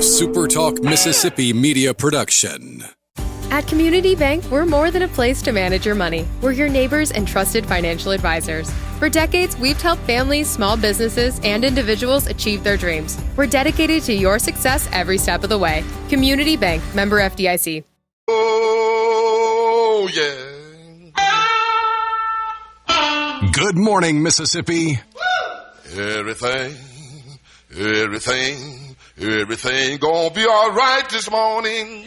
SuperTalk Mississippi media production. At Community Bank, we're more than a place to manage your money. We're your neighbors and trusted financial advisors. For decades, we've helped families, small businesses, and individuals achieve their dreams. We're dedicated to your success every step of the way. Community Bank, member FDIC. Oh, yeah. Good morning, Mississippi. Everything gonna be all right this morning.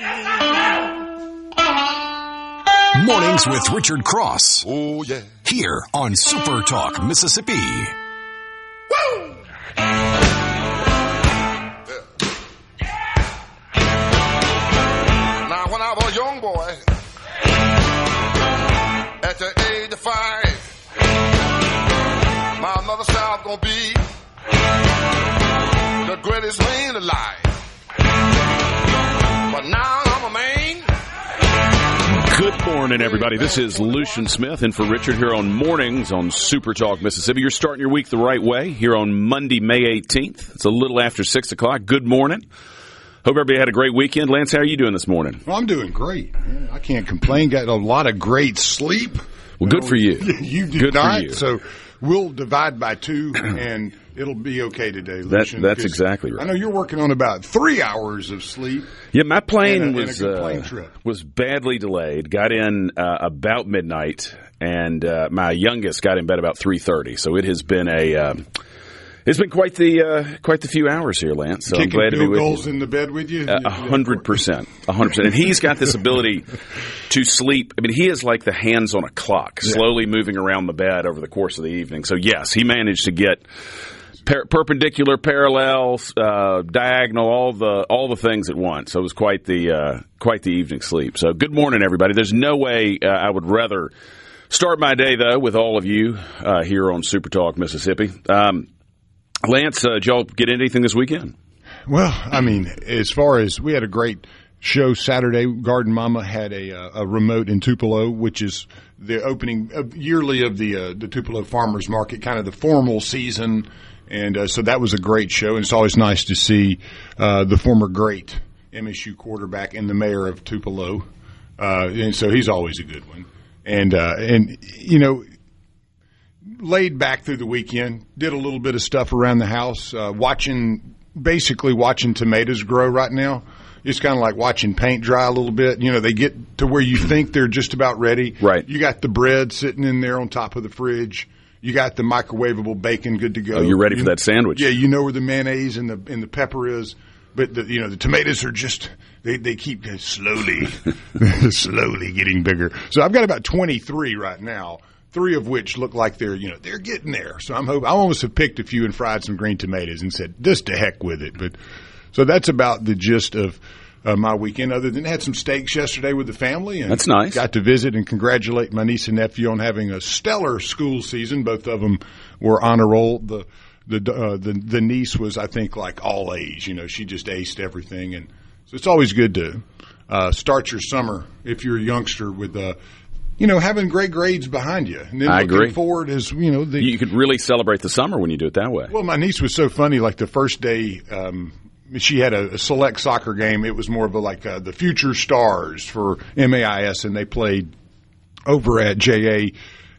Mornings with Richard Cross. Oh, yeah. Here on SuperTalk Mississippi. Woo! Now, when I was a young boy, at the age of 5, my mother said I was gonna be the greatest man alive. But now I'm a man. Good morning, everybody. This is Lucien Smith in for Richard here on Mornings on SuperTalk Mississippi. You're starting your week the right way here on Monday, May 18th. It's a little after 6 o'clock. Good morning. Hope everybody had a great weekend. Lance, how are you doing this morning? Well, I'm doing great. Yeah, I can't complain. Got a lot of great sleep. Well, good for you. You did good not. For you. So we'll divide by 2, and it'll be okay today, Lucien. That's exactly right. I know you're working on about 3 hours of sleep. Yeah, my plane was badly delayed. Got in about midnight, and my youngest got in bed about 3:30. So it has been it's been quite the few hours here, Lance. So I'm glad to be with you. Goals in the bed with you. 100%, 100%. And he's got this ability to sleep. I mean, he is like the hands on a clock, slowly moving around the bed over the course of the evening. So yes, he managed to get perpendicular, parallel, diagonal, all the things at once. So it was quite the evening sleep. So good morning, everybody. There's no way I would rather start my day though with all of you here on SuperTalk Mississippi. Lance, did y'all get anything this weekend? Well, I mean, as far as we had a great show Saturday. Garden Mama had a remote in Tupelo, which is the opening yearly of the Tupelo Farmers Market, kind of the formal season. And so that was a great show, and it's always nice to see the former great MSU quarterback and the mayor of Tupelo, and so he's always a good one. And you know, laid back through the weekend, did a little bit of stuff around the house, watching tomatoes grow right now. It's kind of like watching paint dry a little bit. You know, they get to where you think they're just about ready. Right. You got the bread sitting in there on top of the fridge. You got the microwavable bacon good to go. Oh, you're ready for that sandwich. Yeah, you know where the mayonnaise and the pepper is. But the tomatoes are just they keep slowly getting bigger. So I've got about 23 right now, 3 of which look like they're getting there. So I almost have picked a few and fried some green tomatoes and said, just to heck with it. But so that's about the gist of my weekend. Other than had some steaks yesterday with the family, and that's nice. Got to visit and congratulate my niece and nephew on having a stellar school season. Both of them were on a roll. The niece was, I think, like all A's. You know, she just aced everything, and so it's always good to start your summer if you're a youngster with having great grades behind you. And then I looking agree. Forward is you could really celebrate the summer when you do it that way. Well, my niece was so funny. Like the first day. She had a select soccer game. It was more of the Future Stars for MAIS, and they played over at JA.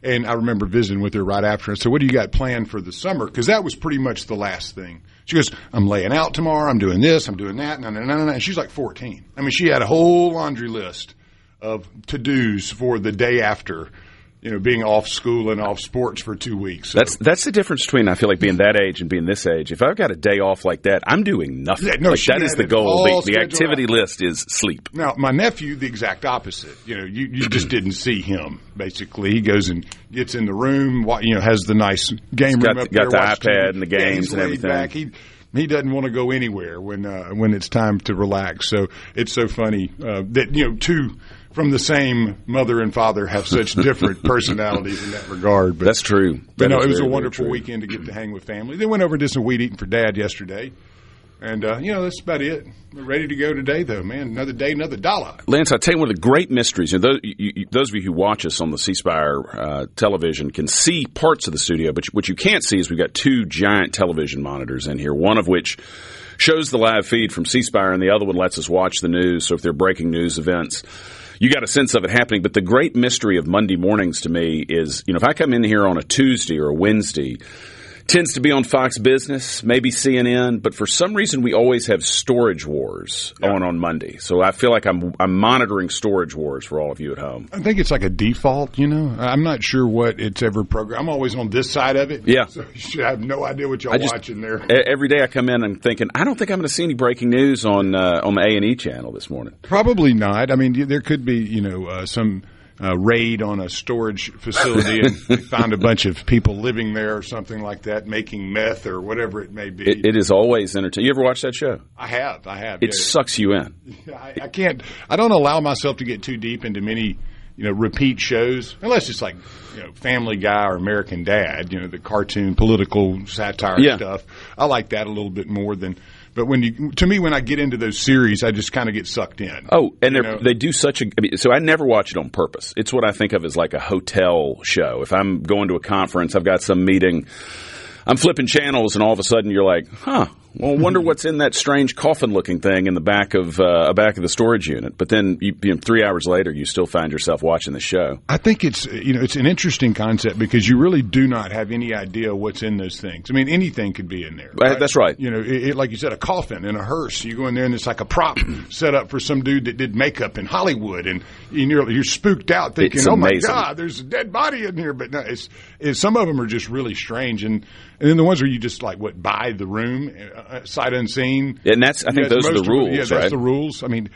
And I remember visiting with her right after. I said, what do you got planned for the summer? Because that was pretty much the last thing. She goes, I'm laying out tomorrow. I'm doing this. I'm doing that. And she's like 14. I mean, she had a whole laundry list of to-dos for the day after, being off school and off sports for 2 weeks. So. That's the difference between, I feel like, being that age and being this age. If I've got a day off like that, I'm doing nothing. Yeah, that is the goal. The activity list is sleep. Now, my nephew, the exact opposite. You just didn't see him, basically. He goes and gets in the room, has the nice game room up there. Got the iPad and the games and everything. Back. He doesn't want to go anywhere when it's time to relax. So it's so funny that, two from the same mother and father have such different personalities in that regard. But, that's true. But no, it was a wonderful weekend to get to hang with family. They went over and did some weed eating for Dad yesterday. And, that's about it. We're ready to go today, though, man. Another day, another dollar. Lance, I'll tell you one of the great mysteries. Those of you who watch us on the C-Spire television can see parts of the studio, but what you can't see is we've got 2 giant television monitors in here, one of which shows the live feed from C-Spire, and the other one lets us watch the news. So if they're breaking news events, you got a sense of it happening. But the great mystery of Monday mornings to me is, if I come in here on a Tuesday or a Wednesday, tends to be on Fox Business, maybe CNN, but for some reason we always have storage wars on Monday. So I feel like I'm monitoring storage wars for all of you at home. I think it's like a default, I'm not sure what it's ever programmed. I'm always on this side of it. Yeah. So you should have no idea what y'all watching there. Every day I come in and thinking, I don't think I'm going to see any breaking news on the A&E channel this morning. Probably not. I mean, there could be, some raid on a storage facility and they found a bunch of people living there or something like that, making meth or whatever it may be. It is always entertaining. You ever watch that show? I have. It sucks you in. I can't. I don't allow myself to get too deep into many, repeat shows, unless it's like, Family Guy or American Dad, the cartoon political satire stuff. I like that a little bit more than. But when I get into those series, I just kind of get sucked in. Oh, and they do such a. So I never watch it on purpose. It's what I think of as like a hotel show. If I'm going to a conference, I've got some meeting, I'm flipping channels, and all of a sudden you're like, huh. Well, wonder what's in that strange coffin-looking thing in the back of the storage unit. But then, 3 hours later, you still find yourself watching the show. I think it's it's an interesting concept because you really do not have any idea what's in those things. I mean, anything could be in there. Right? That's right. Like you said, a coffin in a hearse. You go in there and it's like a prop set up for some dude that did makeup in Hollywood, and you're spooked out thinking, it's amazing. My God, there's a dead body in here. But no, it's some of them are just really strange, and then the ones where you just buy the room. Sight unseen. And I think those are the rules, right? Yeah, that's the rules. I mean,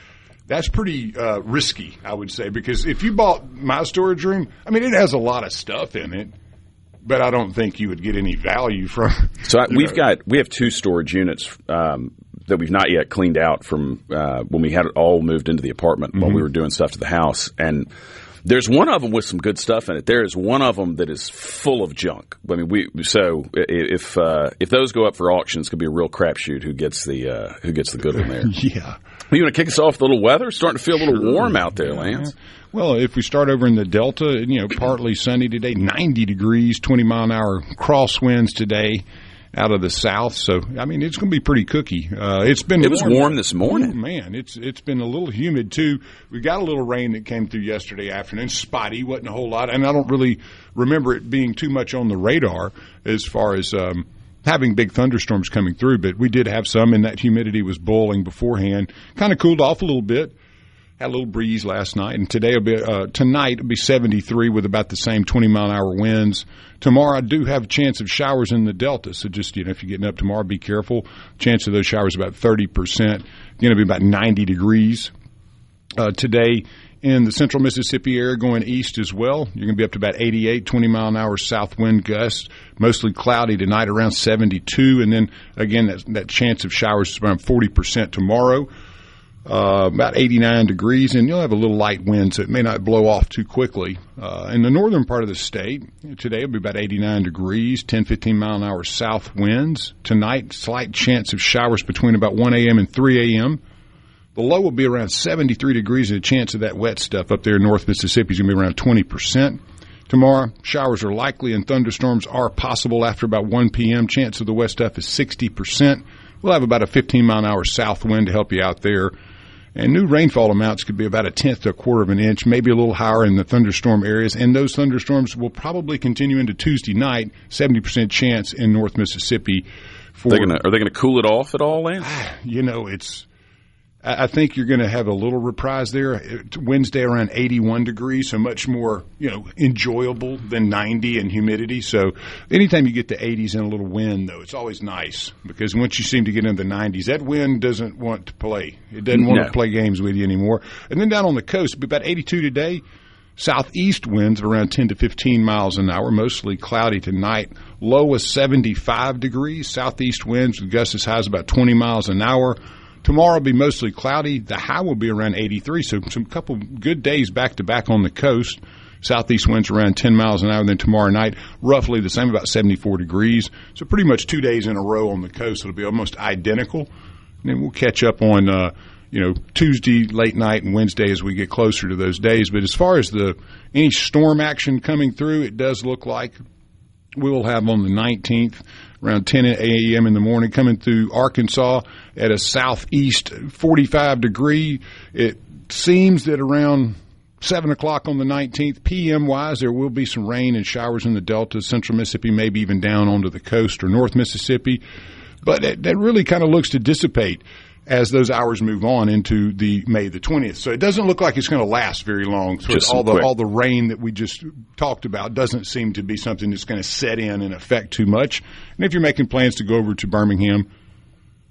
that's pretty risky, I would say, because if you bought my storage room, I mean, it has a lot of stuff in it, but I don't think you would get any value from it. So we have 2 storage units that we've not yet cleaned out from when we had it all moved into the apartment while we were doing stuff to the house. And there's one of them with some good stuff in it. There is one of them that is full of junk. I mean, if those go up for auction, it's going to be a real crapshoot who gets the good one there. Yeah. You want to kick us off with a little weather? It's starting to feel a little warm out there, Lance. Well, if we start over in the Delta, partly sunny today, 90 degrees, 20-mile-an-hour crosswinds today out of the south. So, I mean, it's going to be pretty cooky. It was warm this morning. Oh, man, it's been a little humid, too. We got a little rain that came through yesterday afternoon. Spotty, wasn't a whole lot. And I don't really remember it being too much on the radar as far as having big thunderstorms coming through. But we did have some, and that humidity was boiling beforehand. Kind of cooled off a little bit. Had a little breeze last night, and tonight will be 73 with about the same 20-mile-an-hour winds. Tomorrow, I do have a chance of showers in the Delta, so just if you're getting up tomorrow, be careful. Chance of those showers about 30%. Going to be about 90 degrees. Today in the central Mississippi area going east as well, you're going to be up to about 88, 20-mile-an-hour south wind gusts. Mostly cloudy tonight, around 72, and then again that chance of showers is around 40% tomorrow. About 89 degrees, and you'll have a little light wind, so it may not blow off too quickly. In the northern part of the state, today will be about 89 degrees, 10, 15-mile-an-hour south winds. Tonight, slight chance of showers between about 1 a.m. and 3 a.m. The low will be around 73 degrees, and the chance of that wet stuff up there in North Mississippi is going to be around 20%. Tomorrow, showers are likely and thunderstorms are possible after about 1 p.m. Chance of the wet stuff is 60%. We'll have about a 15-mile-an-hour south wind to help you out there. And new rainfall amounts could be about 1/10 to 1/4 of an inch, maybe a little higher in the thunderstorm areas. And those thunderstorms will probably continue into Tuesday night, 70% chance in North Mississippi. Are they going to cool it off at all, Lance? I think you're going to have a little reprise there. Wednesday around 81 degrees, so much more, enjoyable than 90 and humidity. So anytime you get the 80s and a little wind, though, it's always nice because once you seem to get into the 90s, that wind doesn't want to play. It doesn't want to play games with you anymore. And then down on the coast, it'll be about 82 today. Southeast winds at around 10 to 15 miles an hour, mostly cloudy tonight. Low is 75 degrees. Southeast winds with gusts as high as about 20 miles an hour. Tomorrow will be mostly cloudy. The high will be around 83, so some couple good days back-to-back on the coast. Southeast winds around 10 miles an hour. Then tomorrow night, roughly the same, about 74 degrees. So pretty much 2 days in a row on the coast. It'll be almost identical. And then we'll catch up on, Tuesday late night and Wednesday as we get closer to those days. But as far as any storm action coming through, it does look like we will have on the 19th around 10 a.m. in the morning, coming through Arkansas at a southeast 45 degree. It seems that around 7 o'clock on the 19th, PM-wise, there will be some rain and showers in the Delta, central Mississippi, maybe even down onto the coast or north Mississippi. But that really kind of looks to dissipate as those hours move on into the May the 20th. So it doesn't look like it's going to last very long. So all the rain that we just talked about doesn't seem to be something that's going to set in and affect too much. And if you're making plans to go over to Birmingham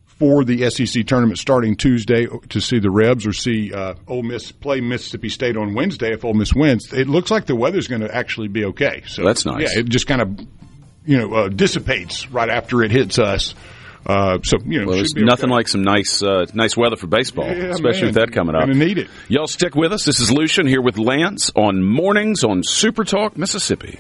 for the SEC tournament starting Tuesday to see the Rebs or see Ole Miss play Mississippi State on Wednesday if Ole Miss wins, it looks like the weather's going to actually be okay. So that's nice. Yeah, it just kind of dissipates right after it hits us. There's nothing like some nice weather for baseball, especially with that coming up. Gonna need it. Y'all stick with us. This is Lucien here with Lance on Mornings on SuperTalk Mississippi.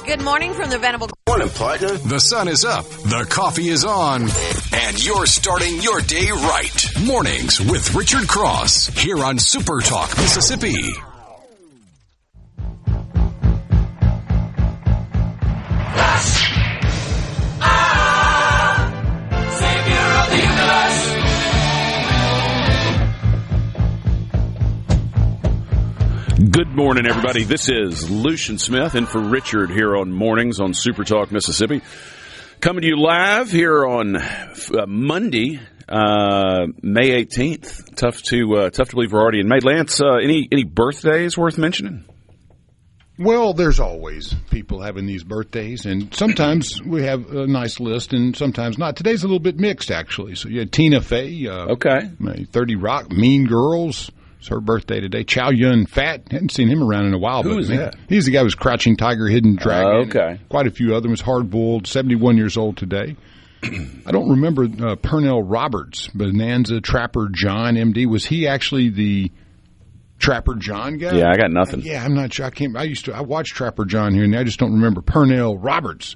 Good morning from the Venable. Morning, partner. The sun is up, the coffee is on, and you're starting your day right. Mornings with Richard Cross here on Super Talk Mississippi. Good morning, everybody. This is Lucien Smith in for Richard here on Mornings on Super Talk Mississippi. Coming to you live here on Monday, May 18th. Tough to believe we're already in May. Lance, any birthdays worth mentioning? Well, there's always people having these birthdays, and sometimes we have a nice list, and sometimes not. Today's a little bit mixed, actually. So you had Tina Fey, 30 Rock, Mean Girls. It's her birthday today. Chow Yun Fat. Hadn't seen him around in a while. Who is that? He's the guy who was Crouching Tiger, Hidden Dragon. Okay. Quite a few other ones. Hard-boiled, 71 years old today. I don't remember Pernell Roberts, Bonanza Trapper John, MD. Was he actually the Trapper John guy? Yeah, I got nothing. Yeah, I'm not sure. I watched Trapper John here, and I just don't remember. Pernell Roberts,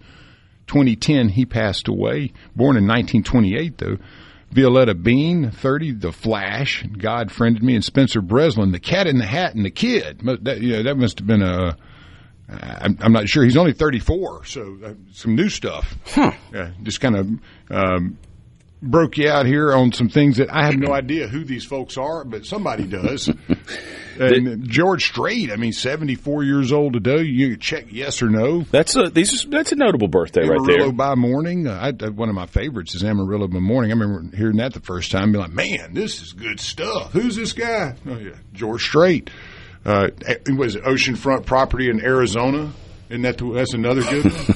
2010, he passed away. Born in 1928, though. Violetta Bean, 30, The Flash, God Friended Me, and Spencer Breslin, The Cat in the Hat and the Kid. That must have been I'm not sure. He's only 34, so some new stuff. Huh. Yeah, just kind of broke you out here on some things that I have no idea who these folks are, but somebody does. And George Strait, 74 years old today. You can check yes or no. That's a notable birthday right there. Amarillo by Morning. One of my favorites is Amarillo by Morning. I remember hearing that the first time, being like, man, this is good stuff. Who's this guy? Oh, yeah, George Strait. Was it Oceanfront Property in Arizona? Isn't that's another good one?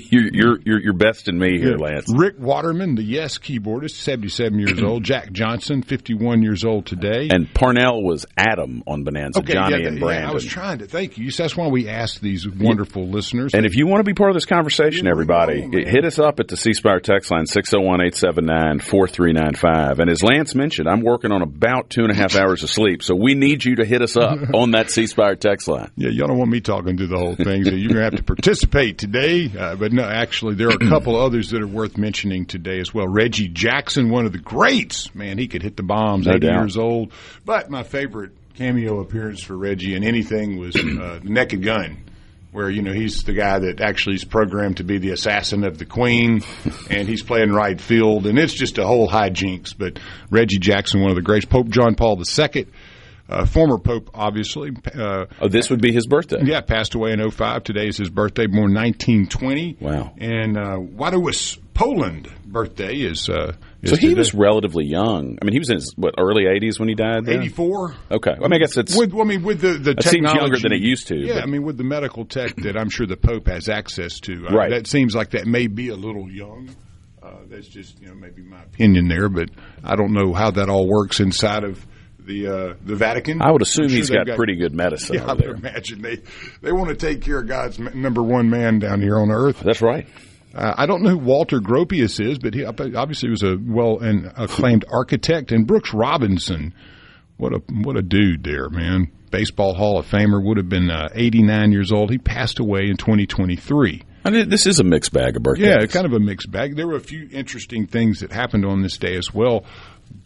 You're besting me here, Lance. Rick Waterman, the Yes keyboardist, 77 years old. Jack Johnson, 51 years old today. And Parnell was Adam on Bonanza, Johnny and Brandon. Yeah, I was trying to thank you. That's why we asked these wonderful listeners. And if you want to be part of this conversation, everybody, hit us up at the C Spire text line, 601-879-4395. And as Lance mentioned, I'm working on about 2.5 hours of sleep, so we need you to hit us up on that C Spire text line. Yeah, y'all don't want me talking through the whole thing, so you're going to have to participate today. But no, actually, there are a couple others that are worth mentioning today as well. Reggie Jackson, one of the greats. Man, he could hit the bombs, 80 years old. But my favorite cameo appearance for Reggie in anything was The Naked Gun, where, he's the guy that actually is programmed to be the assassin of the Queen, and he's playing right field, and it's just a whole hijinks. But Reggie Jackson, one of the greats. Pope John Paul II, Former Pope, obviously. This would be his birthday. Yeah, passed away in 2005. Today is his birthday, born 1920. Wow. And Wadowis, Poland, birthday is so he today. was relatively young. I mean, he was in his, early 80s when he died? Then? 84. Okay. I mean, I guess it's... With the it technology. seems younger than it used to. Yeah, but. I mean, with the medical tech that I'm sure the Pope has access to. Right. That seems like that may be a little young. That's just, maybe my opinion there, but I don't know how that all works inside of the Vatican. I would assume he's got pretty good medicine. Yeah, I over there. would imagine they want to take care of God's number one man down here on earth. That's right. I don't know who Walter Gropius is, but he obviously was a well and acclaimed architect. And Brooks Robinson, what a dude there, man! Baseball Hall of Famer, would have been 89 years old. He passed away in 2023. I mean, this is a mixed bag of birthdays. Yeah, kind of a mixed bag. There were a few interesting things that happened on this day as well.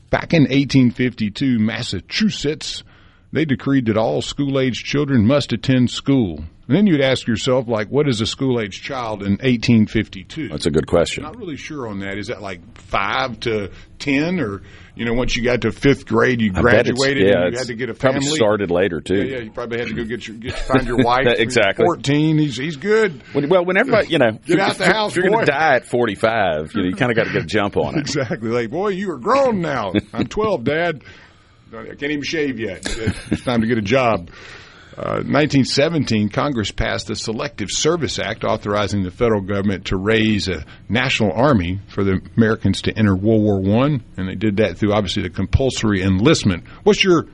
Back in 1852, Massachusetts, they decreed that all school-aged children must attend school. And then you'd ask yourself, what is a school-aged child in 1852? That's a good question. Not really sure on that. Is that 5 to 10, or once you got to 5th grade, you graduated and you had to get a family? Probably started later too. Yeah, you probably had to go find your wife. Exactly. 14, he's good. When everybody, get out the house. If you're going to die at 45, you kind of got to get a jump on it. Exactly. Boy, you are grown now. I'm 12, Dad. I can't even shave yet. It's time to get a job. 1917, Congress passed the Selective Service Act, authorizing the federal government to raise a national army for the Americans to enter World War I, and they did that through, obviously, the compulsory enlistment. What's your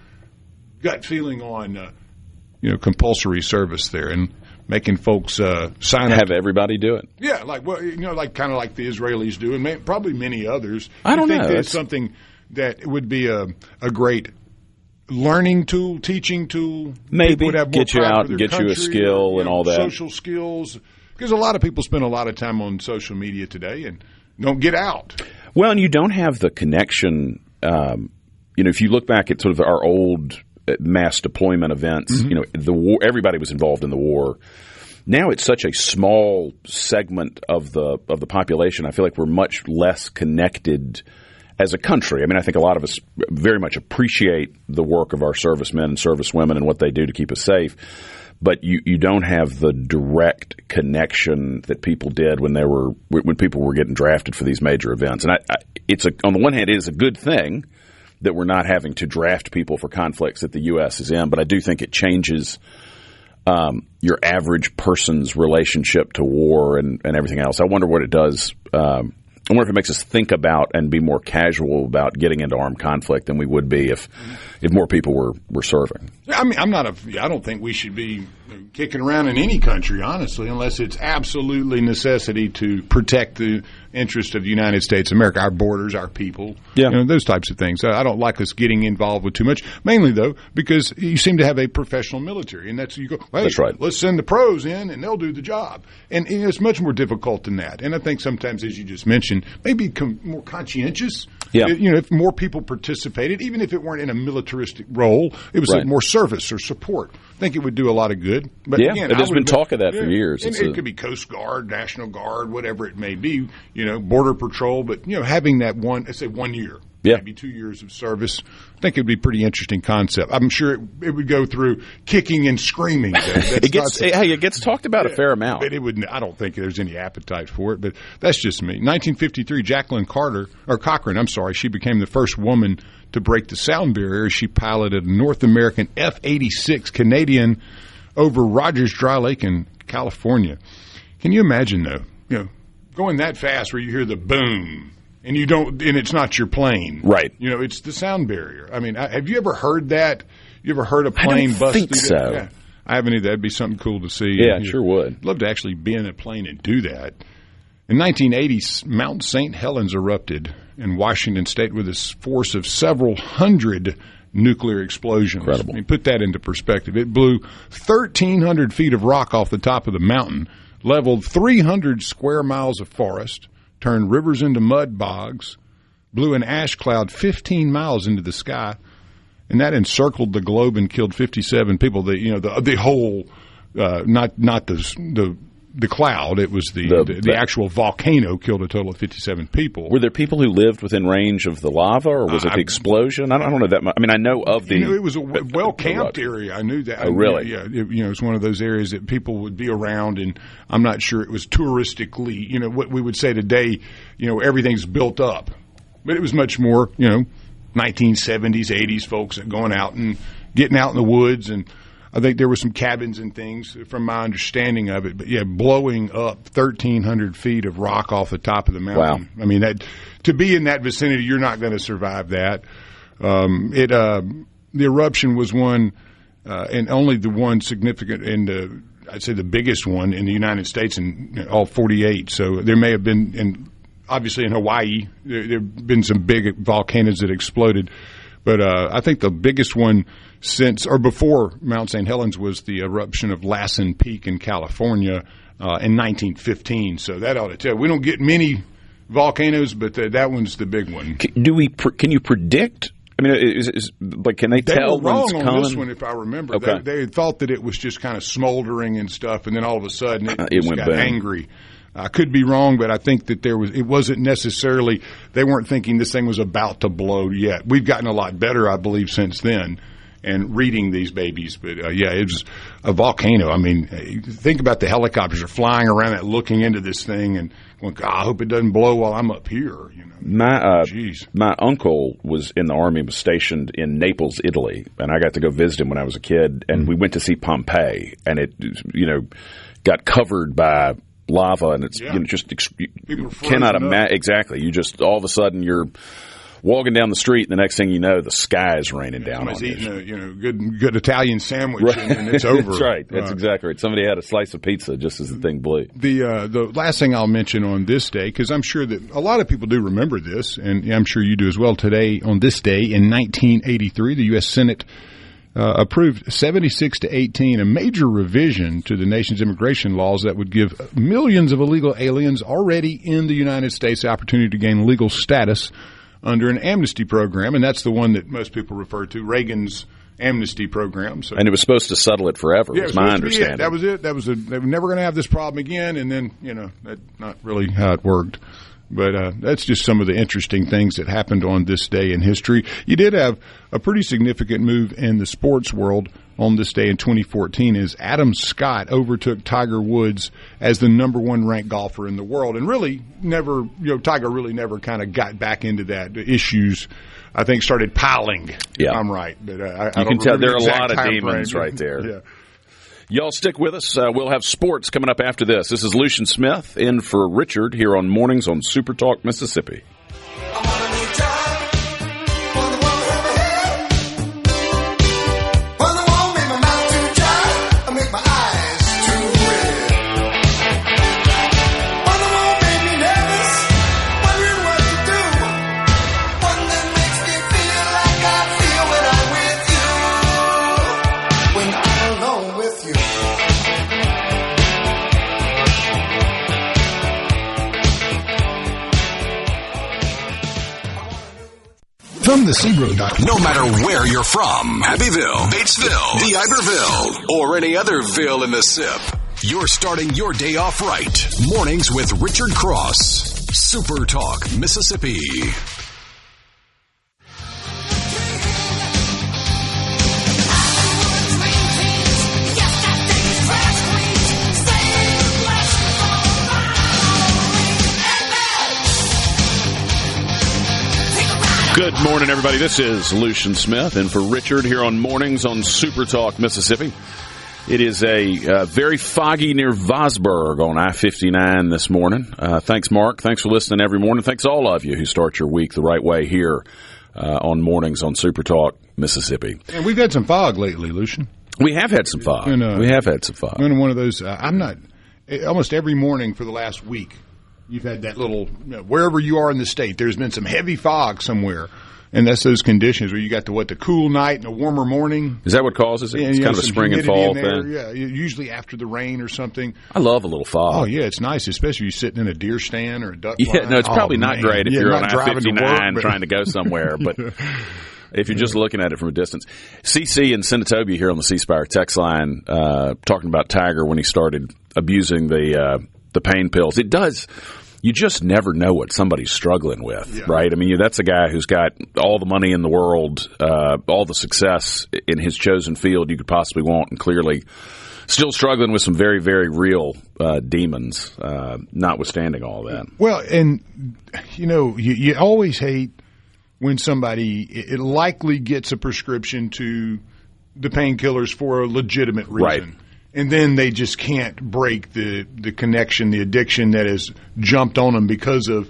gut feeling on, compulsory service there and making folks sign up? Have everybody do it? Yeah, kind of like the Israelis do, and probably many others. I don't think know. That's something that would be a great learning tool, teaching tool. Maybe would have more get you pride out for and their get you a country, skill and all that. Social skills. Because a lot of people spend a lot of time on social media today and don't get out. Well, and you don't have the connection. If you look back at sort of our old mass deployment events, the war, everybody was involved in the war. Now it's such a small segment of the population. I feel like we're much less connected as a country. I mean, I think a lot of us very much appreciate the work of our servicemen and servicewomen and what they do to keep us safe. But you don't have the direct connection that people did when people were getting drafted for these major events. And on the one hand, it is a good thing that we're not having to draft people for conflicts that the U.S. is in. But I do think it changes your average person's relationship to war and everything else. I wonder what it does. I wonder if it makes us think about and be more casual about getting into armed conflict than we would be if more people were serving. I mean, I don't think we should be kicking around in any country, honestly, unless it's absolutely necessity to protect the interest of the United States of America, our borders, our people, those types of things. I don't like us getting involved with too much, mainly, though, because you seem to have a professional military, and that's right. Let's send the pros in, and they'll do the job. And it's much more difficult than that. And I think sometimes, as you just mentioned, maybe more conscientious. Yeah. If more people participated, even if it weren't in a militaristic role, it was more service or support. I think it would do a lot of good. But again, there's been talk of that for years. And it could be Coast Guard, National Guard, whatever it may be, Border Patrol. But, having that 1 year, maybe 2 years of service, I think it would be a pretty interesting concept. I'm sure it would go through kicking and screaming. It gets talked about a fair amount. But I don't think there's any appetite for it. But that's just me. 1953, Jacqueline Cochran, she became the first woman to break the sound barrier. She piloted a North American F-86 Canadian over Rogers Dry Lake in California. Can you imagine, though, going that fast where you hear the boom and and it's not your plane. Right. It's the sound barrier. I mean, have you ever heard that? You ever heard a plane bust through? I don't think so. Yeah. I haven't either. That'd be something cool to see. Yeah, sure would. I'd love to actually be in a plane and do that. In 1980, Mount St. Helens erupted in Washington State with a force of several hundred nuclear explosions. Incredible. I mean, put that into perspective. It blew 1,300 feet of rock off the top of the mountain, leveled 300 square miles of forest, turned rivers into mud bogs, blew an ash cloud 15 miles into the sky, and that encircled the globe and killed 57 people. The whole, not the the cloud. It was the actual volcano killed a total of 57 people. Were there people who lived within range of the lava, or was it the explosion? I don't know that much. I mean, I know of the. It was a well-camped area. I knew that. Oh, really? Yeah. It's one of those areas that people would be around, and I'm not sure it was touristically. What we would say today. Everything's built up, but it was much more. 1970s, 80s folks going out and getting out in the woods, and I think there were some cabins and things from my understanding of it. But yeah, blowing up 1,300 feet of rock off the top of the mountain. Wow. I mean, to be in that vicinity, you're not going to survive that. The eruption was one, and only the one significant I'd say the biggest one in the United States in all 48. So there may have been, obviously in Hawaii, there have been some big volcanoes that exploded. But I think the biggest one since or before Mount St. Helens was the eruption of Lassen Peak in California in 1915. So that ought to tell. We don't get many volcanoes, but that one's the big one. Can you predict? I mean, can they tell were wrong when it's on coming? This one, if I remember. Okay. They thought that it was just kind of smoldering and stuff, and then all of a sudden it went got boom. angry. I could be wrong, but I think that it wasn't necessarily, they weren't thinking this thing was about to blow yet. We've gotten a lot better, I believe, since then, and reading these babies. But it was a volcano. I mean, think about the helicopters are flying around it, looking into this thing, and going, God, I hope it doesn't blow while I'm up here. My uncle was in the Army, was stationed in Naples, Italy, and I got to go visit him when I was a kid, and we went to see Pompeii, and it, got covered by lava, and it's you cannot imagine exactly. You just all of a sudden you're walking down the street, and the next thing you know, the sky is raining down on you. Eating a good Italian sandwich, and it's over. That's right. That's exactly right. Somebody had a slice of pizza just as the thing blew. The last thing I'll mention on this day, because I'm sure that a lot of people do remember this, and I'm sure you do as well. Today, on this day in 1983, the U.S. Senate approved 76-18, a major revision to the nation's immigration laws that would give millions of illegal aliens already in the United States the opportunity to gain legal status under an amnesty program, and that's the one that most people refer to, Reagan's amnesty program. So, and it was supposed to settle it forever, was my understanding. That was it. They were never going to have this problem again, and then, that's not really how it worked. But that's just some of the interesting things that happened on this day in history. You did have a pretty significant move in the sports world on this day in 2014 as Adam Scott overtook Tiger Woods as the number one ranked golfer in the world. And really Tiger really never kind of got back into that. The issues, I think, started piling. Yeah. I'm right. But I you can tell there are a lot of demons frame. right there. Yeah. Y'all stick with us. We'll have sports coming up after this. This is Lucien Smith in for Richard here on Mornings on SuperTalk Mississippi. From the Seabrook.com. No matter where you're from, Abbeville, Batesville, DeIberville, or any other ville in the SIP, you're starting your day off right. Mornings with Richard Cross. Super Talk, Mississippi. Good morning, everybody. This is Lucien Smith, and for Richard here on Mornings on SuperTalk Mississippi. It is a very foggy near Vosburg on I-59 this morning. Thanks, Mark. Thanks for listening every morning. Thanks all of you who start your week the right way here on Mornings on SuperTalk Mississippi. And we've had some fog lately, Lucien. We have had some fog. We have had some fog. I'm in one of those. Almost every morning for the last week, you've had that little, wherever you are in the state, there's been some heavy fog somewhere. And that's those conditions where you got the cool night and a warmer morning. Is that what causes it? It's kind of a spring and fall thing? Yeah, usually after the rain or something. I love a little fog. Oh, yeah, it's nice, especially you sitting in a deer stand or a duck line. Yeah, no, it's probably not great if you're on I-59 trying to go somewhere. But if you're just looking at it from a distance. CC in Senatobia here on the C Spire text line talking about Tiger when he started abusing the pain pills. It does. You just never know what somebody's struggling with, right? I mean, that's a guy who's got all the money in the world, all the success in his chosen field you could possibly want, and clearly still struggling with some very, very real demons, notwithstanding all that. Well, and, you always hate when somebody it likely gets a prescription to the painkillers for a legitimate reason. Right. And then they just can't break the connection, the addiction that has jumped on them because of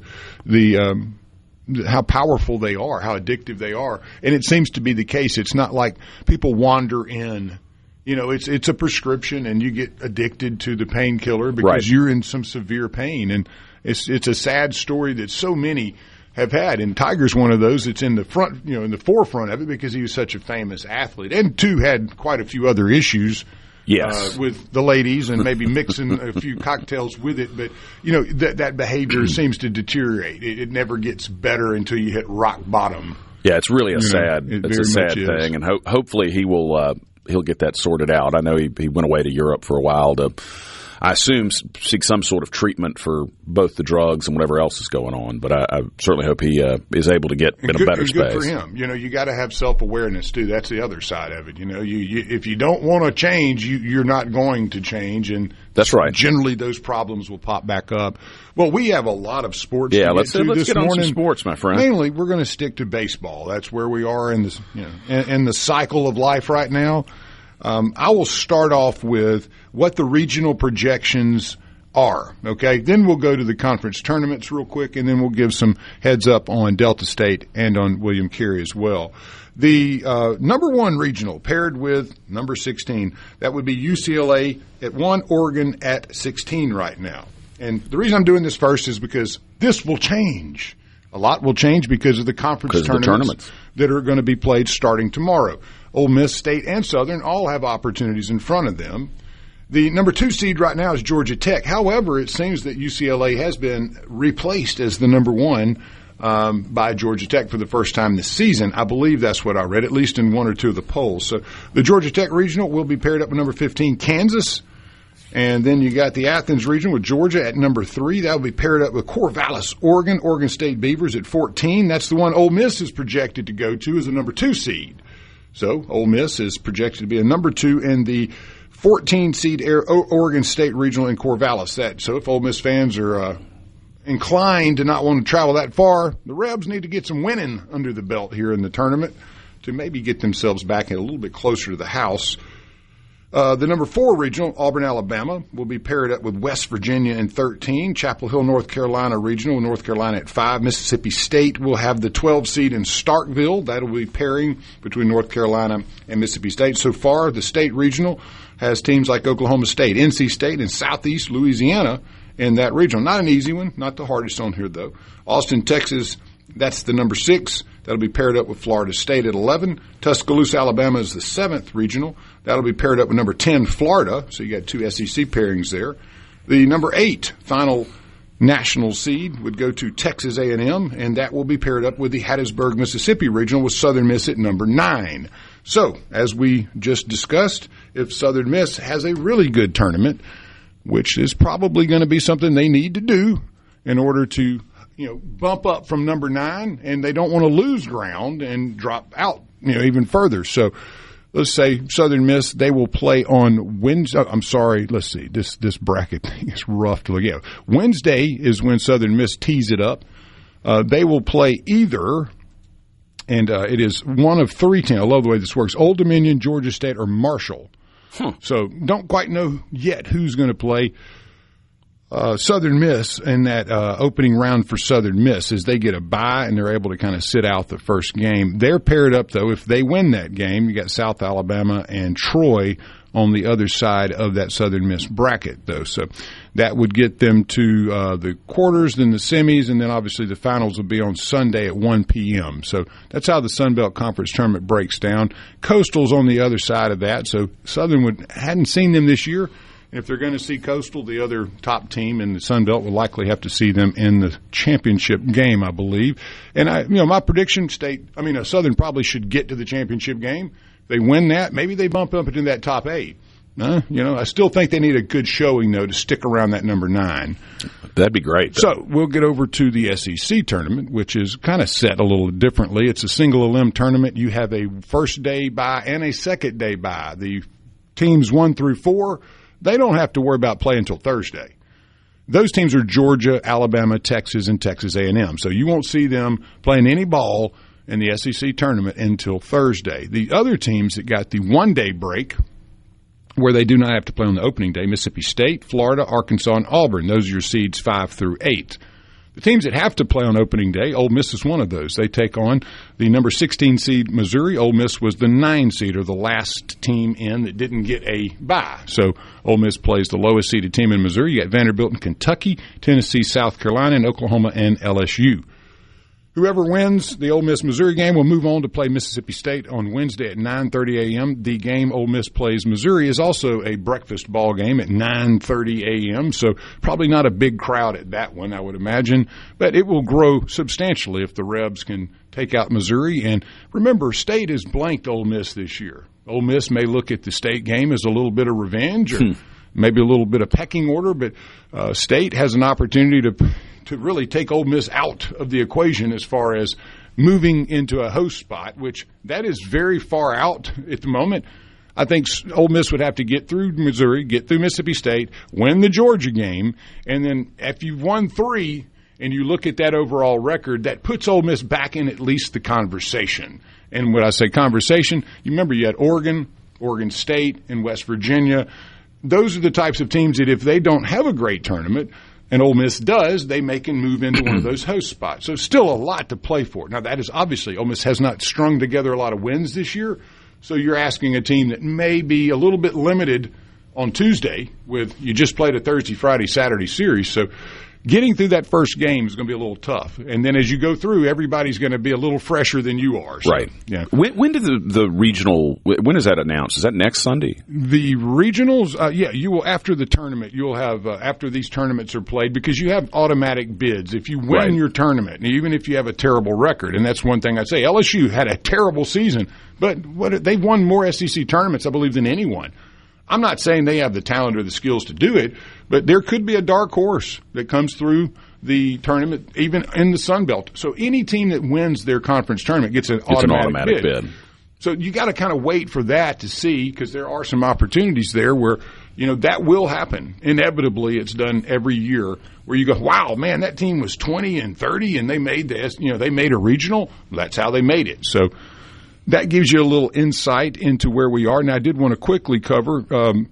how powerful they are, how addictive they are. And it seems to be the case. It's not like people wander in. It's a prescription, and you get addicted to the painkiller because you're in some severe pain. And it's a sad story that so many have had, and Tiger's one of those that's in the front, in the forefront of it because he was such a famous athlete, and too had quite a few other issues. Yes. With the ladies and maybe mixing a few cocktails with it. But, that behavior seems to deteriorate. It never gets better until you hit rock bottom. Yeah, it's really a sad thing. And hopefully he'll get that sorted out. I know he went away to Europe for a while to, I assume, seek some sort of treatment for both the drugs and whatever else is going on. But I certainly hope he is able to get in a better space. Good for him. You got to have self-awareness, too. That's the other side of it. If you don't want to change, you're not going to change. And that's right. Generally, those problems will pop back up. Well, we have a lot of sports to let's get on some sports, my friend. Mainly, we're going to stick to baseball. That's where we are in this, in the cycle of life right now. I will start off with what the regional projections are, okay? Then we'll go to the conference tournaments real quick, and then we'll give some heads up on Delta State and on William Carey as well. The number 1 regional paired with number 16, that would be UCLA at 1, Oregon at 16 right now. And the reason I'm doing this first is because this will change. A lot will change because of the conference tournaments that are going to be played starting tomorrow. Ole Miss, State, and Southern all have opportunities in front of them. The number 2 seed right now is Georgia Tech. However, it seems that UCLA has been replaced as the number 1 by Georgia Tech for the first time this season. I believe that's what I read, at least in 1 or 2 of the polls. So the Georgia Tech regional will be paired up with number 15, Kansas. And then you got the Athens region with Georgia at number 3. That will be paired up with Corvallis, Oregon, Oregon State Beavers at 14. That's the one Ole Miss is projected to go to as the number 2 seed. So Ole Miss is projected to be a number 2 in the 14 seed Oregon State regional in Corvallis. So if Ole Miss fans are inclined to not want to travel that far, the Rebs need to get some winning under the belt here in the tournament to maybe get themselves back a little bit closer to the house. The number 4 regional, Auburn, Alabama, will be paired up with West Virginia in 13. Chapel Hill, North Carolina regional, North Carolina at 5. Mississippi State will have the 12 seed in Starkville. That will be pairing between North Carolina and Mississippi State. So far, the state regional has teams like Oklahoma State, NC State, and Southeast Louisiana in that regional. Not an easy one, not the hardest on here, though. Austin, Texas, that's the number 6. That'll be paired up with Florida State at 11. Tuscaloosa, Alabama is the 7th regional. That'll be paired up with number 10, Florida. So you got 2 SEC pairings there. The number 8 final national seed would go to Texas A&M, and that will be paired up with the Hattiesburg, Mississippi regional with Southern Miss at number 9. So, as we just discussed, if Southern Miss has a really good tournament, which is probably going to be something they need to do in order to bump up from number 9, and they don't want to lose ground and drop out, even further. So let's say Southern Miss, they will play on Wednesday. I'm sorry. Let's see. This bracket thing is rough to look at. Wednesday is when Southern Miss tees it up. They will play either, and it is one of 3 teams. I love the way this works. Old Dominion, Georgia State, or Marshall. So don't quite know yet who's going to play. Southern Miss in that opening round for Southern Miss is they get a bye and they're able to kind of sit out the first game. They're paired up, though. If they win that game, you got South Alabama and Troy on the other side of that Southern Miss bracket, though. So that would get them to the quarters, then the semis, and then obviously the finals will be on Sunday at 1 p.m. So that's how the Sun Belt Conference tournament breaks down. Coastal's on the other side of that, so Southern hadn't seen them this year. And if they're going to see Coastal, the other top team in the Sun Belt will likely have to see them in the championship game, I believe. And my prediction, Southern probably should get to the championship game. If they win that, maybe they bump up into that top 8. I still think they need a good showing, though, to stick around that number 9. That'd be great. So we'll get over to the SEC tournament, which is kind of set a little differently. It's a single-elim tournament. You have a first-day bye and a second-day bye. The teams 1 through 4, they don't have to worry about playing until Thursday. Those teams are Georgia, Alabama, Texas, and Texas A&M. So you won't see them playing any ball in the SEC tournament until Thursday. The other teams that got the one-day break, where they do not have to play on the opening day, Mississippi State, Florida, Arkansas, and Auburn. Those are your seeds 5 through 8. The teams that have to play on opening day, Ole Miss is one of those. They take on the number 16 seed Missouri. Ole Miss was the 9 seed, or the last team in that didn't get a bye. So Ole Miss plays the lowest seeded team in Missouri. You got Vanderbilt and Kentucky, Tennessee, South Carolina, and Oklahoma and LSU. Whoever wins the Ole Miss-Missouri game will move on to play Mississippi State on Wednesday at 9:30 a.m. The game Ole Miss plays Missouri is also a breakfast ball game at 9:30 a.m., so probably not a big crowd at that one, I would imagine, but it will grow substantially if the Rebs can take out Missouri. And remember, State has blanked Ole Miss this year. Ole Miss may look at the State game as a little bit of revenge or maybe a little bit of pecking order, but State has an opportunity to really take Ole Miss out of the equation as far as moving into a host spot, which that is very far out at the moment. I think Ole Miss would have to get through Missouri, get through Mississippi State, win the Georgia game, and then if you've won 3 and you look at that overall record, that puts Ole Miss back in at least the conversation. And when I say conversation, you remember you had Oregon, Oregon State, and West Virginia. Those are the types of teams that if they don't have a great tournament, and Ole Miss does, they can move into one of those host spots. So still a lot to play for. Now, that is obviously Ole Miss has not strung together a lot of wins this year, so you're asking a team that may be a little bit limited on Tuesday with you just played a Thursday, Friday, Saturday series. So getting through that first game is going to be a little tough. And then as you go through, everybody's going to be a little fresher than you are. So, right. Yeah. When did the regional – when is that announced? Is that next Sunday? The regionals, you will – after the tournament, you'll have after these tournaments are played, because you have automatic bids. If you win your tournament, and even if you have a terrible record, and that's one thing I'd say, LSU had a terrible season, but they've won more SEC tournaments, I believe, than anyone. I'm not saying they have the talent or the skills to do it, but there could be a dark horse that comes through the tournament, even in the Sun Belt. So any team that wins their conference tournament gets an automatic bid. So you got to kind of wait for that to see, because there are some opportunities there where, that will happen. Inevitably, it's done every year where you go, wow, man, that team was 20 and 30 and they made they made a regional. That's how they made it. So that gives you a little insight into where we are. Now, I did want to quickly cover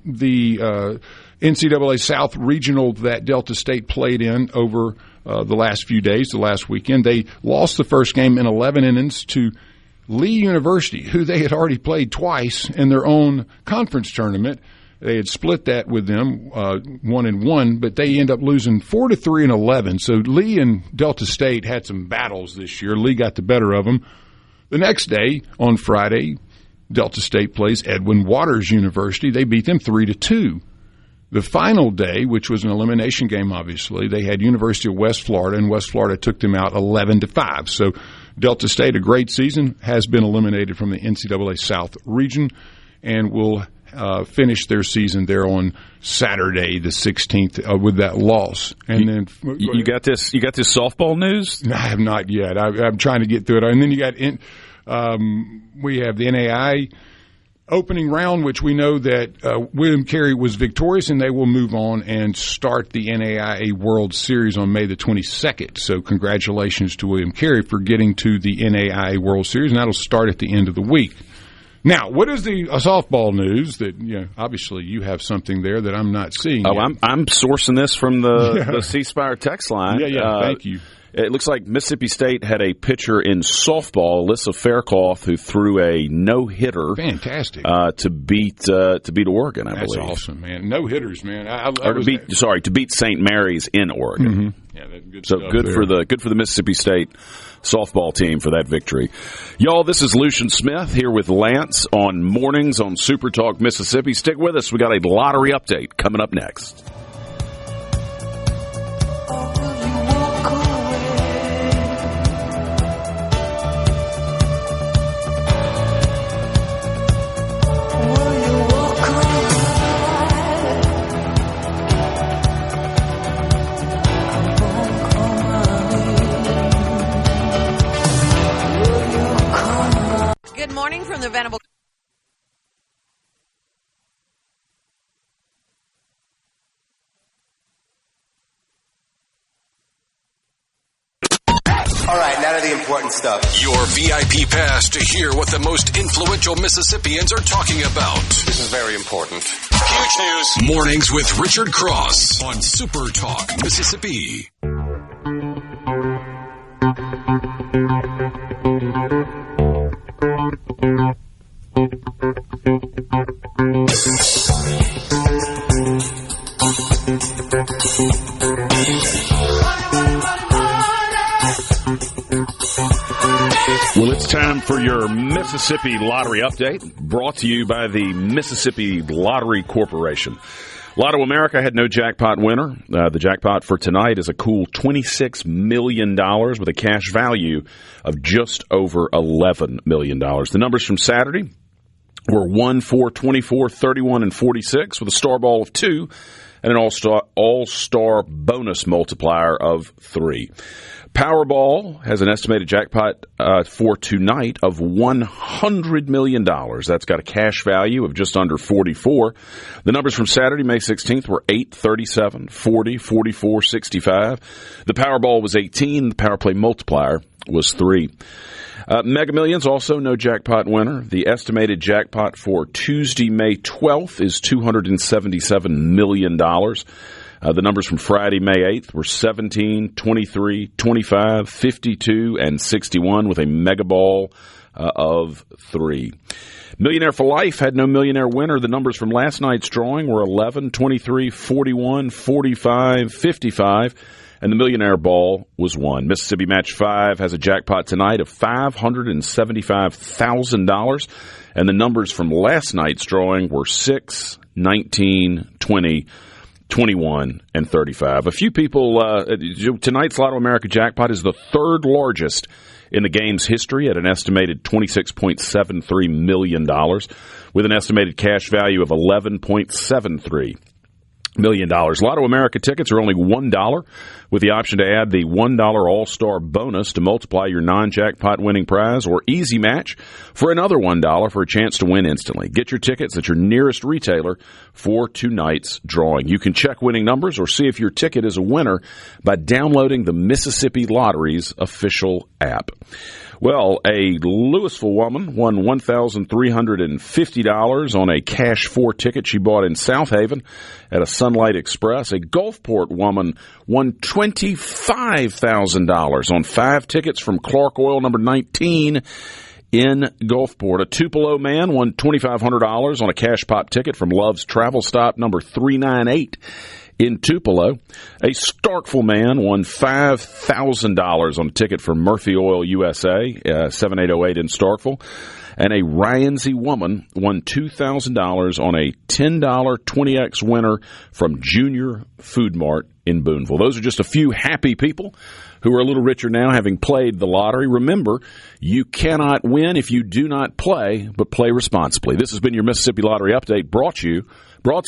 the NCAA South Regional that Delta State played in over the last few days, the last weekend. They lost the first game in 11 innings to Lee University, who they had already played twice in their own conference tournament. They had split that with them 1-1, but they end up losing 4-3 in 11. So Lee and Delta State had some battles this year. Lee got the better of them. The next day, on Friday, Delta State plays Edwin Waters University. They beat them 3-2. The final day, which was an elimination game, obviously, they had University of West Florida, and West Florida took them out 11-5. So Delta State, a great season, has been eliminated from the NCAA South region and will finish their season there on Saturday, the 16th, with that loss. And then you got this softball news? No, I have not yet. I'm trying to get through it. And then you got we have the NAI opening round, which we know that William Carey was victorious, and they will move on and start the NAIA World Series on May the 22nd. So congratulations to William Carey for getting to the NAIA World Series, and that'll start at the end of the week. Now, what is the softball news that, obviously you have something there that I'm not seeing? Oh, I'm sourcing this from the C Spire text line. Yeah, thank you. It looks like Mississippi State had a pitcher in softball, Alyssa Faircloth, who threw a no-hitter. Fantastic. To beat Oregon, I believe. That's awesome, man. No-hitters, man. To beat St. Mary's in Oregon. Mm-hmm. Yeah, that's good so stuff good there. for the Mississippi State softball team for that victory. Y'all, this is Lucien Smith here with Lance on Mornings on SuperTalk Mississippi. Stick with us. We got a lottery update coming up next. Good morning from the Venable. All right, now to the important stuff. Your VIP pass to hear what the most influential Mississippians are talking about. This is very important. Huge news. Mornings with Richard Cross on Super Talk Mississippi. Well, it's time for your Mississippi Lottery Update, brought to you by the Mississippi Lottery Corporation. Lotto America had no jackpot winner. The jackpot for tonight is a cool $26 million with a cash value of just over $11 million. The numbers from Saturday were 1, 4, 24, 31, and 46 with a star ball of 2 and an all-star bonus multiplier of 3. Powerball has an estimated jackpot for tonight of $100 million. That's got a cash value of just under 44. The numbers from Saturday, May 16th, were 8, 37, 40, 44, 65. The Powerball was 18. The Power Play multiplier was 3. Mega Millions, also no jackpot winner. The estimated jackpot for Tuesday, May 12th, is $277 million. The numbers from Friday, May 8th, were 17, 23, 25, 52, and 61 with a mega ball of 3. Millionaire for Life had no millionaire winner. The numbers from last night's drawing were 11, 23, 41, 45, 55, and the millionaire ball was 1. Mississippi Match 5 has a jackpot tonight of $575,000, and the numbers from last night's drawing were 6, 19, 20, 21, and 35. A few people, tonight's Lotto America jackpot is the third largest in the game's history at an estimated $26.73 million with an estimated cash value of $11.73 million. Lotto America tickets are only $1 with the option to add the $1 All-Star bonus to multiply your non-jackpot winning prize, or Easy Match for another $1 for a chance to win instantly. Get your tickets at your nearest retailer for tonight's drawing. You can check winning numbers or see if your ticket is a winner by downloading the Mississippi Lottery's official app. Well, a Louisville woman won $1,350 on a cash 4 ticket she bought in South Haven at a Sunlight Express. A Gulfport woman won $25,000 on 5 tickets from Clark Oil number 19 in Gulfport. A Tupelo man won $2,500 on a cash pop ticket from Love's Travel Stop number 398 in Tupelo. A Starkville man won $5,000 on a ticket from Murphy Oil USA, 7808 in Starkville. And a Ryansey woman won $2,000 on a $10 20X winner from Junior Food Mart in Booneville. Those are just a few happy people who are a little richer now having played the lottery. Remember, you cannot win if you do not play, but play responsibly. This has been your Mississippi Lottery Update brought to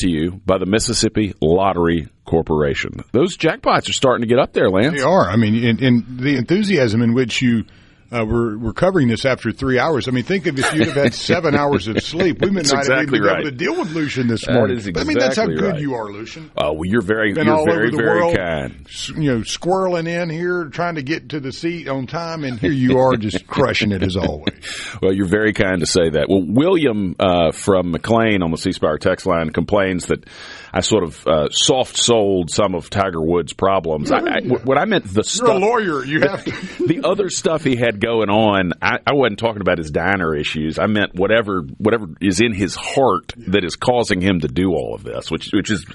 you by the Mississippi Lottery Corporation. Those jackpots are starting to get up there, Lance. They are. I mean, in the enthusiasm in which you we're covering this after 3 hours. I mean, think of if you'd have had 7 hours of sleep. We may not have even been able to deal with Lucien this morning. That is exactly I mean, that's how good right. you are, Lucien. Oh, well, you're very all over the very world, kind. You know, squirreling in here, trying to get to the seat on time, and here you are just crushing it as always. Well, you're very kind to say that. Well, William from McLean on the C Spire text line complains that I sort of soft-sold some of Tiger Woods' problems. What I meant, the stuff. You're a lawyer. You have to. The other stuff he had had going on, I wasn't talking about his diner issues. I meant whatever is in his heart that is causing him to do all of this, which is,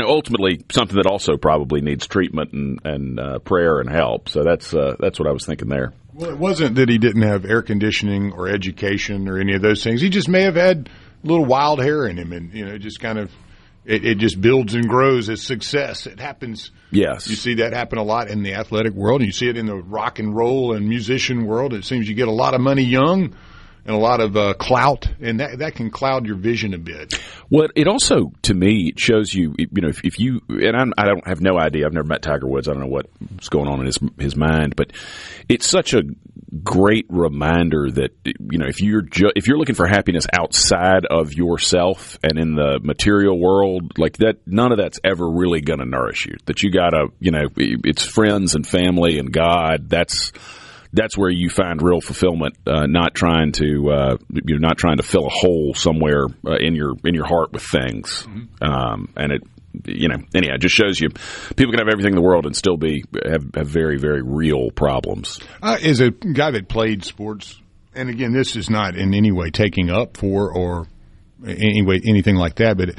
ultimately something that also probably needs treatment and prayer and help. So that's what I was thinking there. Well, it wasn't that he didn't have air conditioning or education or any of those things. He just may have had a little wild hair in him, and just kind of it just builds and grows as success. It happens. Yes, you see that happen a lot in the athletic world, and you see it in the rock and roll and musician world. It seems you get a lot of money young and a lot of clout, and that can cloud your vision a bit. Well, it also, to me, shows you, if you, and I don't have no idea. I've never met Tiger Woods. I don't know what's going on in his mind, but it's such a great reminder that if you're looking for happiness outside of yourself and in the material world, like that, none of that's ever really going to nourish you. That you gotta, it's friends and family and God. That's where you find real fulfillment, not trying to fill a hole somewhere in your heart with things. And it, anyhow, it just shows you people can have everything in the world and still have very, very real problems. As a guy that played sports, and again, this is not in any way taking up for or anything like that, but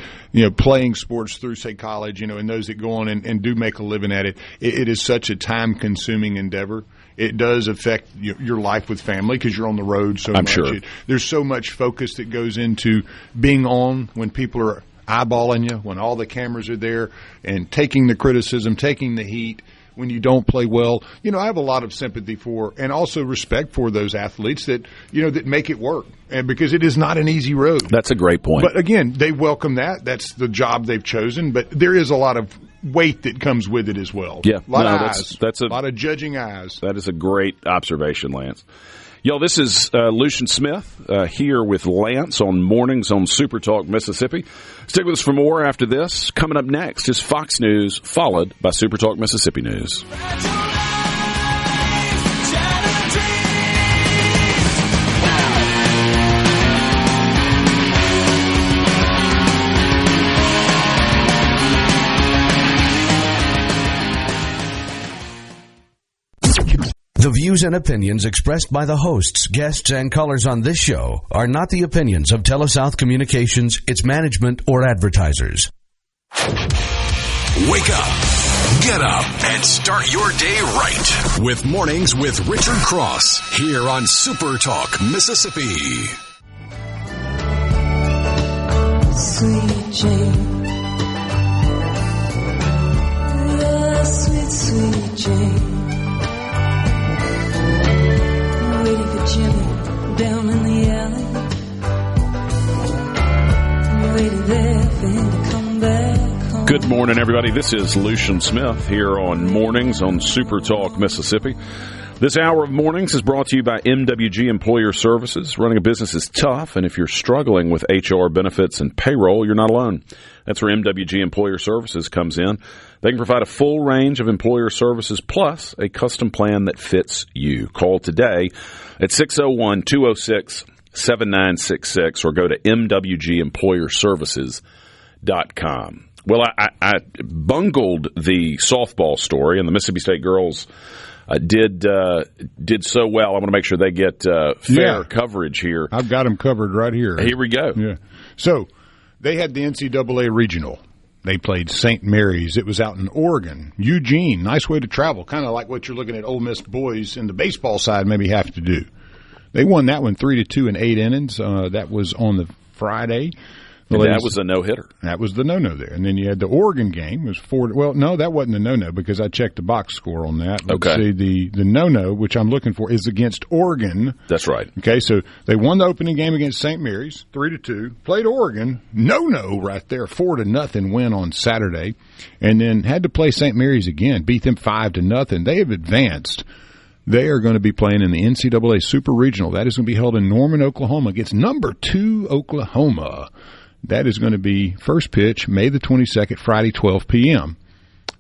playing sports through, say, college, and those that go on and do make a living at it, it is such a time-consuming endeavor. It does affect your life with family because you're on the road so much. I'm sure. There's so much focus that goes into being on when people are eyeballing you, when all the cameras are there, and taking the criticism, taking the heat when you don't play well. I have a lot of sympathy for and also respect for those athletes that that make it work, and because it is not an easy road. That's a great point. But again, they welcome that. That's the job they've chosen. But there is a lot of weight that comes with it as well. Yeah, a lot of eyes. That's a lot of judging eyes. That is a great observation, Lance. Y'all, this is Lucien Smith here with Lance on Mornings on SuperTalk Mississippi. Stick with us for more after this. Coming up next is Fox News, followed by SuperTalk Mississippi News. The views and opinions expressed by the hosts, guests, and callers on this show are not the opinions of TeleSouth Communications, its management, or advertisers. Wake up, get up, and start your day right with Mornings with Richard Cross here on SuperTalk Mississippi. Sweet Jane, oh, sweet Jane. Waiting for Jimmy down in the alley. Waiting there for him to come back home. Good morning, everybody. This is Lucien Smith here on Mornings on SuperTalk Mississippi. This hour of Mornings is brought to you by MWG Employer Services. Running a business is tough, and if you're struggling with HR, benefits, and payroll, you're not alone. That's where MWG Employer Services comes in. They can provide a full range of employer services plus a custom plan that fits you. Call today at 601-206-7966 or go to mwgemployerservices.com. Well, I bungled the softball story, and the Mississippi State girls did so well. I want to make sure they get fair coverage here. I've got them covered right here. Here we go. Yeah. So they had the NCAA regional. They played St. Mary's. It was out in Oregon. Eugene, nice way to travel, kind of like what you're looking at Ole Miss boys in the baseball side maybe have to do. They won that one 3-2 in 8 innings. That was on the Friday. That was a no-hitter. That was the no-no there. And then you had the Oregon game. It was 4. Well, no, that wasn't a no-no because I checked the box score on that. Let's see. The no-no, which I'm looking for, is against Oregon. That's right. Okay, so they won the opening game against St. Mary's, 3-2. Played Oregon, no-no right there, 4-0 win on Saturday. And then had to play St. Mary's again, beat them 5-0. They have advanced. They are going to be playing in the NCAA Super Regional. That is going to be held in Norman, Oklahoma against number 2 Oklahoma. That is going to be first pitch May the 22nd, Friday, 12 p.m.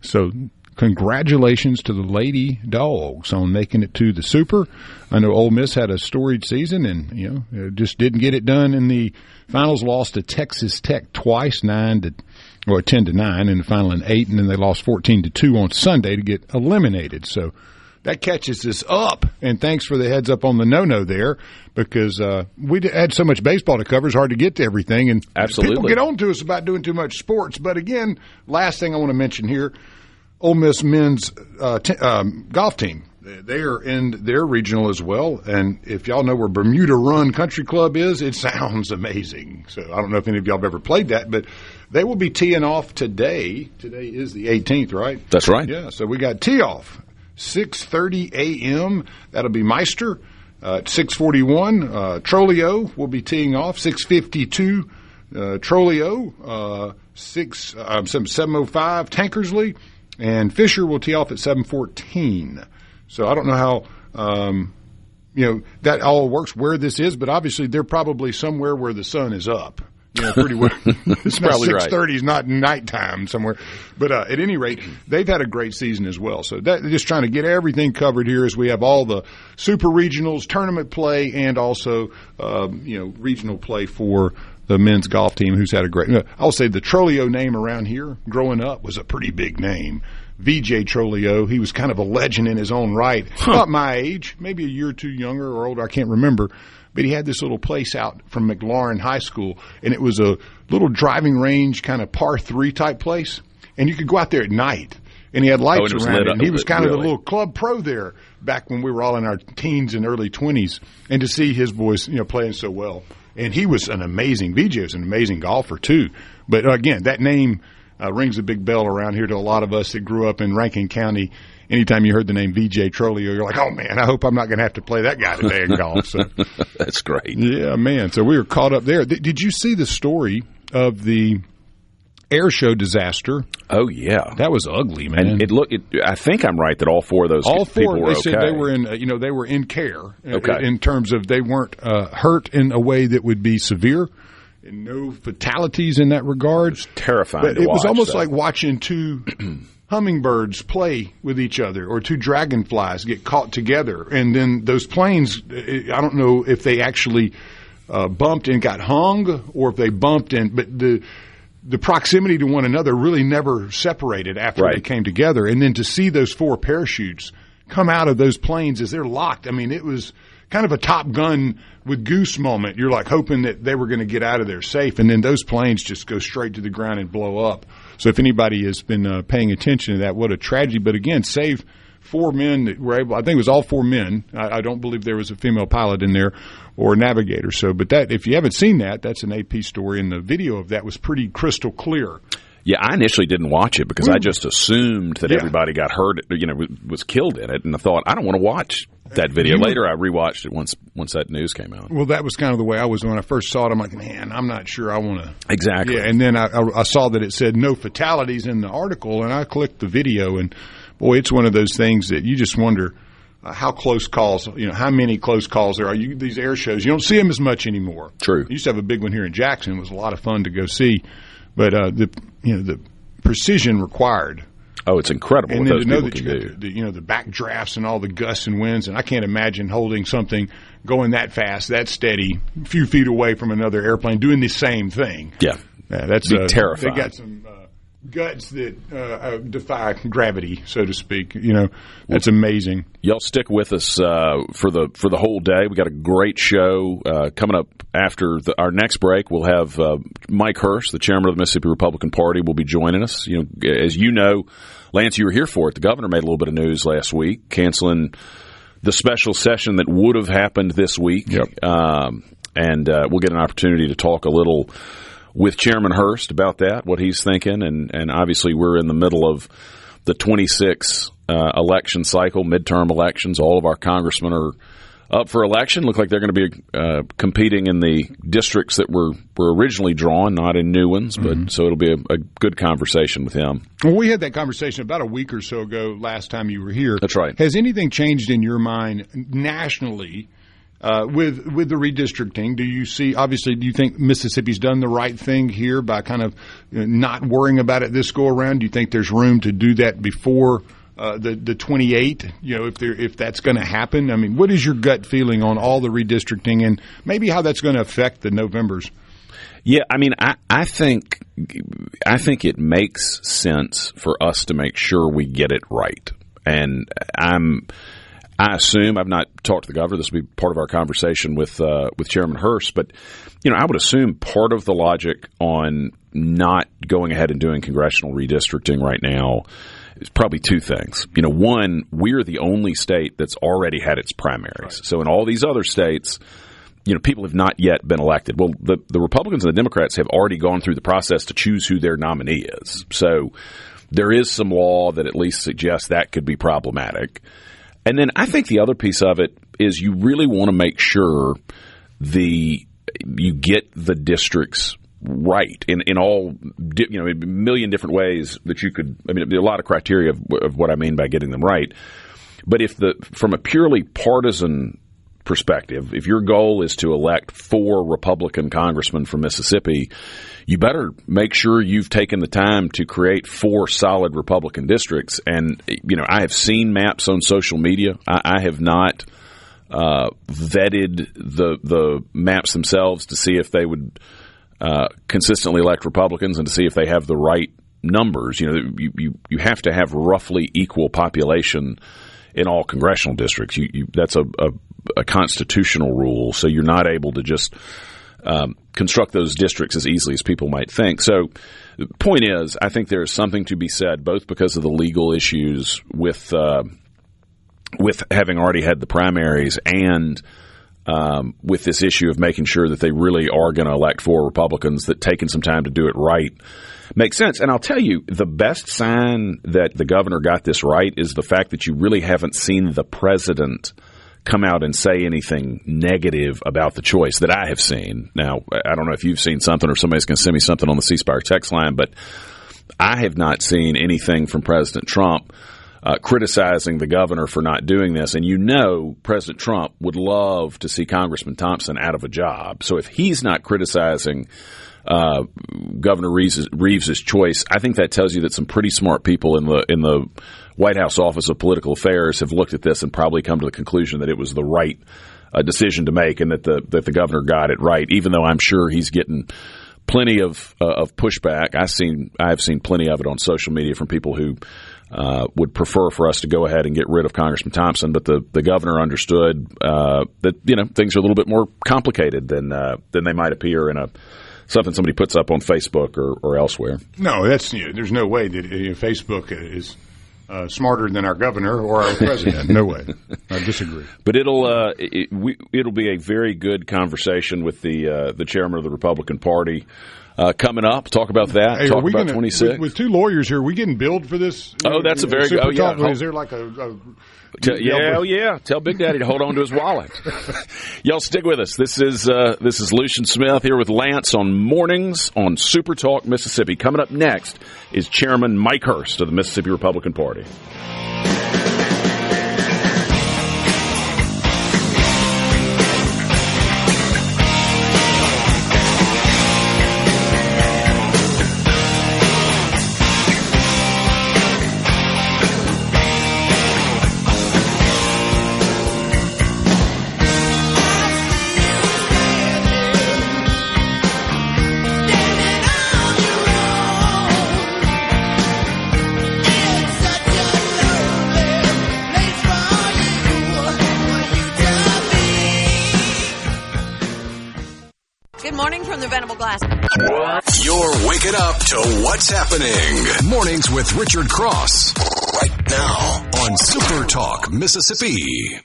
So congratulations to the Lady Dogs on making it to the Super. I know Ole Miss had a storied season and, just didn't get it done in the finals. Lost to Texas Tech twice, 10-9 in the final in 8, and then they lost 14-2 on Sunday to get eliminated. So that catches us up. And thanks for the heads up on the no-no there, because we had so much baseball to cover, it's hard to get to everything. And absolutely, people get on to us about doing too much sports. But again, last thing I want to mention here, Ole Miss men's golf team. They are in their regional as well. And if y'all know where Bermuda Run Country Club is, it sounds amazing. So I don't know if any of y'all have ever played that, but they will be teeing off today. Today is the 18th, right? That's right. Yeah, so we got tee off, 6:30 a.m. That'll be Meister. At 6:41, Trolio will be teeing off, 6:52, Trolio, 7:05, Tankersley. And Fisher will tee off at 7:14. So I don't know how, that all works where this is, but obviously they're probably somewhere where the sun is up. Pretty well. It's probably 6:30 right. is not nighttime somewhere. But at any rate, they've had a great season as well. So they're just trying to get everything covered here as we have all the super regionals, tournament play, and also, regional play for the men's golf team, who's had a great. I'll say the Trolio name around here growing up was a pretty big name. VJ Trolio, he was kind of a legend in his own right. About my age, maybe a year or two younger or older, I can't remember. But he had this little place out from McLaurin High School, and it was a little driving range kind of par 3 type place. And you could go out there at night, and he had lights around it. And he was kind of the little club pro there back when we were all in our teens and early 20s. And to see his voice, playing so well. And he was VJ was an amazing golfer too. But again, that name rings a big bell around here to a lot of us that grew up in Rankin County. Anytime you heard the name VJ Trolio, you're like, oh man, I hope I'm not going to have to play that guy today in golf. So, that's great. Yeah, man. So we were caught up there. Did you see the story of the air show disaster? Oh yeah, that was ugly, man. And I think I'm right that all 4 of those people were they said okay. they were in, they were in care. Okay. In terms of they weren't hurt in a way that would be severe. And no fatalities in that regard. It was terrifying but to it watch. Was almost like watching 2 hummingbirds play with each other, or 2 dragonflies get caught together. And then those planes, I don't know if they actually bumped and got hung, or if they bumped but the proximity to one another really never separated after they came together. And then to see those 4 parachutes come out of those planes as they're locked, I mean, it was kind of a Top Gun with Goose moment. You're like hoping that they were going to get out of there safe, and then those planes just go straight to the ground and blow up. So if anybody has been paying attention to that, what a tragedy. But again, save 4 men that were able, I think it was all 4 men. I don't believe there was a female pilot in there or a navigator. So, but that, if you haven't seen that, that's an AP story, and the video of that was pretty crystal clear. Yeah, I initially didn't watch it because I just assumed that everybody got hurt, was killed in it, and I thought, I don't want to watch that video. Later, I rewatched it once that news came out. Well, that was kind of the way I was when I first saw it. I'm like, man, I'm not sure I want to. Exactly. Yeah, and then I saw that it said no fatalities in the article, and I clicked the video, and boy, it's one of those things that you just wonder how close calls, how many close calls there are. These air shows, you don't see them as much anymore. True. You used to have a big one here in Jackson. It was a lot of fun to go see. But the precision required. Oh, it's incredible. And what then those to know people that you can got do. the backdrafts and all the gusts and winds, and I can't imagine holding something going that fast, that steady, a few feet away from another airplane doing the same thing. Yeah, that's terrifying. They got some guts that defy gravity, so to speak. That's amazing. Y'all stick with us for the whole day. We got a great show coming up after our next break. We'll have Mike Hurst, the chairman of the Mississippi Republican Party, will be joining us. As you know, Lance, you were here for it. The governor made a little bit of news last week, canceling the special session that would have happened this week. Yep. And we'll get an opportunity to talk a little with Chairman Hurst about that, what he's thinking, and obviously we're in the middle of the 26 election cycle, midterm elections. All of our congressmen are up for election. Look like they're going to be competing in the districts that were originally drawn, not in new ones. But so it'll be a good conversation with him. Well, we had that conversation about a week or so ago last time you were here. That's right. Has anything changed in your mind nationally with the redistricting? Do you think Mississippi's done the right thing here by kind of not worrying about it this go around? Do you think there's room to do that before the 28, if that's going to happen? I mean, what is your gut feeling on all the redistricting and maybe how that's going to affect the Novembers? Yeah, I mean, I think it makes sense for us to make sure we get it right. And I assume, I've not talked to the governor, this will be part of our conversation with Chairman Hurst, but I would assume part of the logic on not going ahead and doing congressional redistricting right now is probably two things. One, we're the only state that's already had its primaries. Right. So in all these other states, people have not yet been elected. Well, the Republicans and the Democrats have already gone through the process to choose who their nominee is. So there is some law that at least suggests that could be problematic. And then I think the other piece of it is you really want to make sure you get the districts right in all, a million different ways that you could. I mean, there are a lot of criteria of what I mean by getting them right. But from a purely partisan perspective, if your goal is to elect 4 Republican congressmen from Mississippi, you better make sure you've taken the time to create 4 solid Republican districts. And, I have seen maps on social media. I have not vetted the maps themselves to see if they would consistently elect Republicans and to see if they have the right numbers. You have to have roughly equal population in all congressional districts. That's a constitutional rule, so you're not able to just construct those districts as easily as people might think. So the point is, I think there is something to be said, both because of the legal issues with having already had the primaries and with this issue of making sure that they really are going to elect 4 Republicans, that taking some time to do it right makes sense. And I'll tell you, the best sign that the governor got this right is the fact that you really haven't seen the president come out and say anything negative about the choice that I have seen. Now, I don't know if you've seen something or somebody's going to send me something on the C Spire text line, but I have not seen anything from President Trump criticizing the governor for not doing this. And President Trump would love to see Congressman Thompson out of a job. So if he's not criticizing Governor Reeves's choice, I think that tells you that some pretty smart people in the White House Office of Political Affairs have looked at this and probably come to the conclusion that it was the right decision to make, and that the governor got it right. Even though I'm sure he's getting plenty of pushback. I've seen plenty of it on social media from people who would prefer for us to go ahead and get rid of Congressman Thompson, but the governor understood that things are a little bit more complicated than they might appear in something somebody puts up on Facebook or elsewhere. No, there's no way that Facebook is smarter than our governor or our president. No way. I disagree. But it'll be a very good conversation with the chairman of the Republican Party. Coming up, talk about that. Hey, talk about 26. With 2 lawyers here, are we getting billed for this? Oh, that's a very good. Oh, yeah. Is there like a yeah. Tell Big Daddy to hold on to his wallet. Y'all stick with us. This is Lucien Smith here with Lance on Mornings on SuperTalk Mississippi. Coming up next is Chairman Mike Hurst of the Mississippi Republican Party. You're waking up to what's happening. Mornings with Richard Cross. Right now on Super Talk, Mississippi.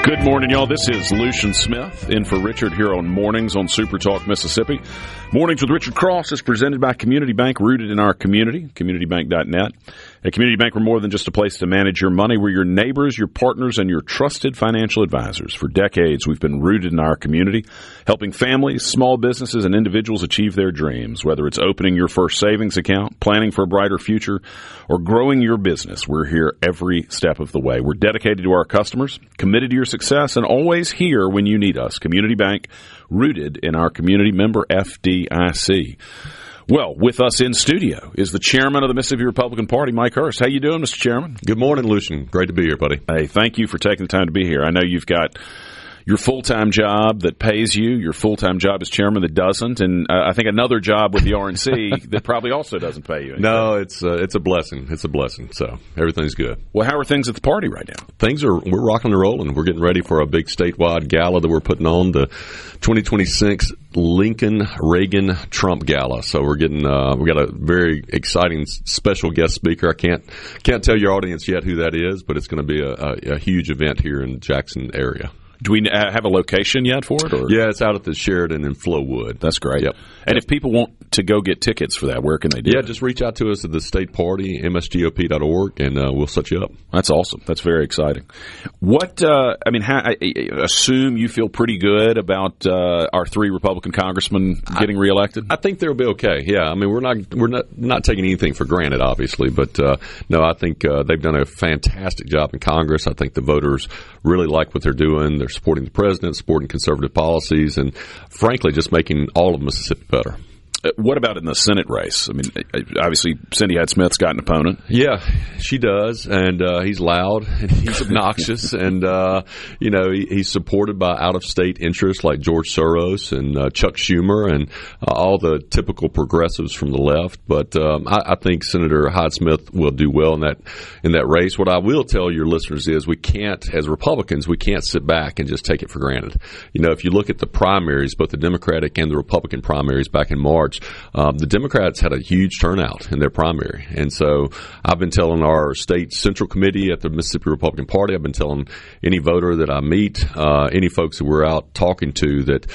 Good morning, y'all. This is Lucien Smith in for Richard here on Mornings on Super Talk Mississippi. Mornings with Richard Cross is presented by Community Bank, rooted in our community, communitybank.net. At Community Bank, we're more than just a place to manage your money. We're your neighbors, your partners, and your trusted financial advisors. For decades, we've been rooted in our community, helping families, small businesses, and individuals achieve their dreams. Whether it's opening your first savings account, planning for a brighter future, or growing your business, we're here every step of the way. We're dedicated to our customers, committed to your success, and always here when you need us. Community Bank, rooted in our community, member FDIC. Well, with us in studio is the chairman of the Mississippi Republican Party, Mike Hurst. How you doing, Mr. Chairman? Good morning, Lucien. Great to be here, buddy. Hey, thank you for taking the time to be here. I know you've got your full-time job that pays you, your full-time job as chairman that doesn't, and I think another job with the RNC that probably also doesn't pay you anything. No, it's a blessing. It's a blessing. So everything's good. Well, how are things at the party right now? We're rocking and rolling. We're getting ready for a big statewide gala that we're putting on, the 2026 Lincoln Reagan Trump Gala. So we're getting we got a very exciting special guest speaker. I can't tell your audience yet who that is, but it's going to be a huge event here in Jackson area. Do we have a location yet for it? Or? Yeah, it's out at the Sheridan in Flowood. That's great. Yep. And if people want to go get tickets for that, where can they do it? Just reach out to us at the state party, msgop.org, and we'll set you up. That's awesome. That's very exciting. What, I assume you feel pretty good about our three Republican congressmen getting reelected? I think they'll be okay. Yeah, I mean, we're not taking anything for granted, obviously, but no, I think they've done a fantastic job in Congress. I think the voters really like what they're doing. They're supporting the president, supporting conservative policies, and frankly, just making all of Mississippi better. What about in the Senate race? I mean, obviously, Cindy Hyde-Smith's got an opponent. Yeah, she does, and he's loud, and he's obnoxious, and, he's supported by out-of-state interests like George Soros and Chuck Schumer and all the typical progressives from the left. But I think Senator Hyde-Smith will do well in that race. What I will tell your listeners is as Republicans, we can't sit back and just take it for granted. You know, if you look at the primaries, both the Democratic and the Republican primaries back in March, the Democrats had a huge turnout in their primary. And so I've been telling our state central committee at the Mississippi Republican Party, I've been telling any voter that I meet, any folks that we're out talking to, that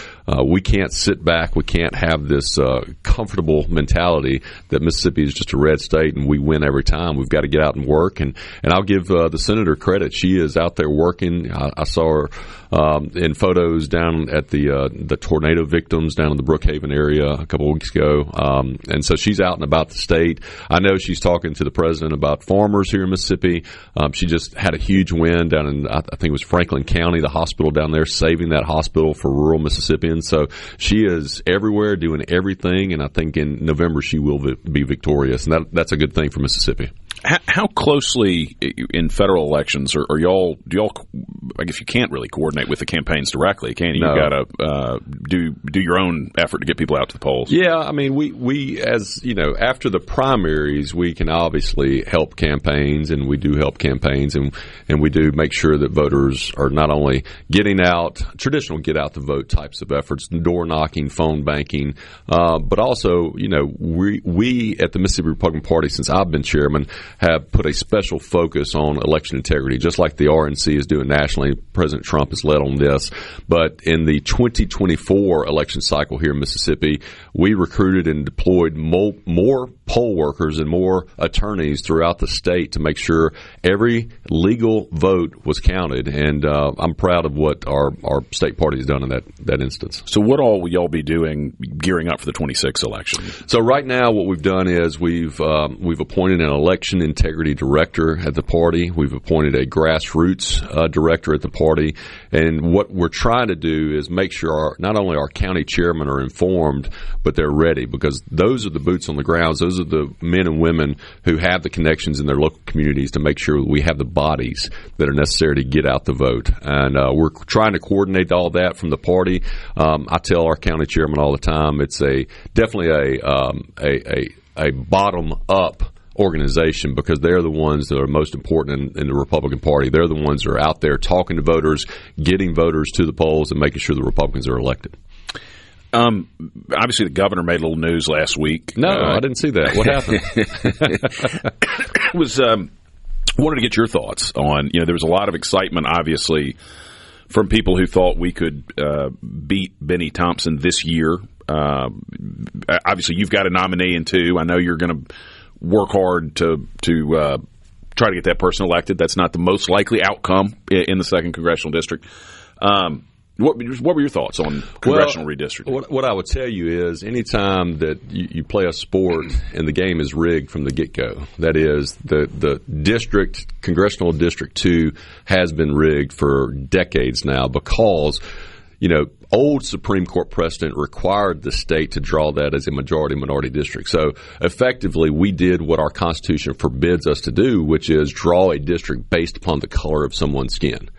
we can't sit back. We can't have this comfortable mentality that Mississippi is just a red state and we win every time. We've got to get out and work. And I'll give the senator credit. She is out there working. I saw her in photos down at the tornado victims down in the Brookhaven area a couple of weeks ago. And so she's out and about the state. I know she's talking to the president about farmers here in Mississippi. She just had a huge win down in, I think it was Franklin County, the hospital down there, saving that hospital for rural Mississippians. So she is everywhere doing everything, and I think in November she will be victorious, and that's a good thing for Mississippi. How closely in federal elections do y'all, I guess you can't really coordinate with the campaigns directly, can you? No. You got to do your own effort to get people out to the polls. Yeah, I mean, we as you know, after the primaries, we can obviously help campaigns, and we do help campaigns, and we do make sure that voters are not only getting out, traditional get out the vote types of efforts, door knocking, phone banking, but also, you know, we at the Mississippi Republican Party, since I've been chairman, have put a special focus on election integrity, just like the RNC is doing nationally. President Trump has led on this. But in the 2024 election cycle here in Mississippi, we recruited and deployed more poll workers and more attorneys throughout the state to make sure every legal vote was counted. And I'm proud of what our state party has done in that instance. So what all will y'all be doing gearing up for the 26th election? So right now what we've done is we've appointed an election integrity director at the party. We've appointed a grassroots director at the party. And what we're trying to do is make sure not only our county chairmen are informed, but they're ready, because those are the boots on the ground. Those are the men and women who have the connections in their local communities to make sure we have the bodies that are necessary to get out the vote. And we're trying to coordinate all that from the party. I tell our county chairman all the time, it's definitely a bottom-up organization, because they're the ones that are most important in the Republican Party. They're the ones that are out there talking to voters, getting voters to the polls, and making sure the Republicans are elected. Obviously, the governor made a little news last week. No, I didn't see that. What happened? It was wanted to get your thoughts on. You know, there was a lot of excitement, obviously, from people who thought we could beat Benny Thompson this year. Obviously, you've got a nominee in two. I know you're going to work hard to try to get that person elected. That's not the most likely outcome in the 2nd Congressional District. What were your thoughts on congressional redistricting? What I would tell you is anytime that you play a sport and the game is rigged from the get-go, that is, the district, Congressional District 2, has been rigged for decades now, because you know, old Supreme Court precedent required the state to draw that as a majority-minority district. So effectively, we did what our Constitution forbids us to do, which is draw a district based upon the color of someone's skin.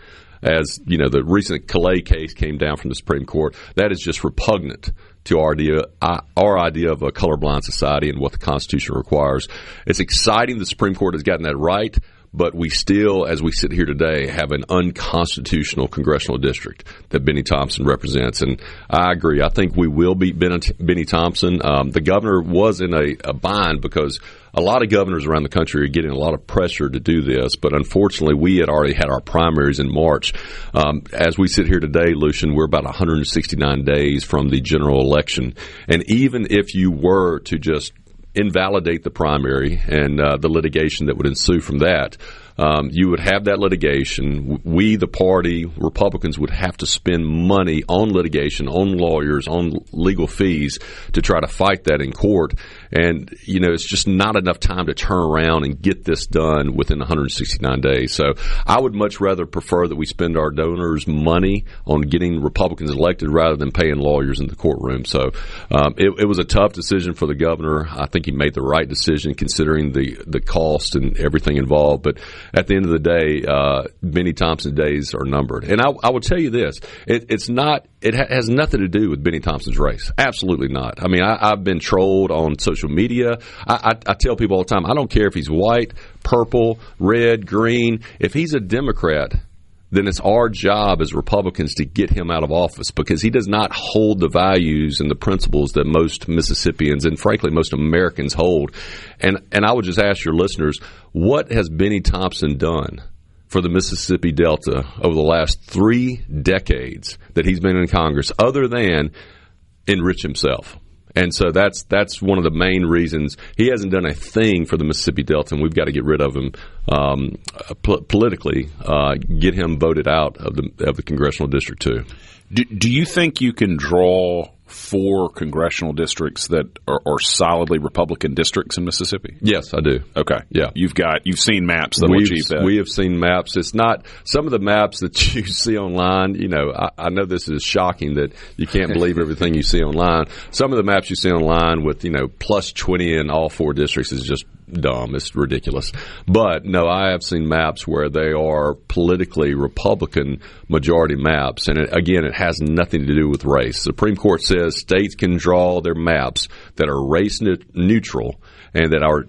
As you know, the recent Calais case came down from the Supreme Court. That is just repugnant to our idea of a colorblind society and what the Constitution requires. It's exciting the Supreme Court has gotten that right, but we still, as we sit here today, have an unconstitutional congressional district that Benny Thompson represents. And I agree. I think we will beat Benny Thompson. The governor was in a bind because a lot of governors around the country are getting a lot of pressure to do this, but unfortunately we had already had our primaries in March. As we sit here today, Lucien, we're about 169 days from the general election. And even if you were to just invalidate the primary and the litigation that would ensue from that, you would have that litigation. We, the party, Republicans, would have to spend money on litigation, on lawyers, on legal fees to try to fight that in court. And, you know, it's just not enough time to turn around and get this done within 169 days. So I would much rather prefer that we spend our donors' money on getting Republicans elected rather than paying lawyers in the courtroom. So it was a tough decision for the governor. I think he made the right decision considering the cost and everything involved. But at the end of the day, Benny Thompson's days are numbered. And I will tell you this, it has nothing to do with Benny Thompson's race. Absolutely not. I mean, I've been trolled on social media. I tell people all the time, I don't care if he's white, purple, red, green. If he's a Democrat, then it's our job as Republicans to get him out of office because he does not hold the values and the principles that most Mississippians and, frankly, most Americans hold. And I would just ask your listeners, what has Benny Thompson done for the Mississippi Delta over the last 3 decades that he's been in Congress other than enrich himself? And so that's one of the main reasons he hasn't done a thing for the Mississippi Delta, and we've got to get rid of him politically, get him voted out of the congressional district too. Do you think you can draw 4 congressional districts that are solidly Republican districts in Mississippi? Yes, I do. Okay. Yeah. You've seen maps that will achieve that. We have seen maps. It's not some of the maps that you see online. You know, I know this is shocking that you can't believe everything you see online. Some of the maps you see online with, you know, plus 20 in all 4 districts is just dumb. It's ridiculous. But no, I have seen maps where they are politically Republican majority maps. And again, it has nothing to do with race. The Supreme Court says states can draw their maps that are race neutral and that are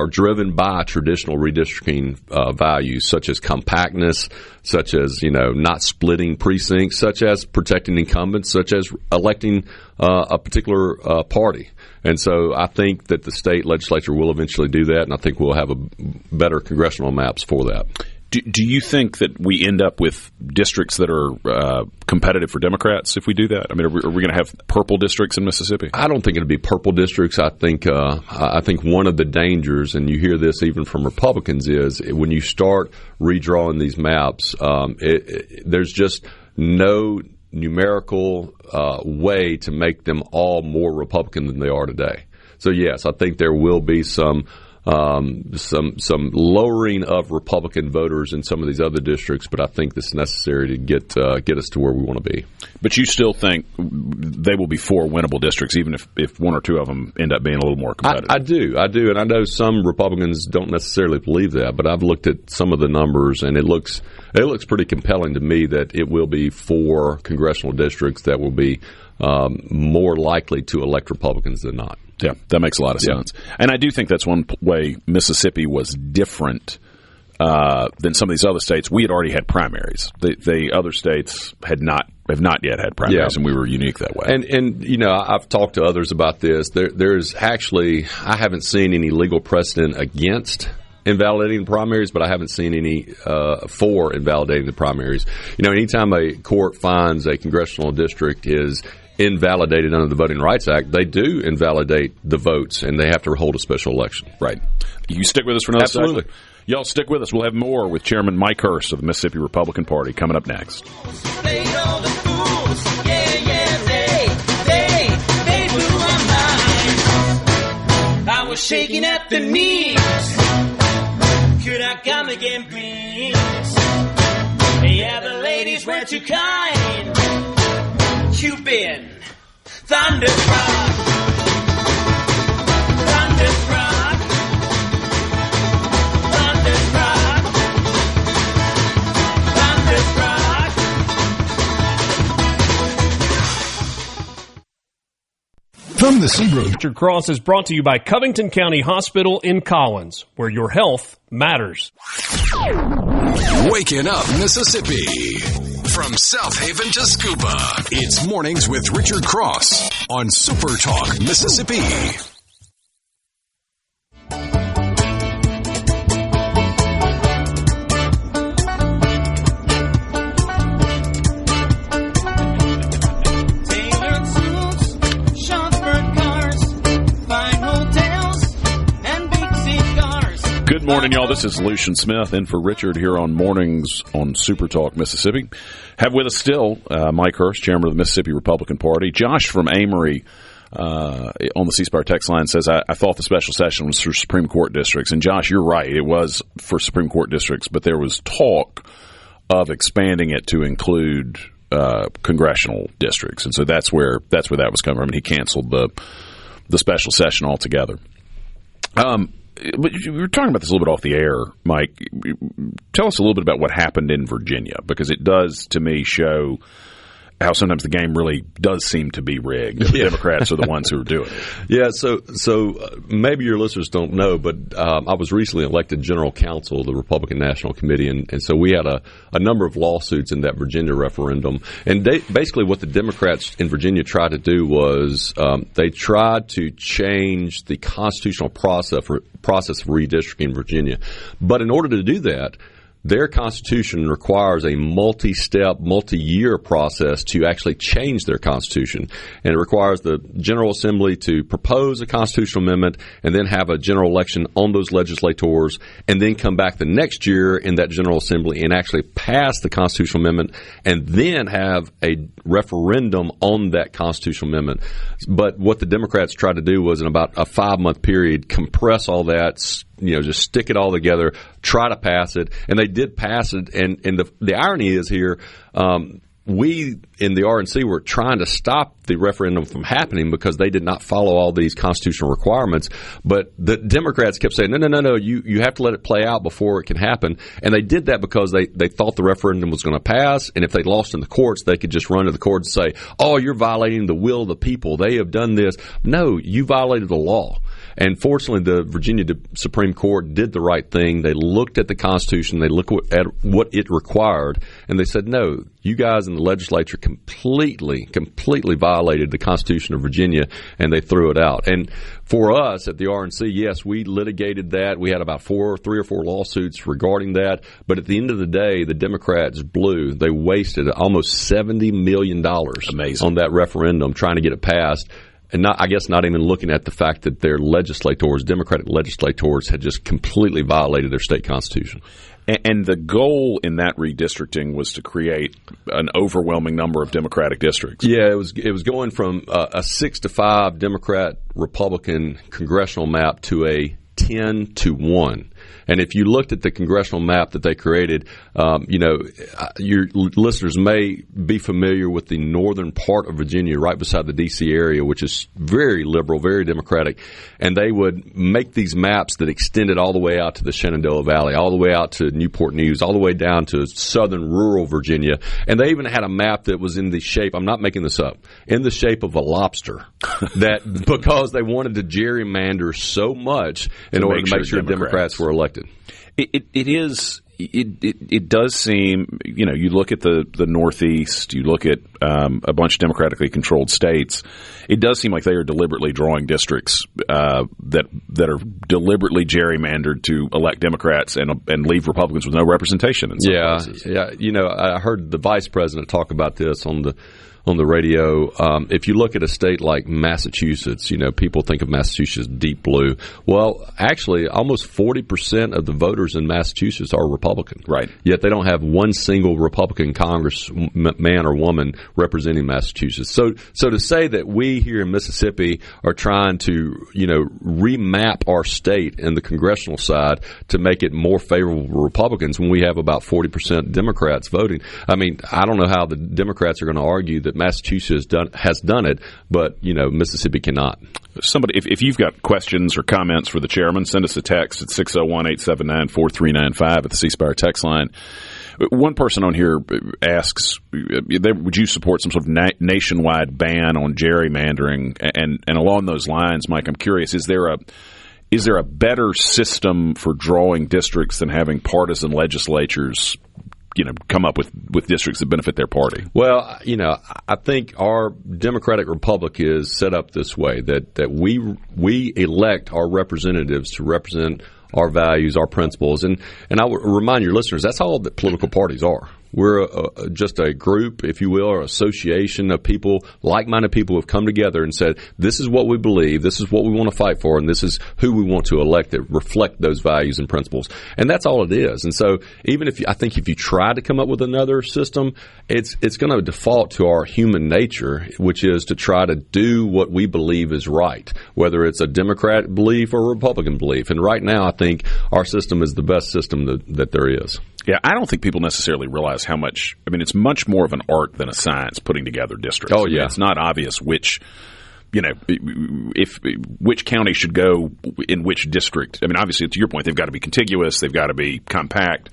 driven by traditional redistricting values such as compactness, such as, you know, not splitting precincts, such as protecting incumbents, such as electing a particular party. And so I think that the state legislature will eventually do that, and I think we'll have better congressional maps for that. Do you think that we end up with districts that are competitive for Democrats if we do that? I mean, are we going to have purple districts in Mississippi? I don't think it'll be purple districts. I think one of the dangers, and you hear this even from Republicans, is when you start redrawing these maps, there's just no numerical way to make them all more Republican than they are today. So yes, I think there will be some lowering of Republican voters in some of these other districts, but I think this is necessary to get us to where we want to be. But you still think they will be 4 winnable districts, even if 1 or 2 of them end up being a little more competitive? I do, and I know some Republicans don't necessarily believe that, but I've looked at some of the numbers, and it looks pretty compelling to me that it will be 4 congressional districts that will be more likely to elect Republicans than not. Yeah, that makes a lot of sense. And I do think that's one way Mississippi was different than some of these other states. We had already had primaries. The other states have not yet had primaries, and we were unique that way. And you know, I've talked to others about this. There's actually, I haven't seen any legal precedent against invalidating the primaries, but I haven't seen any for invalidating the primaries. You know, anytime a court finds a congressional district is invalidated under the Voting Rights Act, they do invalidate the votes, and they have to hold a special election. Right. You stick with us for another Absolutely. second? Y'all stick with us. We'll have more with Chairman Mike Hurst of the Mississippi Republican Party coming up next. I was shaking at the knees. Could I come again, please? Yeah, the ladies were too kind. you been? Thunderstruck. Thunderstruck. Thunderstruck. Thunderstruck. From the Seabrook, Richard Cross is brought to you by Covington County Hospital in Collins, where your health matters. Waking up Mississippi. From South Haven to Scuba, it's Mornings with Richard Cross on SuperTalk Mississippi. Tailored suits, Schaumburg cars, fine hotels, and big cigars. Good morning, y'all. This is Lucien Smith in for Richard here on Mornings on SuperTalk Mississippi. Have with us still Mike Hurst, chairman of the Mississippi Republican Party. Josh from Amory on the C-Spire text line says, I thought the special session was for Supreme Court districts. And Josh, you're right. It was for Supreme Court districts, but there was talk of expanding it to include congressional districts. And so that's where that was coming from. And he canceled the special session altogether. But we were talking about this a little bit off the air, Mike. Tell us a little bit about what happened in Virginia, because it does, to me, show how sometimes the game really does seem to be rigged. The Democrats are the ones who are doing it. Yeah, so maybe your listeners don't know, but I was recently elected general counsel of the Republican National Committee, and so we had a number of lawsuits in that Virginia referendum. And basically what the Democrats in Virginia tried to do was they tried to change the constitutional process of redistricting in Virginia. But in order to do that, their constitution requires a multi-step, multi-year process to actually change their constitution. And it requires the General Assembly to propose a constitutional amendment and then have a general election on those legislators and then come back the next year in that General Assembly and actually pass the constitutional amendment and then have a referendum on that constitutional amendment. But what the Democrats tried to do was in about a 5-month period compress all that, just stick it all together, try to pass it, and they did pass it. And the irony is here, we in the RNC were trying to stop the referendum from happening because they did not follow all these constitutional requirements. But the Democrats kept saying, no, you have to let it play out before it can happen. And they did that because they thought the referendum was going to pass, and if they lost in the courts, they could just run to the courts and say, oh, you're violating the will of the people. They have done this. No, you violated the law. And fortunately, the Virginia Supreme Court did the right thing. They looked at the Constitution. They looked at what it required. And they said, no, you guys in the legislature completely violated the Constitution of Virginia, and they threw it out. And for us at the RNC, yes, we litigated that. We had about 3 or 4 lawsuits regarding that. But at the end of the day, the Democrats blew. They wasted almost $70 million on that referendum trying to get it passed. And not even looking at the fact that their Democratic legislators, had just completely violated their state constitution. And the goal in that redistricting was to create an overwhelming number of Democratic districts. Yeah, it was going from a 6-5 Democrat-Republican congressional map to a 10-1. And if you looked at the congressional map that they created, your listeners may be familiar with the northern part of Virginia right beside the D.C. area, which is very liberal, very Democratic. And they would make these maps that extended all the way out to the Shenandoah Valley, all the way out to Newport News, all the way down to southern rural Virginia. And they even had a map that was in the shape, I'm not making this up, in the shape of a lobster. Because they wanted to gerrymander so much in order to make sure Democrats were elected. It does seem, you look at the Northeast, you look at a bunch of democratically controlled states, it does seem like they are deliberately drawing districts that are deliberately gerrymandered to elect Democrats and leave Republicans with no representation in some places. Yeah. I heard the vice president talk about this on the radio. If you look at a state like Massachusetts, people think of Massachusetts deep blue. Well, actually, almost 40% of the voters in Massachusetts are Republican. Right. Yet they don't have one single Republican congressman or woman representing Massachusetts. So to say that we here in Mississippi are trying to, remap our state in the congressional side to make it more favorable to Republicans when we have about 40% Democrats voting. I mean, I don't know how the Democrats are going to argue that that Massachusetts has done it, but Mississippi cannot. Somebody, if you've got questions or comments for the chairman, send us a text at 601-879-4395 at the C Spire text line. One person on here asks, would you support some sort of nationwide ban on gerrymandering? And along those lines, Mike, I'm curious, is there a better system for drawing districts than having partisan legislatures come up with districts that benefit their party? Well, I think our democratic republic is set up this way, that we elect our representatives to represent our values, our principles. And I would remind your listeners, that's all that political parties are. We're just a group, if you will, or association of people, like-minded people who have come together and said, this is what we believe, this is what we want to fight for, and this is who we want to elect that reflect those values and principles. And that's all it is. And so even if you try to come up with another system, it's going to default to our human nature, which is to try to do what we believe is right, whether it's a Democrat belief or a Republican belief. And right now, I think our system is the best system that there is. Yeah, I don't think people necessarily realize how much. I mean, it's much more of an art than a science putting together districts. Oh, yeah. I mean, it's not obvious which county should go in which district. I mean, obviously, to your point, they've got to be contiguous, they've got to be compact,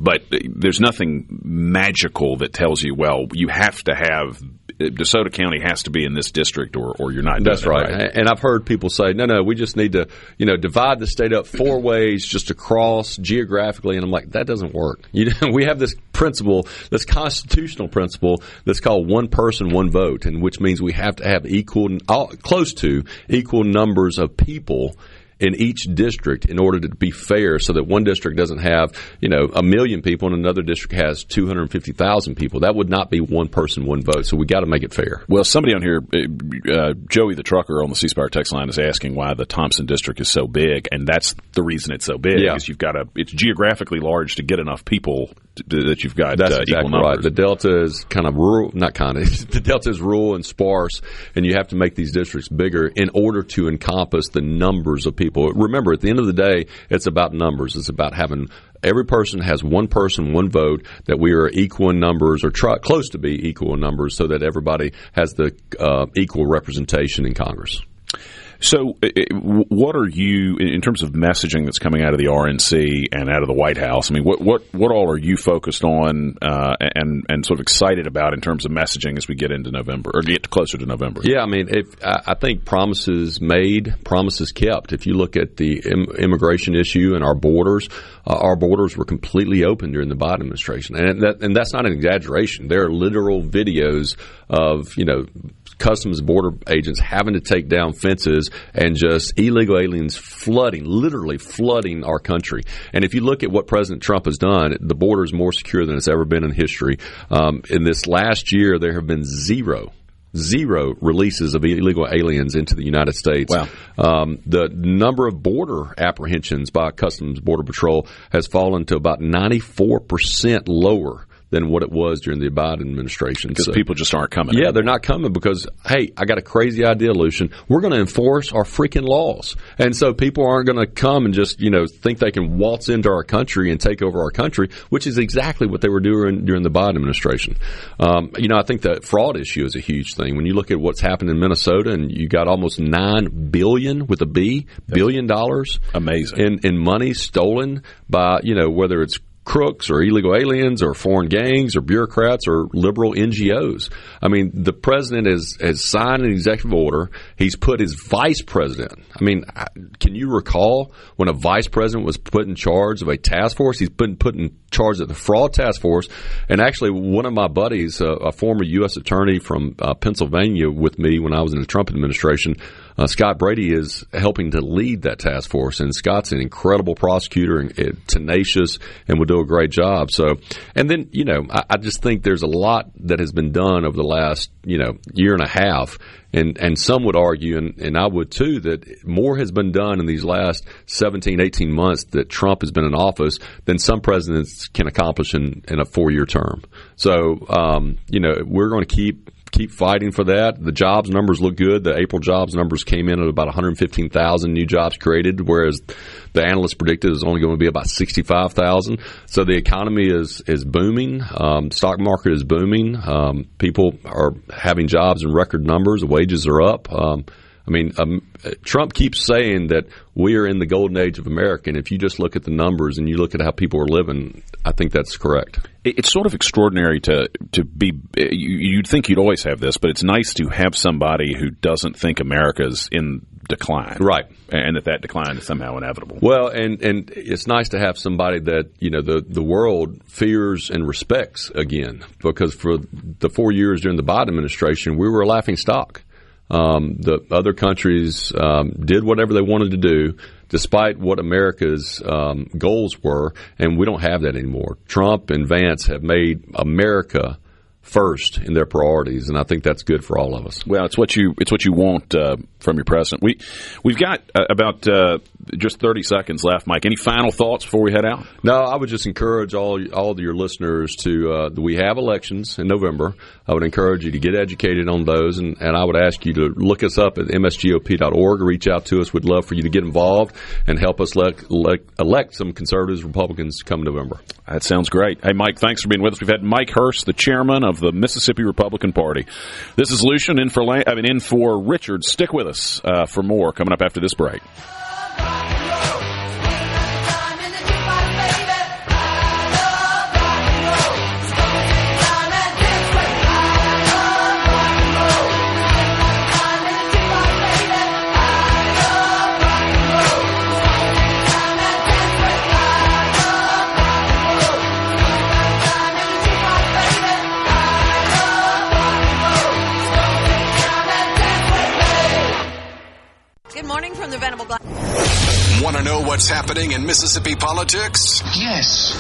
but there's nothing magical that tells you, well, you have to have DeSoto County has to be in this district or you're not. That's right. And I've heard people say, no, we just need to, divide the state up 4 ways just across geographically. And I'm like, that doesn't work. We have this principle, this constitutional principle that's called one person, one vote, and which means we have to have close to equal numbers of people in each district in order to be fair, so that one district doesn't have, 1 million people and another district has 250,000 people. That would not be one person, one vote. So we got to make it fair. Well, somebody on here, Joey the trucker on the C Spire text line, is asking why the Thompson district is so big, and that's the reason it's so big. Yeah. Is it's geographically large to get enough people that you've got that's equal exactly numbers. Right. The Delta is kind of rural, the Delta is rural and sparse, and you have to make these districts bigger in order to encompass the numbers of people. Remember, at the end of the day, it's about numbers. It's about having every person has one person, one vote, that we are equal in numbers or close to be equal in numbers, so that everybody has the equal representation in Congress. So what are you, in terms of messaging that's coming out of the RNC and out of the White House, I mean, what all are you focused on and sort of excited about in terms of messaging as we get into November, or get closer to November? Yeah, I mean, I think promises made, promises kept. If you look at the immigration issue and our borders were completely open during the Biden administration. And that's not an exaggeration. There are literal videos of, Customs Border agents having to take down fences and just illegal aliens literally flooding our country. And if you look at what President Trump has done, the border is more secure than it's ever been in history. In this last year, there have been zero releases of illegal aliens into the United States. Wow. The number of border apprehensions by Customs Border Patrol has fallen to about 94% lower than what it was during the Biden administration. Because people just aren't coming. Yeah, they're not coming because, hey, I got a crazy idea, Lucien. We're going to enforce our freaking laws. And so people aren't going to come and just, think they can waltz into our country and take over our country, which is exactly what they were doing during the Biden administration. I think the fraud issue is a huge thing. When you look at what's happened in Minnesota, and you got almost $9 billion with a B, $billion. Amazing. In money stolen by, whether it's crooks or illegal aliens or foreign gangs or bureaucrats or liberal NGOs. I mean, the president has signed an executive order. He's put his vice president. I mean, can you recall when a vice president was put in charge of a task force? He's been put in charge of the fraud task force. And actually, one of my buddies, a former U.S. attorney from Pennsylvania with me when I was in the Trump administration, Scott Brady, is helping to lead that task force. And Scott's an incredible prosecutor and tenacious and will do a great job. So, and then, I just think there's a lot that has been done over the last, year and a half. And some would argue, and I would too, that more has been done in these last 17, 18 months that Trump has been in office than some presidents can accomplish in a 4-year term. So, we're going to keep keep fighting for that. The jobs numbers look good. The April jobs numbers came in at about 115,000 new jobs created, whereas the analysts predicted it was only going to be about 65,000. So the economy is booming. Stock market is booming. People are having jobs in record numbers. The wages are up. Trump keeps saying that we are in the golden age of America, and if you just look at the numbers and you look at how people are living, I think that's correct. It's sort of extraordinary to be – you'd think you'd always have this, but it's nice to have somebody who doesn't think America's in decline. Right. And that decline is somehow inevitable. Well, and it's nice to have somebody that, the world fears and respects again, because for the 4 years during the Biden administration, we were a laughing stock. The other countries did whatever they wanted to do, despite what America's goals were, and we don't have that anymore. Trump and Vance have made America first in their priorities, and I think that's good for all of us. Well, it's what you want from your president. We've got about just 30 seconds left, Mike. Any final thoughts before we head out? No, I would just encourage all of your listeners to we have elections in November. I would encourage you to get educated on those, and I would ask you to look us up at msgop.org or reach out to us. We'd love for you to get involved and help us elect some conservatives, Republicans come November. That sounds great. Hey, Mike, thanks for being with us. We've had Mike Hurst, the chairman of the Mississippi Republican Party. This is Lucien in for Richard. Stick with us for more coming up after this break. Want to know what's happening in Mississippi politics? Yes.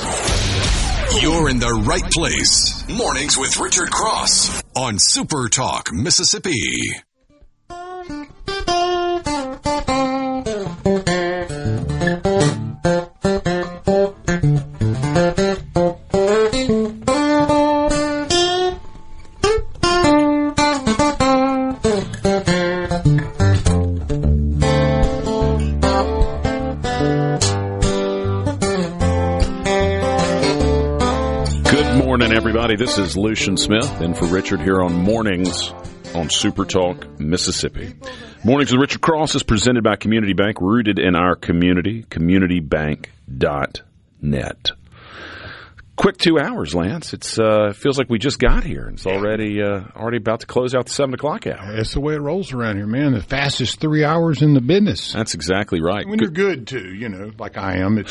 You're in the right place. Mornings with Richard Cross on SuperTalk Mississippi. This is Lucien Smith in for Richard here on Mornings on SuperTalk Mississippi. Mornings with Richard Cross is presented by Community Bank, rooted in our community, communitybank.net. Quick 2 hours, Lance. It feels like we just got here. It's already about to close out the 7 o'clock hour. That's the way it rolls around here, man. The fastest 3 hours in the business. That's exactly right. When you're good, too, like I am, it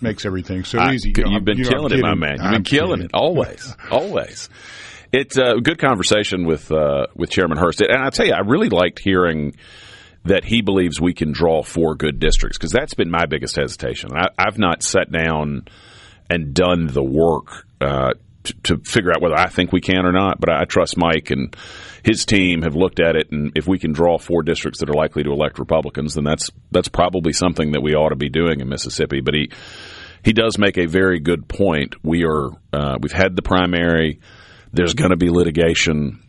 makes everything so easy. You've been killing it, my man. You've been killing it. Always. Always. It's a good conversation with Chairman Hurst. And I tell you, I really liked hearing that he believes we can draw 4 good districts, because that's been my biggest hesitation. I've not sat down and done the work to figure out whether I think we can or not. But I trust Mike and his team have looked at it, and if we can draw 4 districts that are likely to elect Republicans, then that's probably something that we ought to be doing in Mississippi. But he does make a very good point. We've had the primary. There's going to be litigation.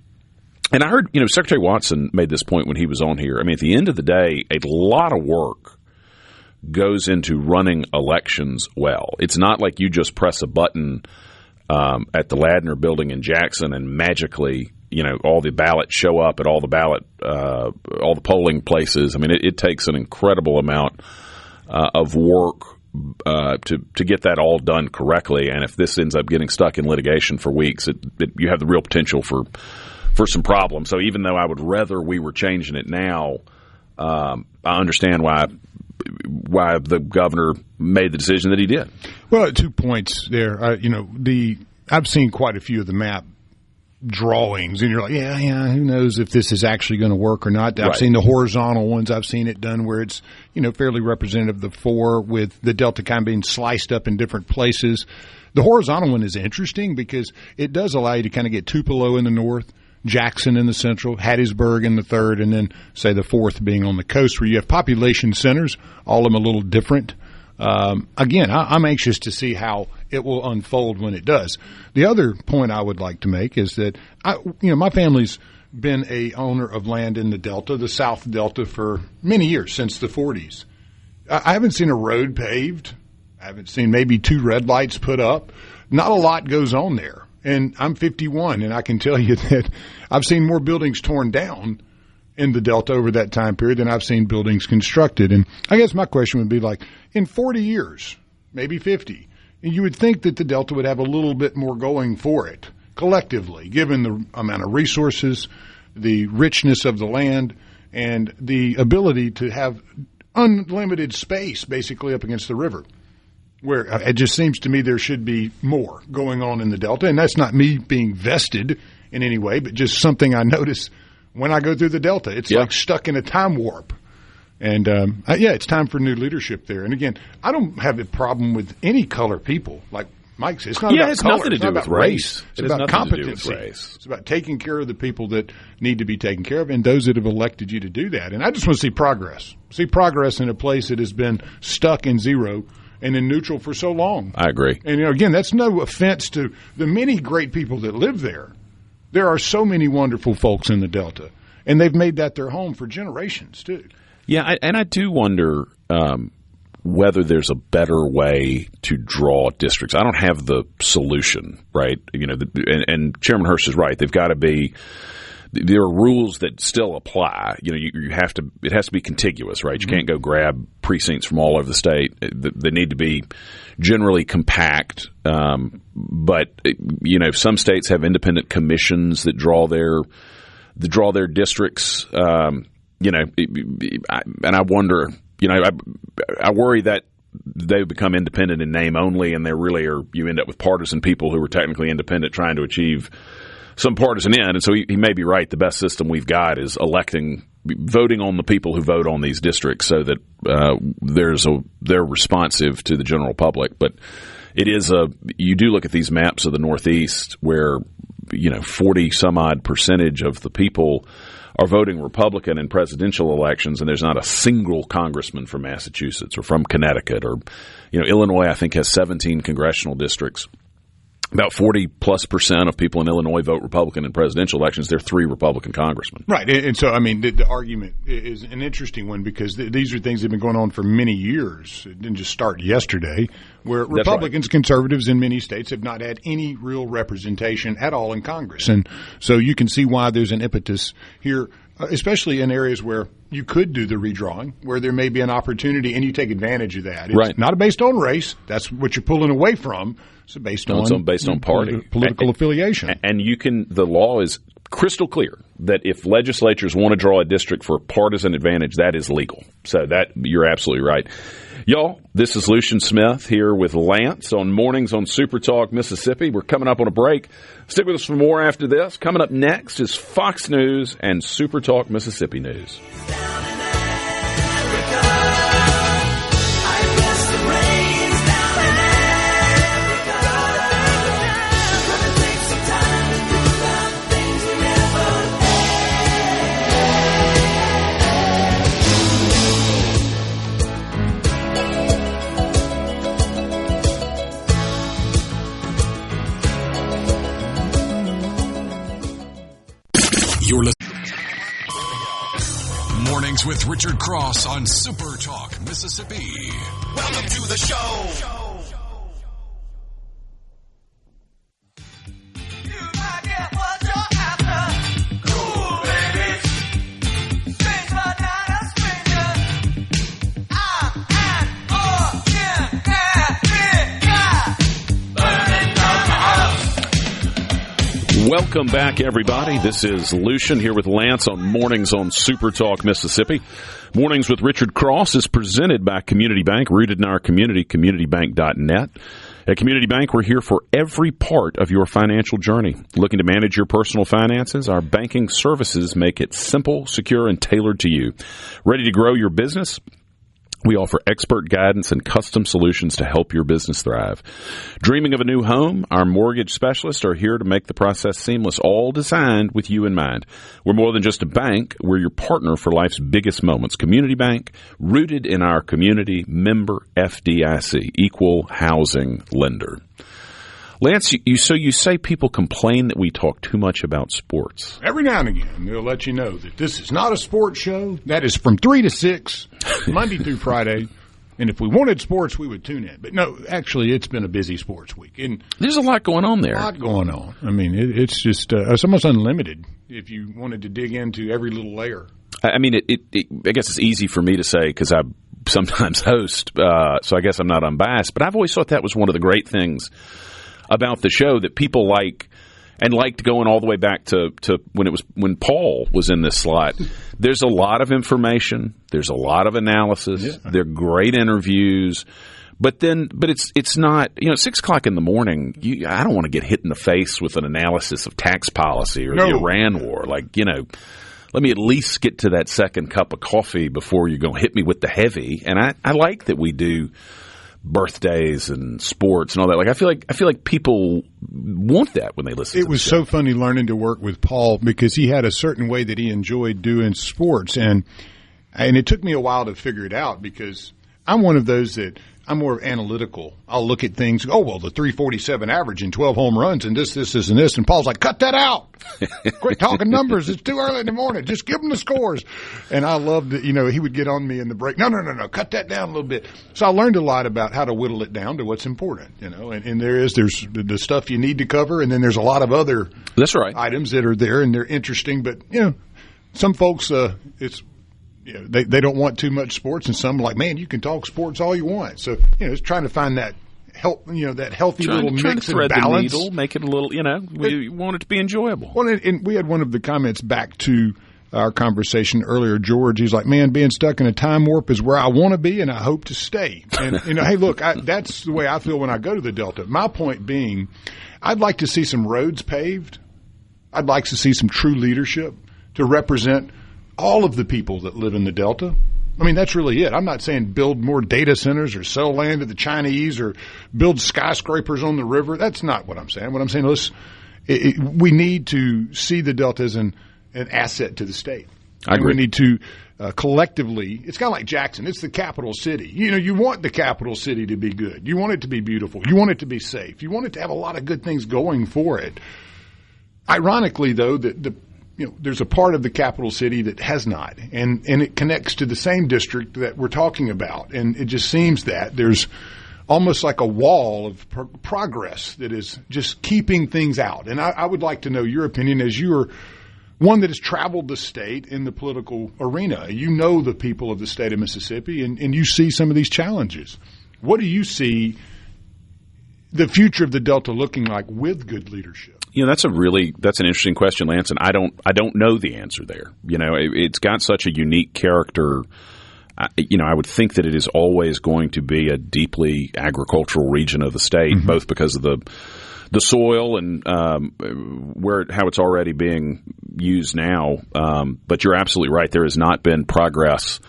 And I heard, Secretary Watson made this point when he was on here. I mean, at the end of the day, a lot of work goes into running elections well. It's not like you just press a button at the Ladner building in Jackson and magically, all the ballots show up at all the polling places. I mean, it takes an incredible amount of work to get that all done correctly. And if this ends up getting stuck in litigation for weeks, you have the real potential for some problems. So even though I would rather we were changing it now, I understand why the governor made the decision that he did. Well, 2 points there. I've seen quite a few of the map drawings, and you're like, yeah, who knows if this is actually going to work or not. I've seen the horizontal ones. I've seen it done where it's, fairly representative of the 4 with the Delta kind of being sliced up in different places. The horizontal one is interesting because it does allow you to kind of get Tupelo in the north, Jackson in the central, Hattiesburg in the third, and then, say, the fourth being on the coast where you have population centers, all of them a little different. again, I'm anxious to see how it will unfold when it does. The other point I would like to make is that my family's been a owner of land in the Delta, the South Delta, for many years, since the 40s. I haven't seen a road paved. I haven't seen maybe 2 red lights put up. Not a lot goes on there. And I'm 51, and I can tell you that I've seen more buildings torn down in the Delta over that time period than I've seen buildings constructed. And I guess my question would be like, in 40 years, maybe 50, you would think that the Delta would have a little bit more going for it collectively, given the amount of resources, the richness of the land, and the ability to have unlimited space basically up against the river, where it just seems to me there should be more going on in the Delta. And that's not me being vested in any way, but just something I notice when I go through the Delta. It's like stuck in a time warp. And, it's time for new leadership there. And, again, I don't have a problem with any color people. Like Mike says, it's not about color. Nothing to do with race. It's about competency. It's about taking care of the people that need to be taken care of and those that have elected you to do that. And I just want to see progress. See progress in a place that has been stuck in zero and in neutral for so long. I agree. And, again, that's no offense to the many great people that live there. There are so many wonderful folks in the Delta, and they've made that their home for generations, too. Yeah, and I do wonder whether there's a better way to draw districts. I don't have the solution, right? And Chairman Hurst is right. They've got to be. There are rules that still apply. You have to. It has to be contiguous, right? You can't go grab precincts from all over the state. They need to be generally compact. But some states have independent commissions that draw their districts. And I wonder. I worry that they become independent in name only, and they really are. You end up with partisan people who are technically independent trying to achieve some partisan end. And so he may be right. The best system we've got is voting on the people who vote on these districts, so that they're responsive to the general public. But it is you do look at these maps of the Northeast where 40 some odd percentage of the people are voting Republican in presidential elections, and there's not a single congressman from Massachusetts or from Connecticut or, Illinois, I think, has 17 congressional districts. About 40+% of people in Illinois vote Republican in presidential elections. There are 3 Republican congressmen. Right. And so, the argument is an interesting one because these are things that have been going on for many years. It didn't just start yesterday, where Republicans, conservatives in many states have not had any real representation at all in Congress. And so you can see why there's an impetus here, especially in areas where you could do the redrawing, where there may be an opportunity, and you take advantage of that. It's not based on race. That's what you're pulling away from. It's based on party, political affiliation. And the law is crystal clear that if legislatures want to draw a district for partisan advantage, that is legal. So you're absolutely right. Y'all, this is Lucien Smith here with Lance on Mornings on SuperTalk Mississippi. We're coming up on a break. Stick with us for more after this. Coming up next is Fox News and SuperTalk Mississippi News. You're listening. Mornings with Richard Cross on Super Talk, Mississippi. Welcome to the show. Welcome back, everybody. This is Lucien here with Lance on Mornings on Super Talk Mississippi. Mornings with Richard Cross is presented by Community Bank, rooted in our community, communitybank.net. At Community Bank, we're here for every part of your financial journey. Looking to manage your personal finances? Our banking services make it simple, secure, and tailored to you. Ready to grow your business? We offer expert guidance and custom solutions to help your business thrive. Dreaming of a new home? Our mortgage specialists are here to make the process seamless, all designed with you in mind. We're more than just a bank. We're your partner for life's biggest moments. Community Bank, rooted in our community, member FDIC, equal housing lender. Lance, you say people complain that we talk too much about sports. Every now and again, they'll let you know that this is not a sports show. That is from 3 to 6, Monday through Friday. And if we wanted sports, we would tune in. But no, actually, it's been a busy sports week. And there's a lot going on there. A lot going on. I mean, it's just it's almost unlimited if you wanted to dig into every little layer. I mean, I guess it's easy for me to say because I sometimes host, so I guess I'm not unbiased. But I've always thought that was one of the great things about the show that people like and liked going all the way back to when Paul was in this slot. There's a lot of information. There's a lot of analysis. Yeah. They're great interviews. But it's not, at 6 o'clock in the morning, I don't want to get hit in the face with an analysis of tax policy or the Iran war. Let me at least get to that second cup of coffee before you're going to hit me with the heavy. And I like that we do birthdays and sports and all that. I feel like people want that when they listen to it. It was so funny learning to work with Paul because he had a certain way that he enjoyed doing sports, and it took me a while to figure it out because I'm one of those that I'm more analytical. I'll look at things, the 347 average and 12 home runs and this, and this. And Paul's like, cut that out. Quit talking numbers. It's too early in the morning. Just give them the scores. And I loved that, he would get on me in the break. No, cut that down a little bit. So I learned a lot about how to whittle it down to what's important, and there's the stuff you need to cover. And then there's a lot of other items that are there and they're interesting. But, some folks, they don't want too much sports, and some are like, man, you can talk sports all you want. So it's trying to find that that healthy little mix and balance. The needle, make it a little, we want it to be enjoyable. Well, and we had one of the comments back to our conversation earlier, George. He's like, man, being stuck in a time warp is where I want to be, and I hope to stay. And hey, look, that's the way I feel when I go to the Delta. My point being, I'd like to see some roads paved. I'd like to see some true leadership to represent all of the people that live in the Delta. I mean, that's really it. I'm not saying build more data centers or sell land to the Chinese or build skyscrapers on the river. That's not what I'm saying. What I'm saying is we need to see the Delta as an asset to the state. I agree. We need to collectively – it's kind of like Jackson. It's the capital city. You want the capital city to be good. You want it to be beautiful. You want it to be safe. You want it to have a lot of good things going for it. Ironically, though, there's a part of the capital city that has not, and it connects to the same district that we're talking about. And it just seems that there's almost like a wall of progress that is just keeping things out. And I would like to know your opinion as you're one that has traveled the state in the political arena. You know the people of the state of Mississippi, and you see some of these challenges. What do you see the future of the Delta looking like with good leadership? That's an interesting question, Lance, and I don't know the answer there. It's got such a unique character. I would think that it is always going to be a deeply agricultural region of the state, mm-hmm. both because of the soil and how it's already being used now. But you're absolutely right. There has not been progress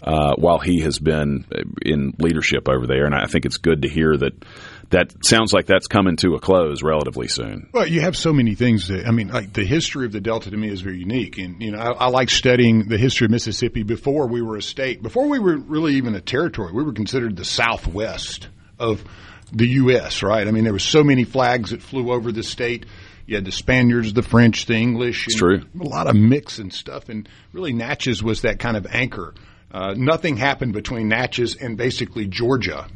while he has been in leadership over there, and I think it's good to hear that. That sounds like that's coming to a close relatively soon. Well, you have so many things like the history of the Delta to me is very unique. And, I like studying the history of Mississippi before we were a state. Before we were really even a territory, we were considered the southwest of the U.S., right? I mean, there were so many flags that flew over the state. You had the Spaniards, the French, the English. It's true. A lot of mix and stuff. And really Natchez was that kind of anchor. Nothing happened between Natchez and basically Georgia.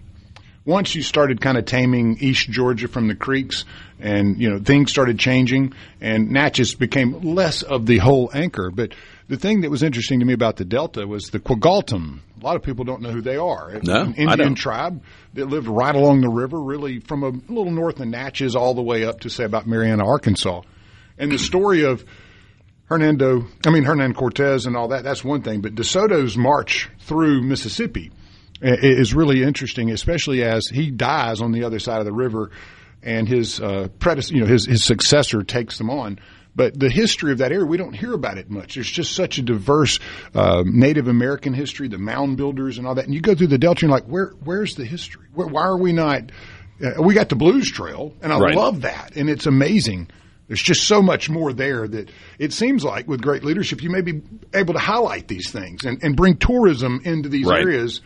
Once you started kind of taming East Georgia from the creeks and, things started changing and Natchez became less of the whole anchor. But the thing that was interesting to me about the Delta was the Quagaltum. A lot of people don't know who they are. It's an Indian tribe that lived right along the river, really from a little north of Natchez all the way up to, say, about Marianna, Arkansas. And the story of Hernan Cortez and all that, that's one thing. But DeSoto's march through Mississippi is really interesting, especially as he dies on the other side of the river. and his his successor takes them on. But the history of that area, we don't hear about it much. There's just such a diverse Native American history, the mound builders and all that. And you go through the Delta, and you're like, where's the history? Why are we not? We got the Blues Trail, and I love that, and it's amazing. There's just so much more there that it seems like with great leadership, you may be able to highlight these things and bring tourism into these areas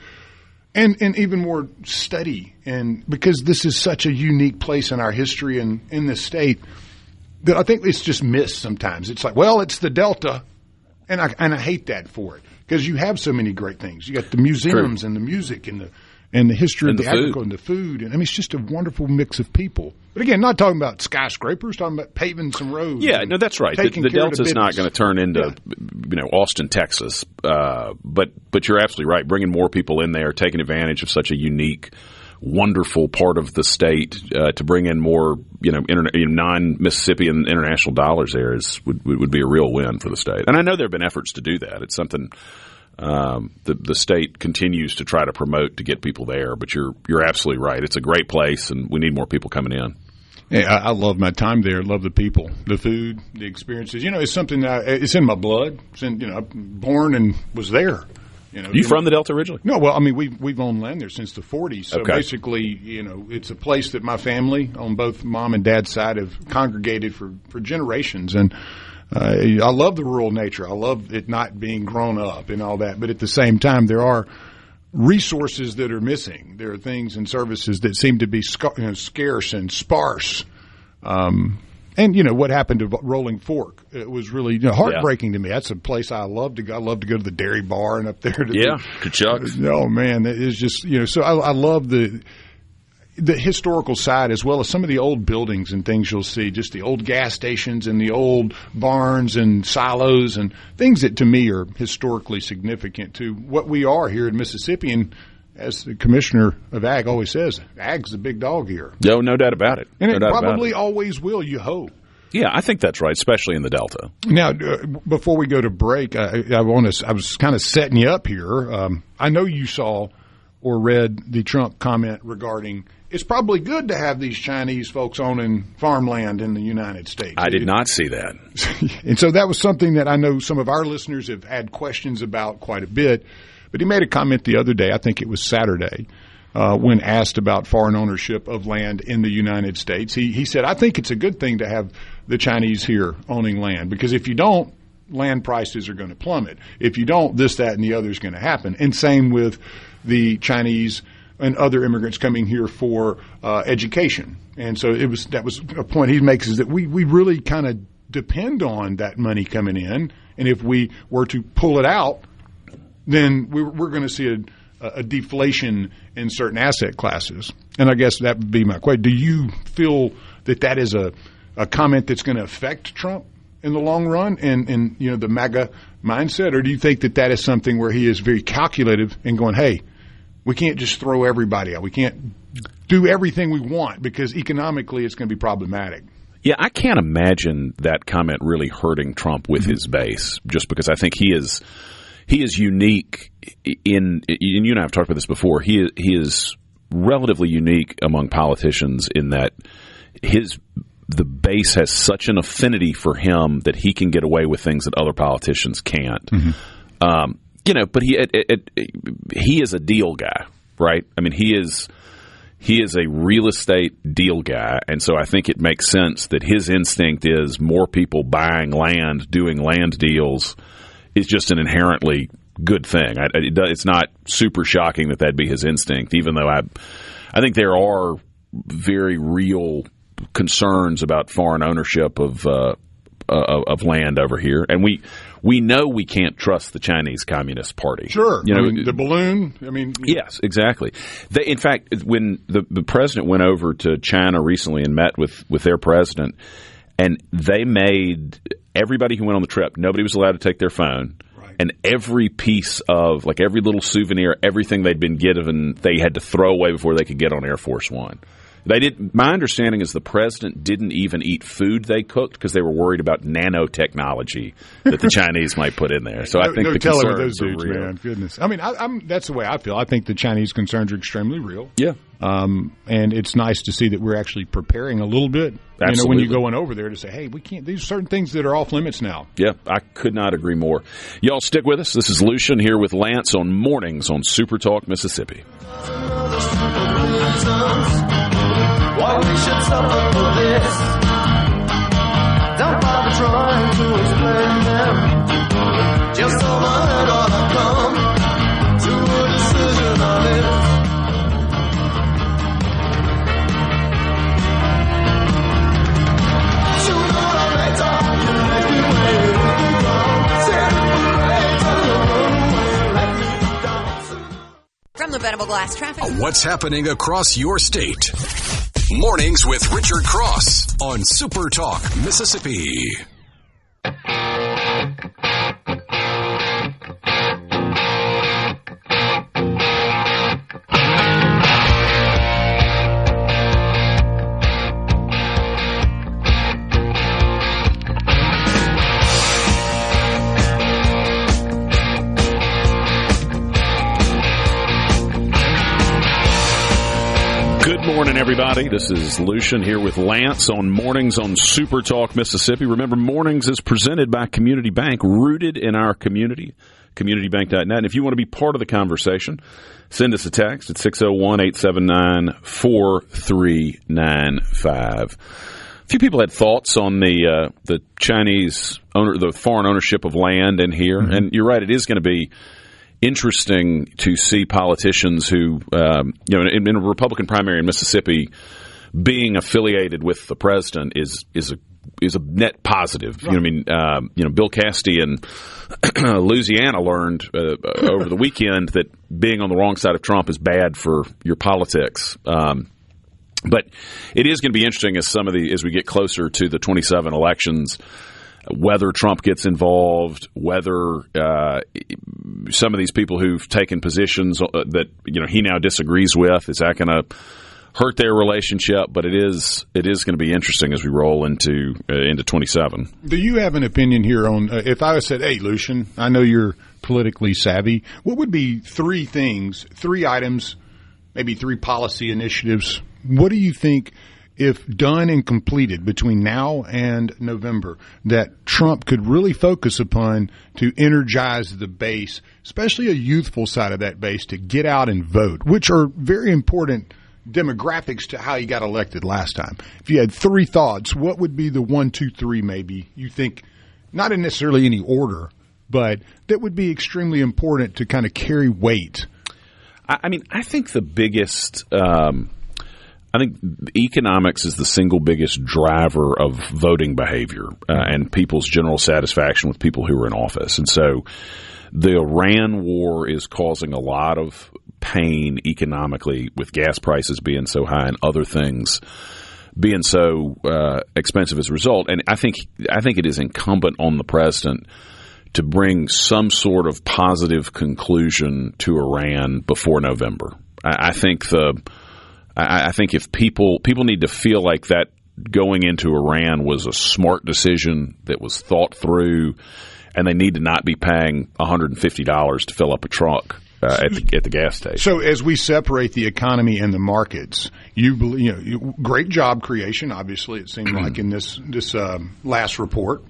and even more study. And because this is such a unique place in our history and in this state that I think it's just missed sometimes. It's like, well, it's the Delta, and I hate that for it because you have so many great things. You got the museums and the music and the history of the agriculture and the food. And I mean, it's just a wonderful mix of people. But again, not talking about skyscrapers, talking about paving some roads. Yeah, no, that's right. The Delta's not going to turn into, Austin, Texas. But you're absolutely right. Bringing more people in there, taking advantage of such a unique, wonderful part of the state to bring in more, non-Mississippi and international dollars there would be a real win for the state. And I know there have been efforts to do that. It's something the state continues to try to promote to get people there. But you're absolutely right. It's a great place, and we need more people coming in. Yeah, I love my time there. I love the people, the food, the experiences. It's something it's in my blood. I'm born and was there. You from the Delta originally? No, well, I mean, we've owned land there since the 40s. So basically, it's a place that my family on both mom and dad's side have congregated for generations. And I love the rural nature. I love it not being grown up and all that. But at the same time, there are resources that are missing. There are things and services that seem to be scarce and sparse. And what happened to Rolling Fork? It was really heartbreaking to me. That's a place I love to go. I love to go to the dairy bar and up there. Kachucks. Oh man, it's just So I love the historical side as well as some of the old buildings and things you'll see. Just the old gas stations and the old barns and silos and things that to me are historically significant to what we are here in Mississippi. And as the commissioner of Ag always says, Ag's the big dog here. No doubt about it. And it probably always will, you hope. Yeah, I think that's right, especially in the Delta. Now, before we go to break, I was kind of setting you up here. I know you saw or read the Trump comment regarding it's probably good to have these Chinese folks owning farmland in the United States. I did not see that. And so that was something that I know some of our listeners have had questions about quite a bit. But he made a comment the other day, I think it was Saturday, when asked about foreign ownership of land in the United States. He said, I think it's a good thing to have the Chinese here owning land, because if you don't, land prices are going to plummet. If you don't, this, that, and the other is going to happen. And same with the Chinese and other immigrants coming here for education. And so that was a point he makes, is that we really kind of depend on that money coming in. And if we were to pull it out, then we're going to see a deflation in certain asset classes. And I guess that would be my question. Do you feel that is a comment that's going to affect Trump in the long run and the MAGA mindset? Or do you think that is something where he is very calculative and going, hey, we can't just throw everybody out. We can't do everything we want because economically it's going to be problematic? Yeah, I can't imagine that comment really hurting Trump with his base, just because I think he is unique in you and I have talked about this before. He is relatively unique among politicians in that the base has such an affinity for him that he can get away with things that other politicians can't. Mm-hmm. But he is a deal guy, right? I mean, he is a real estate deal guy, and so I think it makes sense that his instinct is more people buying land, doing land deals is just an inherently good thing. It's not super shocking that that'd be his instinct, even though I think there are very real concerns about foreign ownership of land over here, and we know we can't trust the Chinese Communist Party. Sure, the balloon. Yes, exactly. In fact, when the president went over to China recently and met with their president, and they made everybody who went on the trip, nobody was allowed to take their phone. Right. And every piece of, every little souvenir, everything they'd been given, they had to throw away before they could get on Air Force One. They did. My understanding is the president didn't even eat food they cooked because they were worried about nanotechnology that the Chinese might put in there. So I think the concerns with those dudes, are real. man. Goodness. I mean, that's the way I feel. I think the Chinese concerns are extremely real. Yeah. And it's nice to see that we're actually preparing a little bit. Absolutely. You know, when you're going over there to say, hey, we can't. These are certain things that are off limits now. Yeah, I could not agree more. Y'all stick with us. This is Lucien here with Lance on Mornings on SuperTalk Mississippi. Why we should suffer for this? Don't bother trying to explain them. Just overheard all I've come to a decision on it. Sooner or later, you make me wait. From the Venable Glass Traffic. What's happening across your state? Mornings with Richard Cross on SuperTalk Mississippi. Good morning, everybody. This is Lucien here with Lance on Mornings on SuperTalk Mississippi. Remember, Mornings is presented by Community Bank, rooted in our community, communitybank.net. And if you want to be part of the conversation, send us a text at 601-879-4395. A few people had thoughts on the Chinese the foreign ownership of land in here, and you're right, it is going to be interesting to see politicians who, in a Republican primary in Mississippi, being affiliated with the president is a net positive. Right. Bill Cassidy in Louisiana learned over the weekend that being on the wrong side of Trump is bad for your politics. But it is going to be interesting as we get closer to the 27 elections, whether Trump gets involved, whether some of these people who've taken positions that he now disagrees with, is that going to hurt their relationship? But it is going to be interesting as we roll into 27. Do you have an opinion here on if I said, hey, Lucien, I know you're politically savvy, what would be three items, maybe three policy initiatives? What do you think, if done and completed between now and November, that Trump could really focus upon to energize the base, especially a youthful side of that base, to get out and vote, which are very important demographics to how he got elected last time? If you had three thoughts, what would be the 1, 2, 3 maybe you think, not in necessarily any order, but that would be extremely important to kind of carry weight? I think the biggest I think economics is the single biggest driver of voting behavior and people's general satisfaction with people who are in office. And so the Iran war is causing a lot of pain economically, with gas prices being so high and other things being so expensive as a result. And I think it is incumbent on the president to bring some sort of positive conclusion to Iran before November. I think if people need to feel like that going into Iran was a smart decision that was thought through, and they need to not be paying $150 to fill up a truck at the gas station. So as we separate the economy and the markets, great job creation. Obviously, it seemed like in this last report.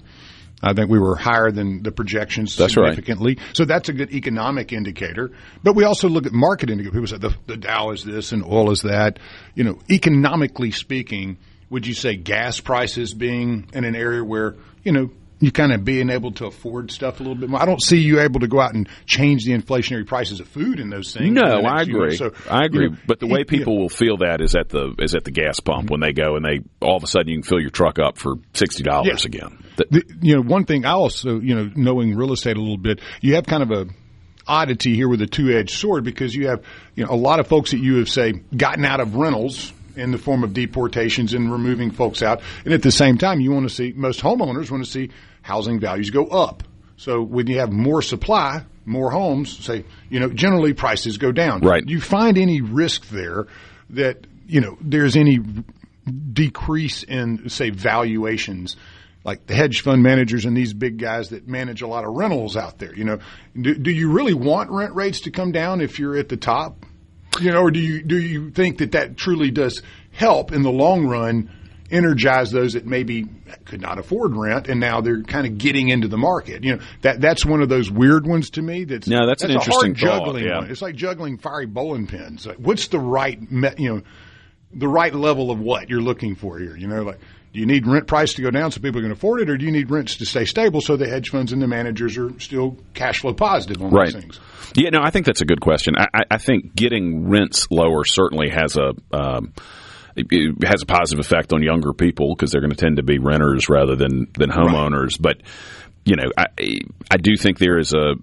I think we were higher than the projections significantly. Right. So that's a good economic indicator. But we also look at market indicators. People say the Dow is this and oil is that. Economically speaking, would you say gas prices being in an area where, you kind of being able to afford stuff a little bit more? I don't see you able to go out and change the inflationary prices of food and those things. No, I agree. I agree. But the way people will feel that is at the gas pump when they go and all of a sudden you can fill your truck up for $60 again. One thing I also, knowing real estate a little bit, you have kind of a oddity here with a two-edged sword, because you have, a lot of folks that you have, say, gotten out of rentals in the form of deportations and removing folks out. And at the same time, most homeowners want to see housing values go up. So when you have more supply, more homes, generally prices go down. Right. Do you find any risk there that there's any decrease in, say, valuations, like the hedge fund managers and these big guys that manage a lot of rentals out there. Do you really want rent rates to come down if you're at the top? Or do you think that truly does help in the long run energize those that maybe could not afford rent and now they're kind of getting into the market? That's one of those weird ones to me. That's an interesting hard juggling thought, yeah. one. It's like juggling fiery bowling pins. Like, what's the right the right level of what you're looking for here? Do you need rent price to go down so people can afford it, or do you need rents to stay stable so the hedge funds and the managers are still cash flow positive on those things? Yeah, no, I think that's a good question. I think getting rents lower certainly has a positive effect on younger people because they're going to tend to be renters rather than homeowners. Right. But I do think there's a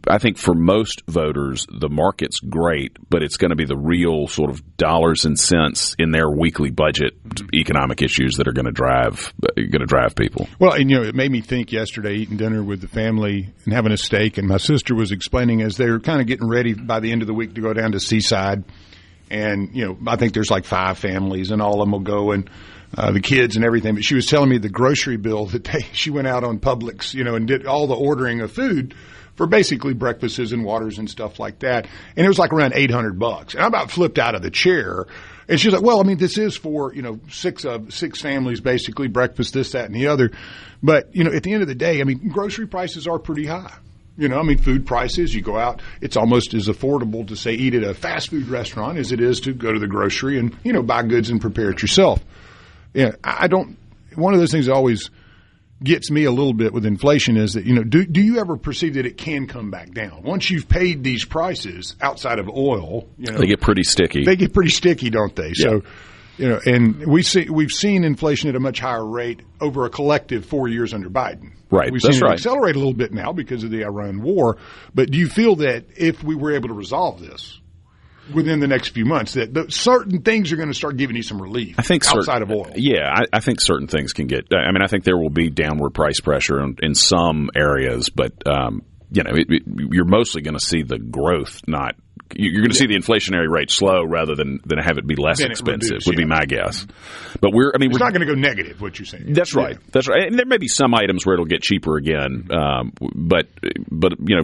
I think for most voters, the market's great, but it's going to be the real sort of dollars and cents in their weekly budget economic issues that are going to drive people. Well, and it made me think yesterday eating dinner with the family and having a steak, and my sister was explaining as they were kind of getting ready by the end of the week to go down to Seaside, and I think there's like 5 families, and all of them will go and. The kids and everything, but she was telling me the grocery bill that she went out on Publix, and did all the ordering of food for basically breakfasts and waters and stuff like that. And it was like around $800. And I about flipped out of the chair. And she's like, well, this is for, 6 families, basically breakfast, this, that, and the other. But, at the end of the day, grocery prices are pretty high. Food prices, you go out, it's almost as affordable to say eat at a fast food restaurant as it is to go to the grocery and, buy goods and prepare it yourself. Yeah, one of those things that always gets me a little bit with inflation is that, do you ever perceive that it can come back down? Once you've paid these prices outside of oil, they get pretty sticky. They get pretty sticky, don't they? Yeah. So, and we've seen inflation at a much higher rate over a collective 4 years under Biden. Right. We've seen it accelerate a little bit now because of the Iran war. But do you feel that if we were able to resolve this within the next few months, that certain things are going to start giving you some relief outside of oil? Yeah, I think certain things can get – I think there will be downward price pressure in some areas, but, you're mostly going to see the growth not – you're going to see the inflationary rate slow rather than have it be less expensive would be my guess. But it's not going to go negative, what you're saying. That's right. Yeah. That's right. And there may be some items where it'll get cheaper again, but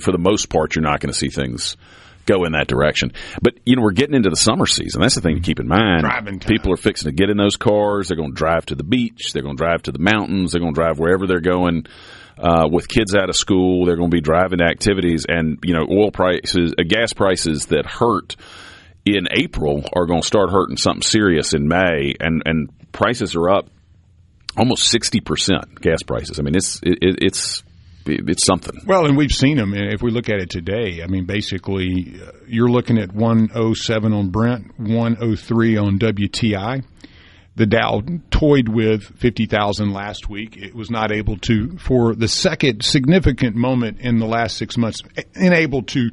for the most part, you're not going to see things – go in that direction. But, we're getting into the summer season. That's the thing to keep in mind. Driving time. People are fixing to get in those cars. They're going to drive to the beach. They're going to drive to the mountains. They're going to drive wherever they're going. With kids out of school, they're going to be driving to activities. And, oil prices, gas prices that hurt in April are going to start hurting something serious in May. And prices are up almost 60%, gas prices. It's something. Well, and we've seen them. If we look at it today, basically, you're looking at 107 on Brent, 103 on WTI. The Dow toyed with 50,000 last week. It was not able to, for the second significant moment in the last 6 months, unable to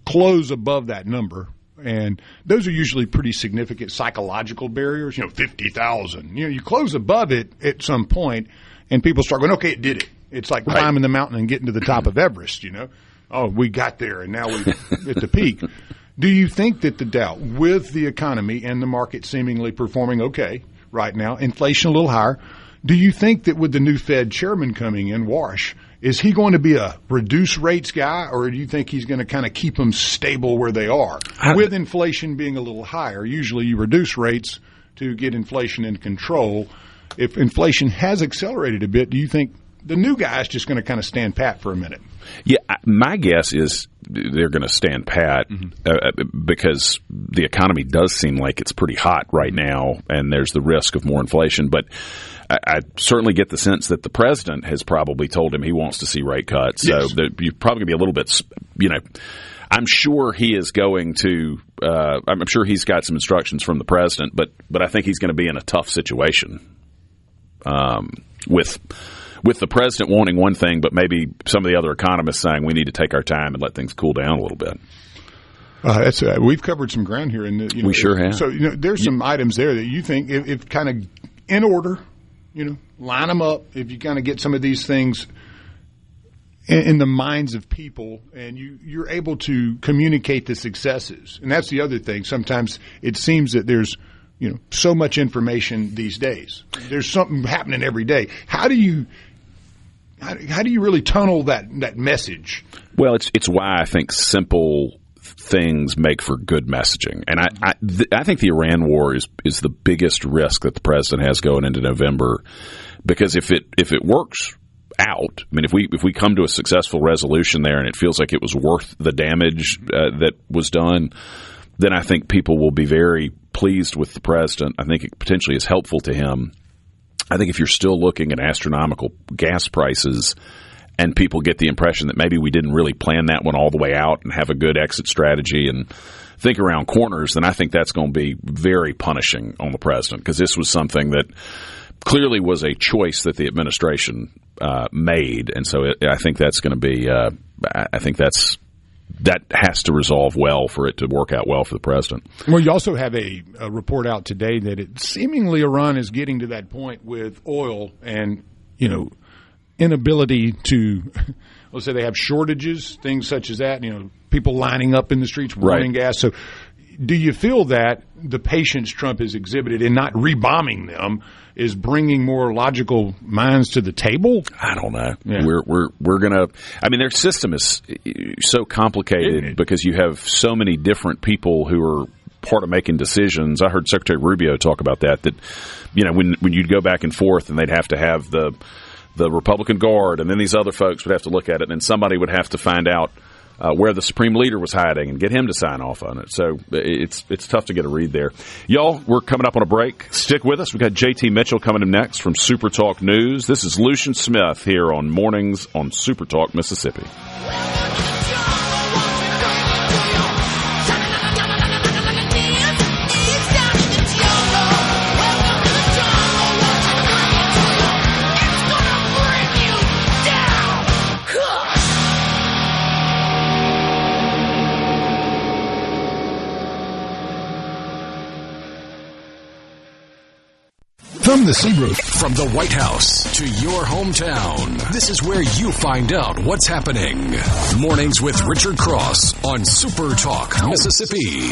close above that number. And those are usually pretty significant psychological barriers. 50,000. You close above it at some point, and people start going, okay, it did it. It's like climbing the mountain and getting to the top of Everest, Oh, we got there, and now we're at the peak. Do you think that the Dow, with the economy and the market seemingly performing okay right now, inflation a little higher, do you think that with the new Fed chairman coming in, Warsh, is he going to be a reduce rates guy, or do you think he's going to kind of keep them stable where they are? With inflation being a little higher, usually you reduce rates to get inflation in control. If inflation has accelerated a bit, do you think the new guy is just going to kind of stand pat for a minute? Yeah, my guess is they're going to stand pat because the economy does seem like it's pretty hot right now, and there's the risk of more inflation. But I certainly get the sense that the president has probably told him he wants to see rate cuts. Yes. So you're probably going to be a little bit, I'm sure he is going to I'm sure he's got some instructions from the president, but I think he's going to be in a tough situation with the president wanting one thing, but maybe some of the other economists saying we need to take our time and let things cool down a little bit. We've covered some ground here. We sure have. So, there's some items there that you think, if kind of in order, line them up, if you kind of get some of these things in the minds of people, and you're able to communicate the successes. And that's the other thing. Sometimes it seems that there's so much information these days. There's something happening every day. How do you really tunnel that message? Well, it's why I think simple things make for good messaging. And I think the Iran war is the biggest risk that the president has going into November, because if it works out, I mean, if we come to a successful resolution there and it feels like it was worth the damage that was done, then I think people will be very pleased with the president. I think it potentially is helpful to him. I think if you're still looking at astronomical gas prices and people get the impression that maybe we didn't really plan that one all the way out and have a good exit strategy and think around corners, then I think that's going to be very punishing on the president, because this was something that clearly was a choice that the administration made. And so I think that's going to be that has to resolve well for it to work out well for the president. Well, you also have a report out today that it seemingly Iran is getting to that point with oil and, inability to, let's say they have shortages, things such as that, people lining up in the streets, running gas. So do you feel that the patience Trump has exhibited in not rebombing them is bringing more logical minds to the table? I don't know. Yeah. We're gonna. I mean, their system is so complicated because you have so many different people who are part of making decisions. I heard Secretary Rubio talk about that when you'd go back and forth, and they'd have to have the Republican Guard, and then these other folks would have to look at it, and then somebody would have to find out where the Supreme Leader was hiding and get him to sign off on it. So it's tough to get a read there. Y'all, we're coming up on a break. Stick with us. We've got JT Mitchell coming in next from SuperTalk News. This is Lucien Smith here on Mornings on SuperTalk Mississippi. From the Seabrook, from the White House to your hometown, this is where you find out what's happening. Mornings with Richard Cross on SuperTalk Mississippi.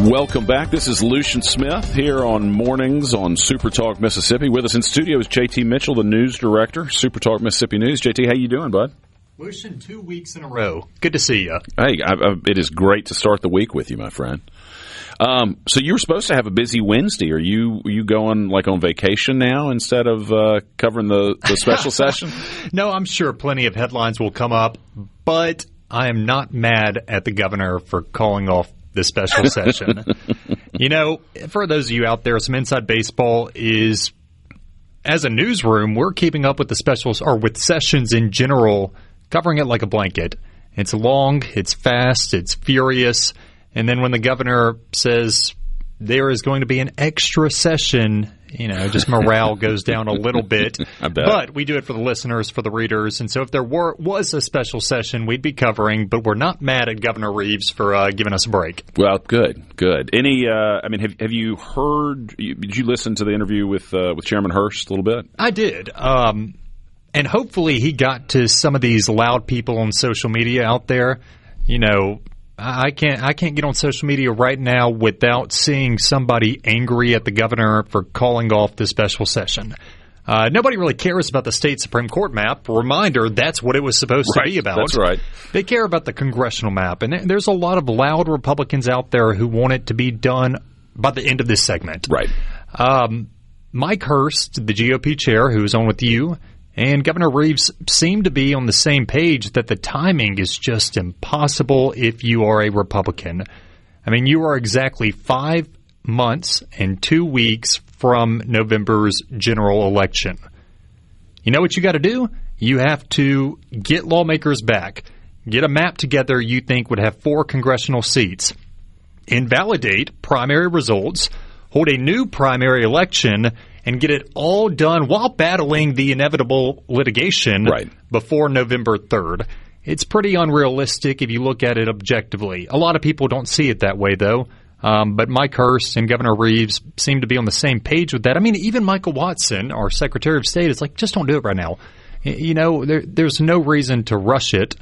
Welcome back. This is Lucien Smith here on Mornings on SuperTalk Mississippi. With us in studio is JT Mitchell, the news director, SuperTalk Mississippi News. JT, how you doing, bud? Lucien, 2 weeks in a row. Good to see you. Hey, it is great to start the week with you, my friend. So you were supposed to have a busy Wednesday. Are you going like on vacation now instead of covering the special session? No, I'm sure plenty of headlines will come up, but I am not mad at the governor for calling off the special session. For those of you out there, some inside baseball is, as a newsroom, we're keeping up with the specials or with sessions in general, covering it like a blanket. It's long, it's fast, it's furious. And then when the governor says there is going to be an extra session, just morale goes down a little bit. I bet. But we do it for the listeners, for the readers. And so if there was a special session, we'd be covering. But we're not mad at Governor Reeves for giving us a break. Well, good. Any? Have you heard? Did you listen to the interview with Chairman Hurst a little bit? I did. And hopefully he got to some of these loud people on social media out there. I can't get on social media right now without seeing somebody angry at the governor for calling off the special session. Nobody really cares about the state Supreme Court map. Reminder, that's what it was supposed to be about. That's right. They care about the congressional map. And there's a lot of loud Republicans out there who want it to be done by the end of this segment. Right. Mike Hurst, the GOP chair, who was on with you, and Governor Reeves seem to be on the same page that the timing is just impossible if you are a Republican. I mean, you are exactly 5 months and 2 weeks from November's general election. You know what you got to do? You have to get lawmakers back, get a map together you think would have 4 congressional seats, invalidate primary results, hold a new primary election, and get it all done while battling the inevitable litigation before November 3rd. It's pretty unrealistic if you look at it objectively. A lot of people don't see it that way, though. But Mike Hurst and Governor Reeves seem to be on the same page with that. I mean, even Michael Watson, our Secretary of State, is like, just don't do it right now. You know, there's no reason to rush it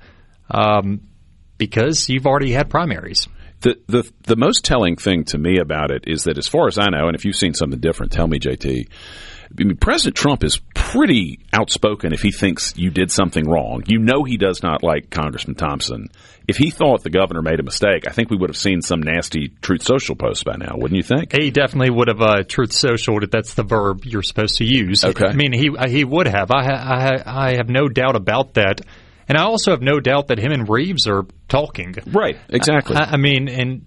because you've already had primaries. The most telling thing to me about it is that, as far as I know, and if you've seen something different, tell me, JT, I mean, President Trump is pretty outspoken if he thinks you did something wrong. You know he does not like Congressman Thompson. If he thought the governor made a mistake, I think we would have seen some nasty Truth Social posts by now, wouldn't you think? He definitely would have Truth Socialed if that's the verb you're supposed to use. Okay. I mean, he would have. I have no doubt about that. And I also have no doubt that him and Reeves are talking. Right, exactly. I mean, and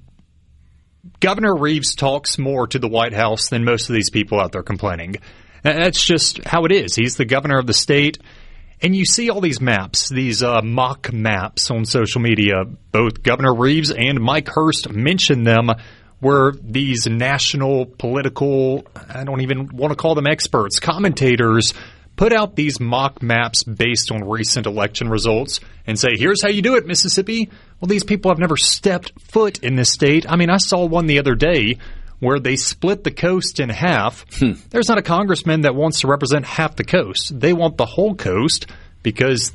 Governor Reeves talks more to the White House than most of these people out there complaining. That's just how it is. He's the governor of the state. And you see all these maps, these mock maps on social media. Both Governor Reeves and Mike Hurst mention them, where these national political, I don't even want to call them experts, commentators, put out these mock maps based on recent election results and say, here's how you do it, Mississippi. Well, these people have never stepped foot in this state. I mean, I saw one the other day where they split the coast in half. There's not a congressman that wants to represent half the coast. They want the whole coast because,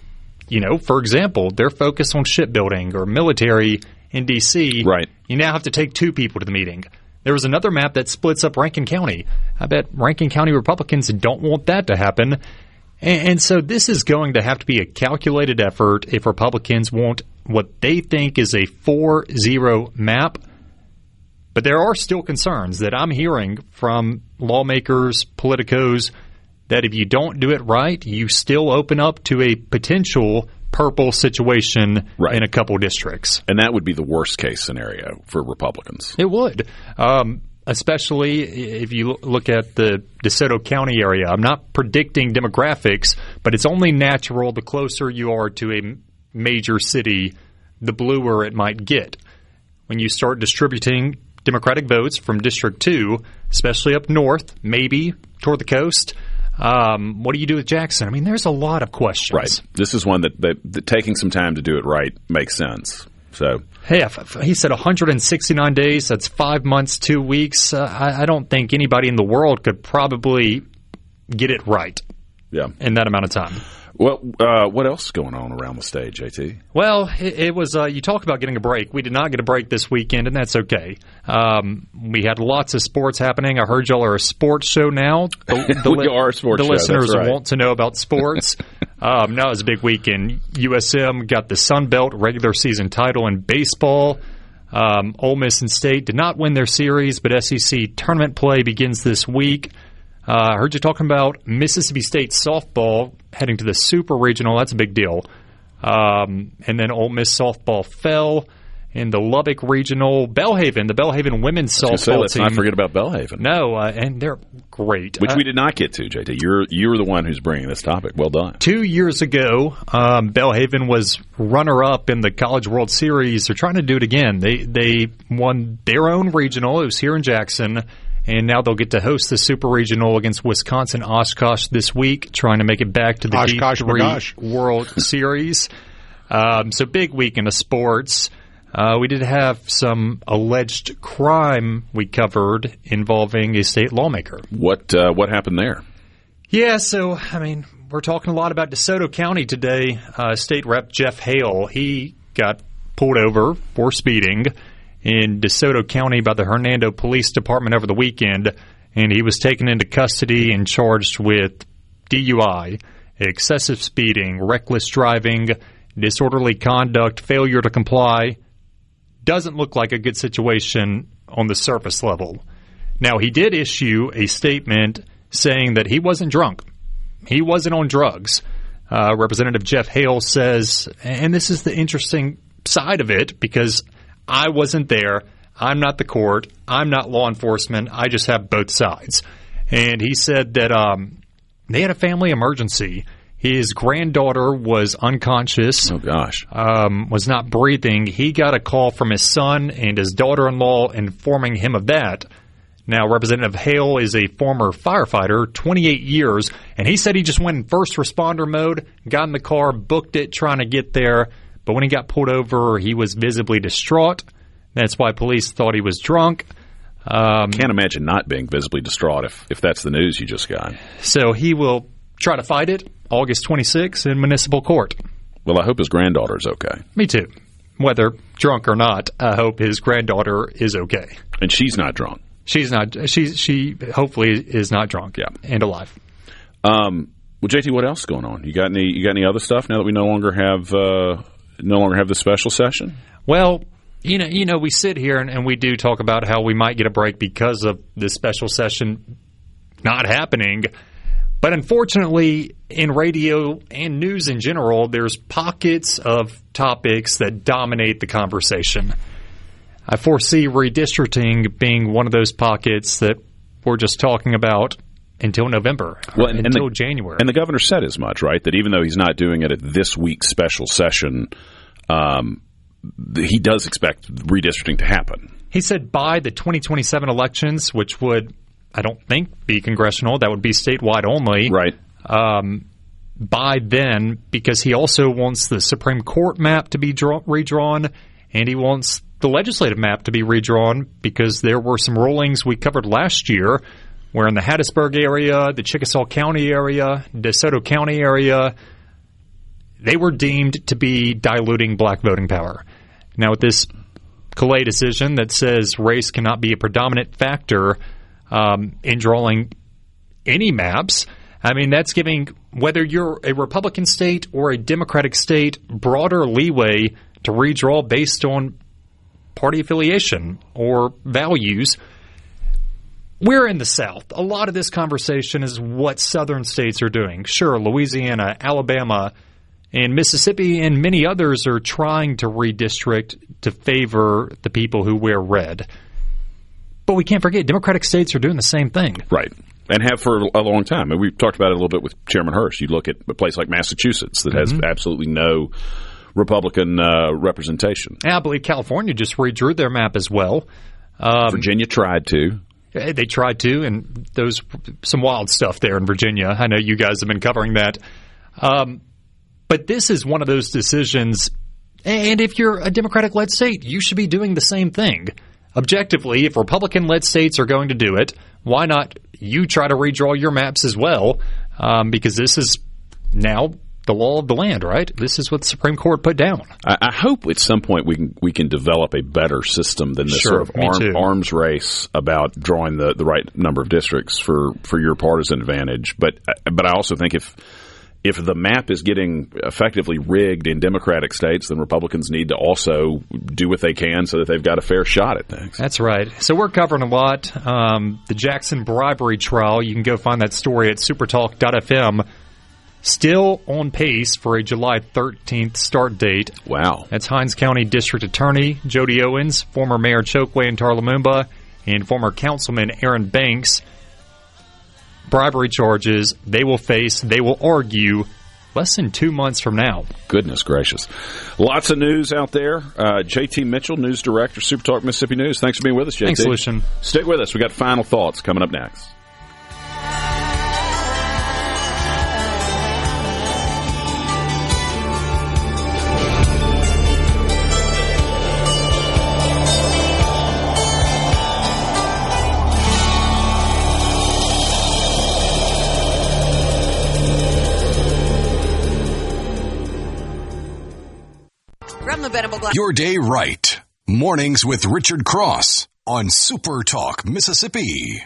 you know, for example, they're focused on shipbuilding or military in D.C. Right. You now have to take two people to the meeting. There was another map that splits up Rankin County. I bet Rankin County Republicans don't want that to happen. And so this is going to have to be a calculated effort if Republicans want what they think is a 4-0 map. But there are still concerns that I'm hearing from lawmakers, politicos, that if you don't do it right, you still open up to a potential purple situation in a couple districts. And that would be the worst case scenario for Republicans. It would. Especially if you look at the DeSoto County area. I'm not predicting demographics, but it's only natural the closer you are to a major city, the bluer it might get. When you start distributing Democratic votes from District 2, especially up north, maybe toward the coast, what do you do with Jackson? I mean, there's a lot of questions. Right. This is one that taking some time to do it right makes sense. So, hey, he said 169 days. That's 5 months, 2 weeks. I don't think anybody in the world could probably get it right. Yeah. In that amount of time. Well, what else is going on around the state, JT? Well, it was you talk about getting a break. We did not get a break this weekend, and that's okay. We had lots of sports happening. I heard y'all are a sports show now. We are a sports show. The listeners That's right. want to know about sports. No, it was a big weekend. USM got the Sun Belt regular season title in baseball. Ole Miss and State did not win their series, but SEC tournament play begins this week. I heard you talking about Mississippi State softball heading to the Super Regional. That's a big deal. And then Ole Miss softball fell in the Lubbock Regional. Belhaven, the Belhaven women's softball team. Let's not forget about Belhaven. No, and they're great. Which we did not get to, JT. You're the one who's bringing this topic. Well done. 2 years ago, Belhaven was runner-up in the College World Series. They're trying to do it again. They won their own regional. It was here in Jackson. And now they'll get to host the Super Regional against Wisconsin Oshkosh this week, trying to make it back to the D3 World Series. So big weekend of sports. We did have some alleged crime we covered involving a state lawmaker. What happened there? Yeah, so, I mean, we're talking a lot about DeSoto County today. State Rep Jeff Hale, he got pulled over for speeding in DeSoto County by the Hernando Police Department over the weekend, and he was taken into custody and charged with DUI, excessive speeding, reckless driving, disorderly conduct, failure to comply. Doesn't look like a good situation on the surface level. Now, he did issue a statement saying that he wasn't drunk. He wasn't on drugs. Representative Jeff Hale says, and this is the interesting side of it, because I wasn't there. I'm not the court. I'm not law enforcement. I just have both sides. And he said that they had a family emergency. His granddaughter was unconscious. Oh, gosh. Was not breathing. He got a call from his son and his daughter-in-law informing him of that. Now, Representative Hale is a former firefighter, 28 years, and he said he just went in first responder mode, got in the car, booked it, trying to get there. But when he got pulled over, he was visibly distraught. That's why police thought he was drunk. Can't imagine not being visibly distraught if that's the news you just got. So he will try to fight it August 26th in municipal court. Well, I hope his granddaughter's okay. Me too. Whether drunk or not, I hope his granddaughter is okay. And she's not drunk. She's not. She hopefully is not drunk. Yeah, and alive. Well, JT, what else is going on? You got any other stuff now that we no longer have the special session? Well, you know, we sit here and we do talk about how we might get a break because of this special session not happening. But unfortunately, in radio and news in general, there's pockets of topics that dominate the conversation. I foresee redistricting being one of those pockets that we're just talking about until November, until January. And the governor said as much, right? That even though he's not doing it at this week's special session, he does expect redistricting to happen. He said by the 2027 elections, which would, I don't think, be congressional. That would be statewide only. Right. By then, because he also wants the Supreme Court map to be redrawn, and he wants the legislative map to be redrawn because there were some rulings we covered last year where in the Hattiesburg area, the Chickasaw County area, DeSoto County area, they were deemed to be diluting black voting power. Now, with this Calais decision that says race cannot be a predominant factor in drawing any maps, I mean, that's giving, whether you're a Republican state or a Democratic state, broader leeway to redraw based on party affiliation or values. We're in the South. A lot of this conversation is what southern states are doing. Sure, Louisiana, Alabama, and Mississippi and many others are trying to redistrict to favor the people who wear red. But we can't forget, Democratic states are doing the same thing. Right. And have for a long time. And we've talked about it a little bit with Chairman Hurst. You look at a place like Massachusetts that has absolutely no Republican representation. Yeah, I believe California just redrew their map as well. Virginia tried to. They tried to, and there's some wild stuff there in Virginia. I know you guys have been covering that. But this is one of those decisions, and if you're a Democratic-led state, you should be doing the same thing. Objectively, if Republican-led states are going to do it, why not you try to redraw your maps as well? Because this is now the law of the land, right? This is what the Supreme Court put down. I hope at some point we can develop a better system than this sort of arms race about drawing the right number of districts for your partisan advantage. But I also think if the map is getting effectively rigged in Democratic states, then Republicans need to also do what they can so that they've got a fair shot at things. That's right. So we're covering a lot. The Jackson bribery trial, you can go find that story at supertalk.fm. Still on pace for a July 13th start date. Wow. That's Hinds County District Attorney Jody Owens, former Mayor Chokwe in Tarla-Moomba, and former Councilman Aaron Banks. Bribery charges they will argue less than 2 months from now. Goodness gracious. Lots of news out there. JT Mitchell, News Director, SuperTalk Mississippi News. Thanks for being with us, JT. Thanks, Lucien. Stick with us. We got final thoughts coming up next. Your day right. Mornings with Richard Cross on Super Talk, Mississippi.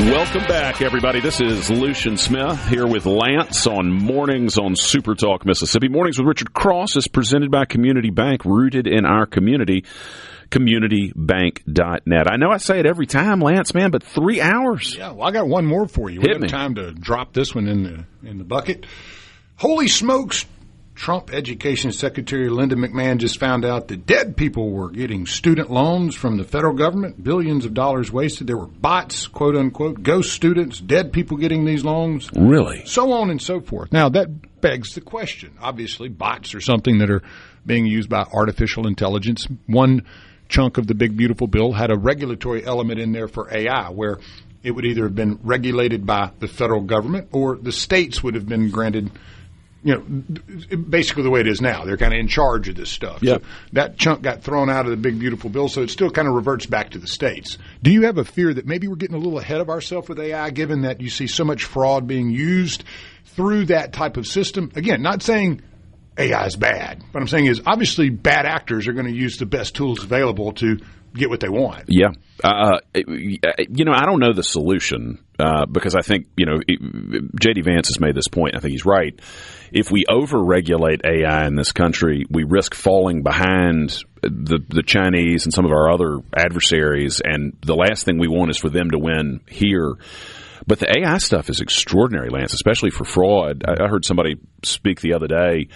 Welcome back, everybody. This is Lucien Smith here with Lance on Mornings on Super Talk, Mississippi. Mornings with Richard Cross is presented by Community Bank, rooted in our community, communitybank.net. I know I say it every time, Lance, man, but 3 hours. Yeah, well, I got one more for you. We have time to drop this one in the bucket. Holy smokes, Trump Education Secretary Linda McMahon just found out that dead people were getting student loans from the federal government, billions of dollars wasted. There were bots, quote unquote, ghost students, dead people getting these loans. Really? So on and so forth. Now, that begs the question. Obviously, bots are something that are being used by artificial intelligence. One chunk of the big, beautiful bill had a regulatory element in there for AI, where it would either have been regulated by the federal government or the states would have been granted, basically the way it is now. They're kind of in charge of this stuff. Yep. So that chunk got thrown out of the big, beautiful bill, so it still kind of reverts back to the states. Do you have a fear that maybe we're getting a little ahead of ourselves with AI, given that you see so much fraud being used through that type of system? Again, not saying AI is bad. What I'm saying is obviously bad actors are going to use the best tools available to get what they want. Yeah. I don't know the solution because I think, J.D. Vance has made this point. I think he's right. If we over-regulate AI in this country, we risk falling behind the Chinese and some of our other adversaries, and the last thing we want is for them to win here. But the AI stuff is extraordinary, Lance, especially for fraud. I heard somebody speak the other day.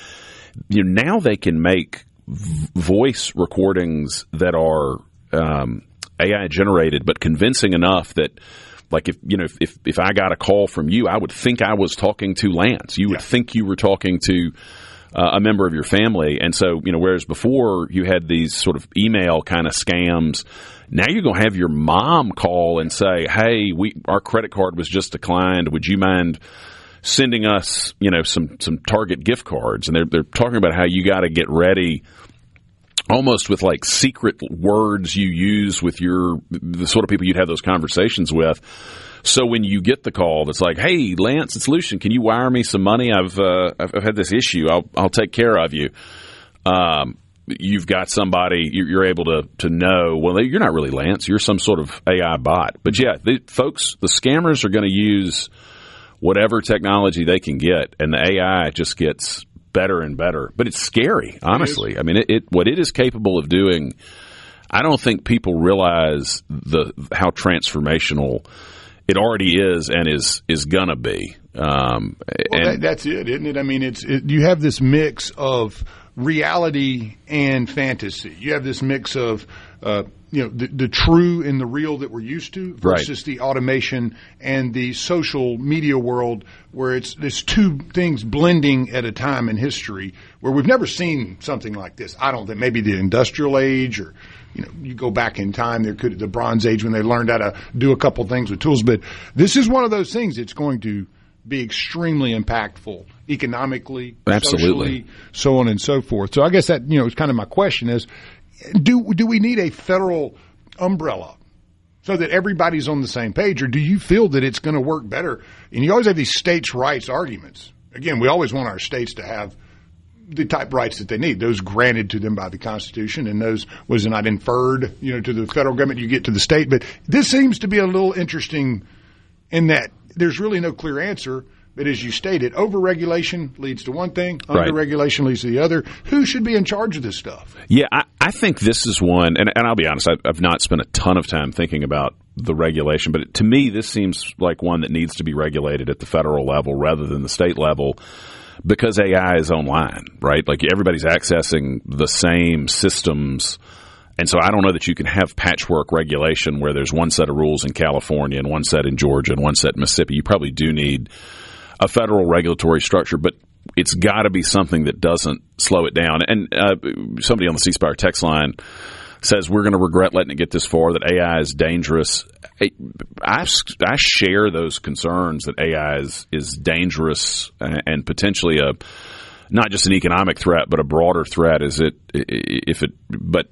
Now they can make voice recordings that are AI generated, but convincing enough that, like, if I got a call from you, I would think I was talking to Lance. You would think you were talking to a member of your family. And so, whereas before you had these sort of email kind of scams, now you're going to have your mom call and say, hey, our credit card was just declined. Would you mind sending us, some Target gift cards? And they're talking about how you got to get ready almost with like secret words you use with the sort of people you'd have those conversations with. So when you get the call that's like, hey, Lance, it's Lucien, can you wire me some money? I've had this issue. I'll take care of you. You've got somebody you're able to know, well, you're not really Lance. You're some sort of AI bot. But yeah, the scammers are going to use whatever technology they can get, and the AI just gets better and better. But it's scary, honestly. I mean, what it is capable of doing, I don't think people realize how transformational it already is and is going to be. That's it, isn't it? I mean, you have this mix of reality and fantasy. You have this mix of the true and the real that we're used to versus the automation and the social media world, where there's two things blending at a time in history where we've never seen something like this. I don't think. Maybe the industrial age, or you go back in time, the Bronze Age, when they learned how to do a couple things with tools. But this is one of those things that's going to be extremely impactful economically, socially, so on and so forth. So I guess that is kind of my question is, do we need a federal umbrella so that everybody's on the same page, or do you feel that it's going to work better? And you always have these states' rights arguments. Again, we always want our states to have the type rights that they need, those granted to them by the Constitution, and those was not inferred, to the federal government. You get to the state, but this seems to be a little interesting in that there's really no clear answer. But as you stated, over-regulation leads to one thing, under-regulation leads to the other. Who should be in charge of this stuff? Yeah, I think this is one, and I'll be honest, I've not spent a ton of time thinking about the regulation, but to me this seems like one that needs to be regulated at the federal level rather than the state level, because AI is online, right? Like, everybody's accessing the same systems. And so I don't know that you can have patchwork regulation where there's one set of rules in California and one set in Georgia and one set in Mississippi. You probably do need a federal regulatory structure, but it's got to be something that doesn't slow it down. And somebody on the C-Spire text line says we're going to regret letting it get this far, that AI is dangerous. I share those concerns that AI is dangerous and potentially not just an economic threat, but a broader threat. But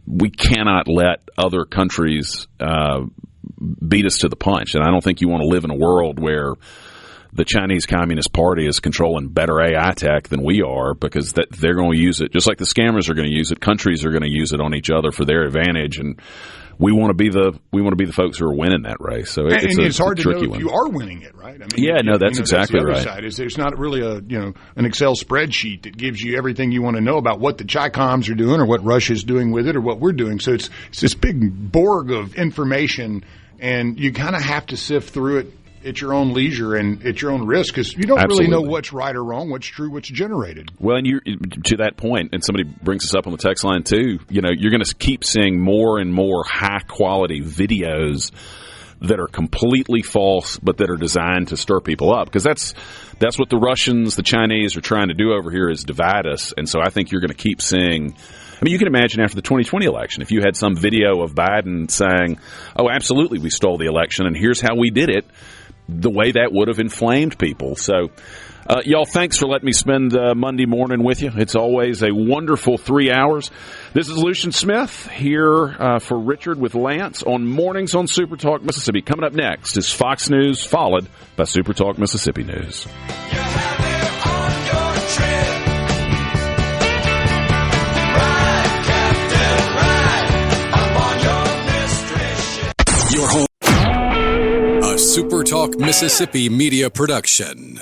we cannot let other countries beat us to the punch. And I don't think you want to live in a world where the Chinese Communist Party is controlling better AI tech than we are, because they're going to use it just like the scammers are going to use it. Countries are going to use it on each other for their advantage, and we want to be the folks who are winning that race. So it's hard to know if one. You are winning it, right? I mean, that's exactly that's the other right. Side is there's not really an Excel spreadsheet that gives you everything you want to know about what the Chi-Coms are doing or what Russia's doing with it or what we're doing. So it's this big Borg of information, and you kind of have to sift through it at your own leisure and at your own risk, because you don't really know what's right or wrong, what's true, what's generated. Well, and to that point, and somebody brings us up on the text line too, you're going to keep seeing more and more high-quality videos that are completely false, but that are designed to stir people up. Because that's what the Russians, the Chinese are trying to do over here, is divide us. And so I think you're going to keep seeing... I mean, you can imagine after the 2020 election, if you had some video of Biden saying, oh, absolutely, we stole the election, and here's how we did it, the way that would have inflamed people. So, y'all, thanks for letting me spend Monday morning with you. It's always a wonderful 3 hours. This is Lucien Smith here for Richard with Lance on Mornings on SuperTalk Mississippi. Coming up next is Fox News, followed by SuperTalk Mississippi News. Your home. A SuperTalk Mississippi media production.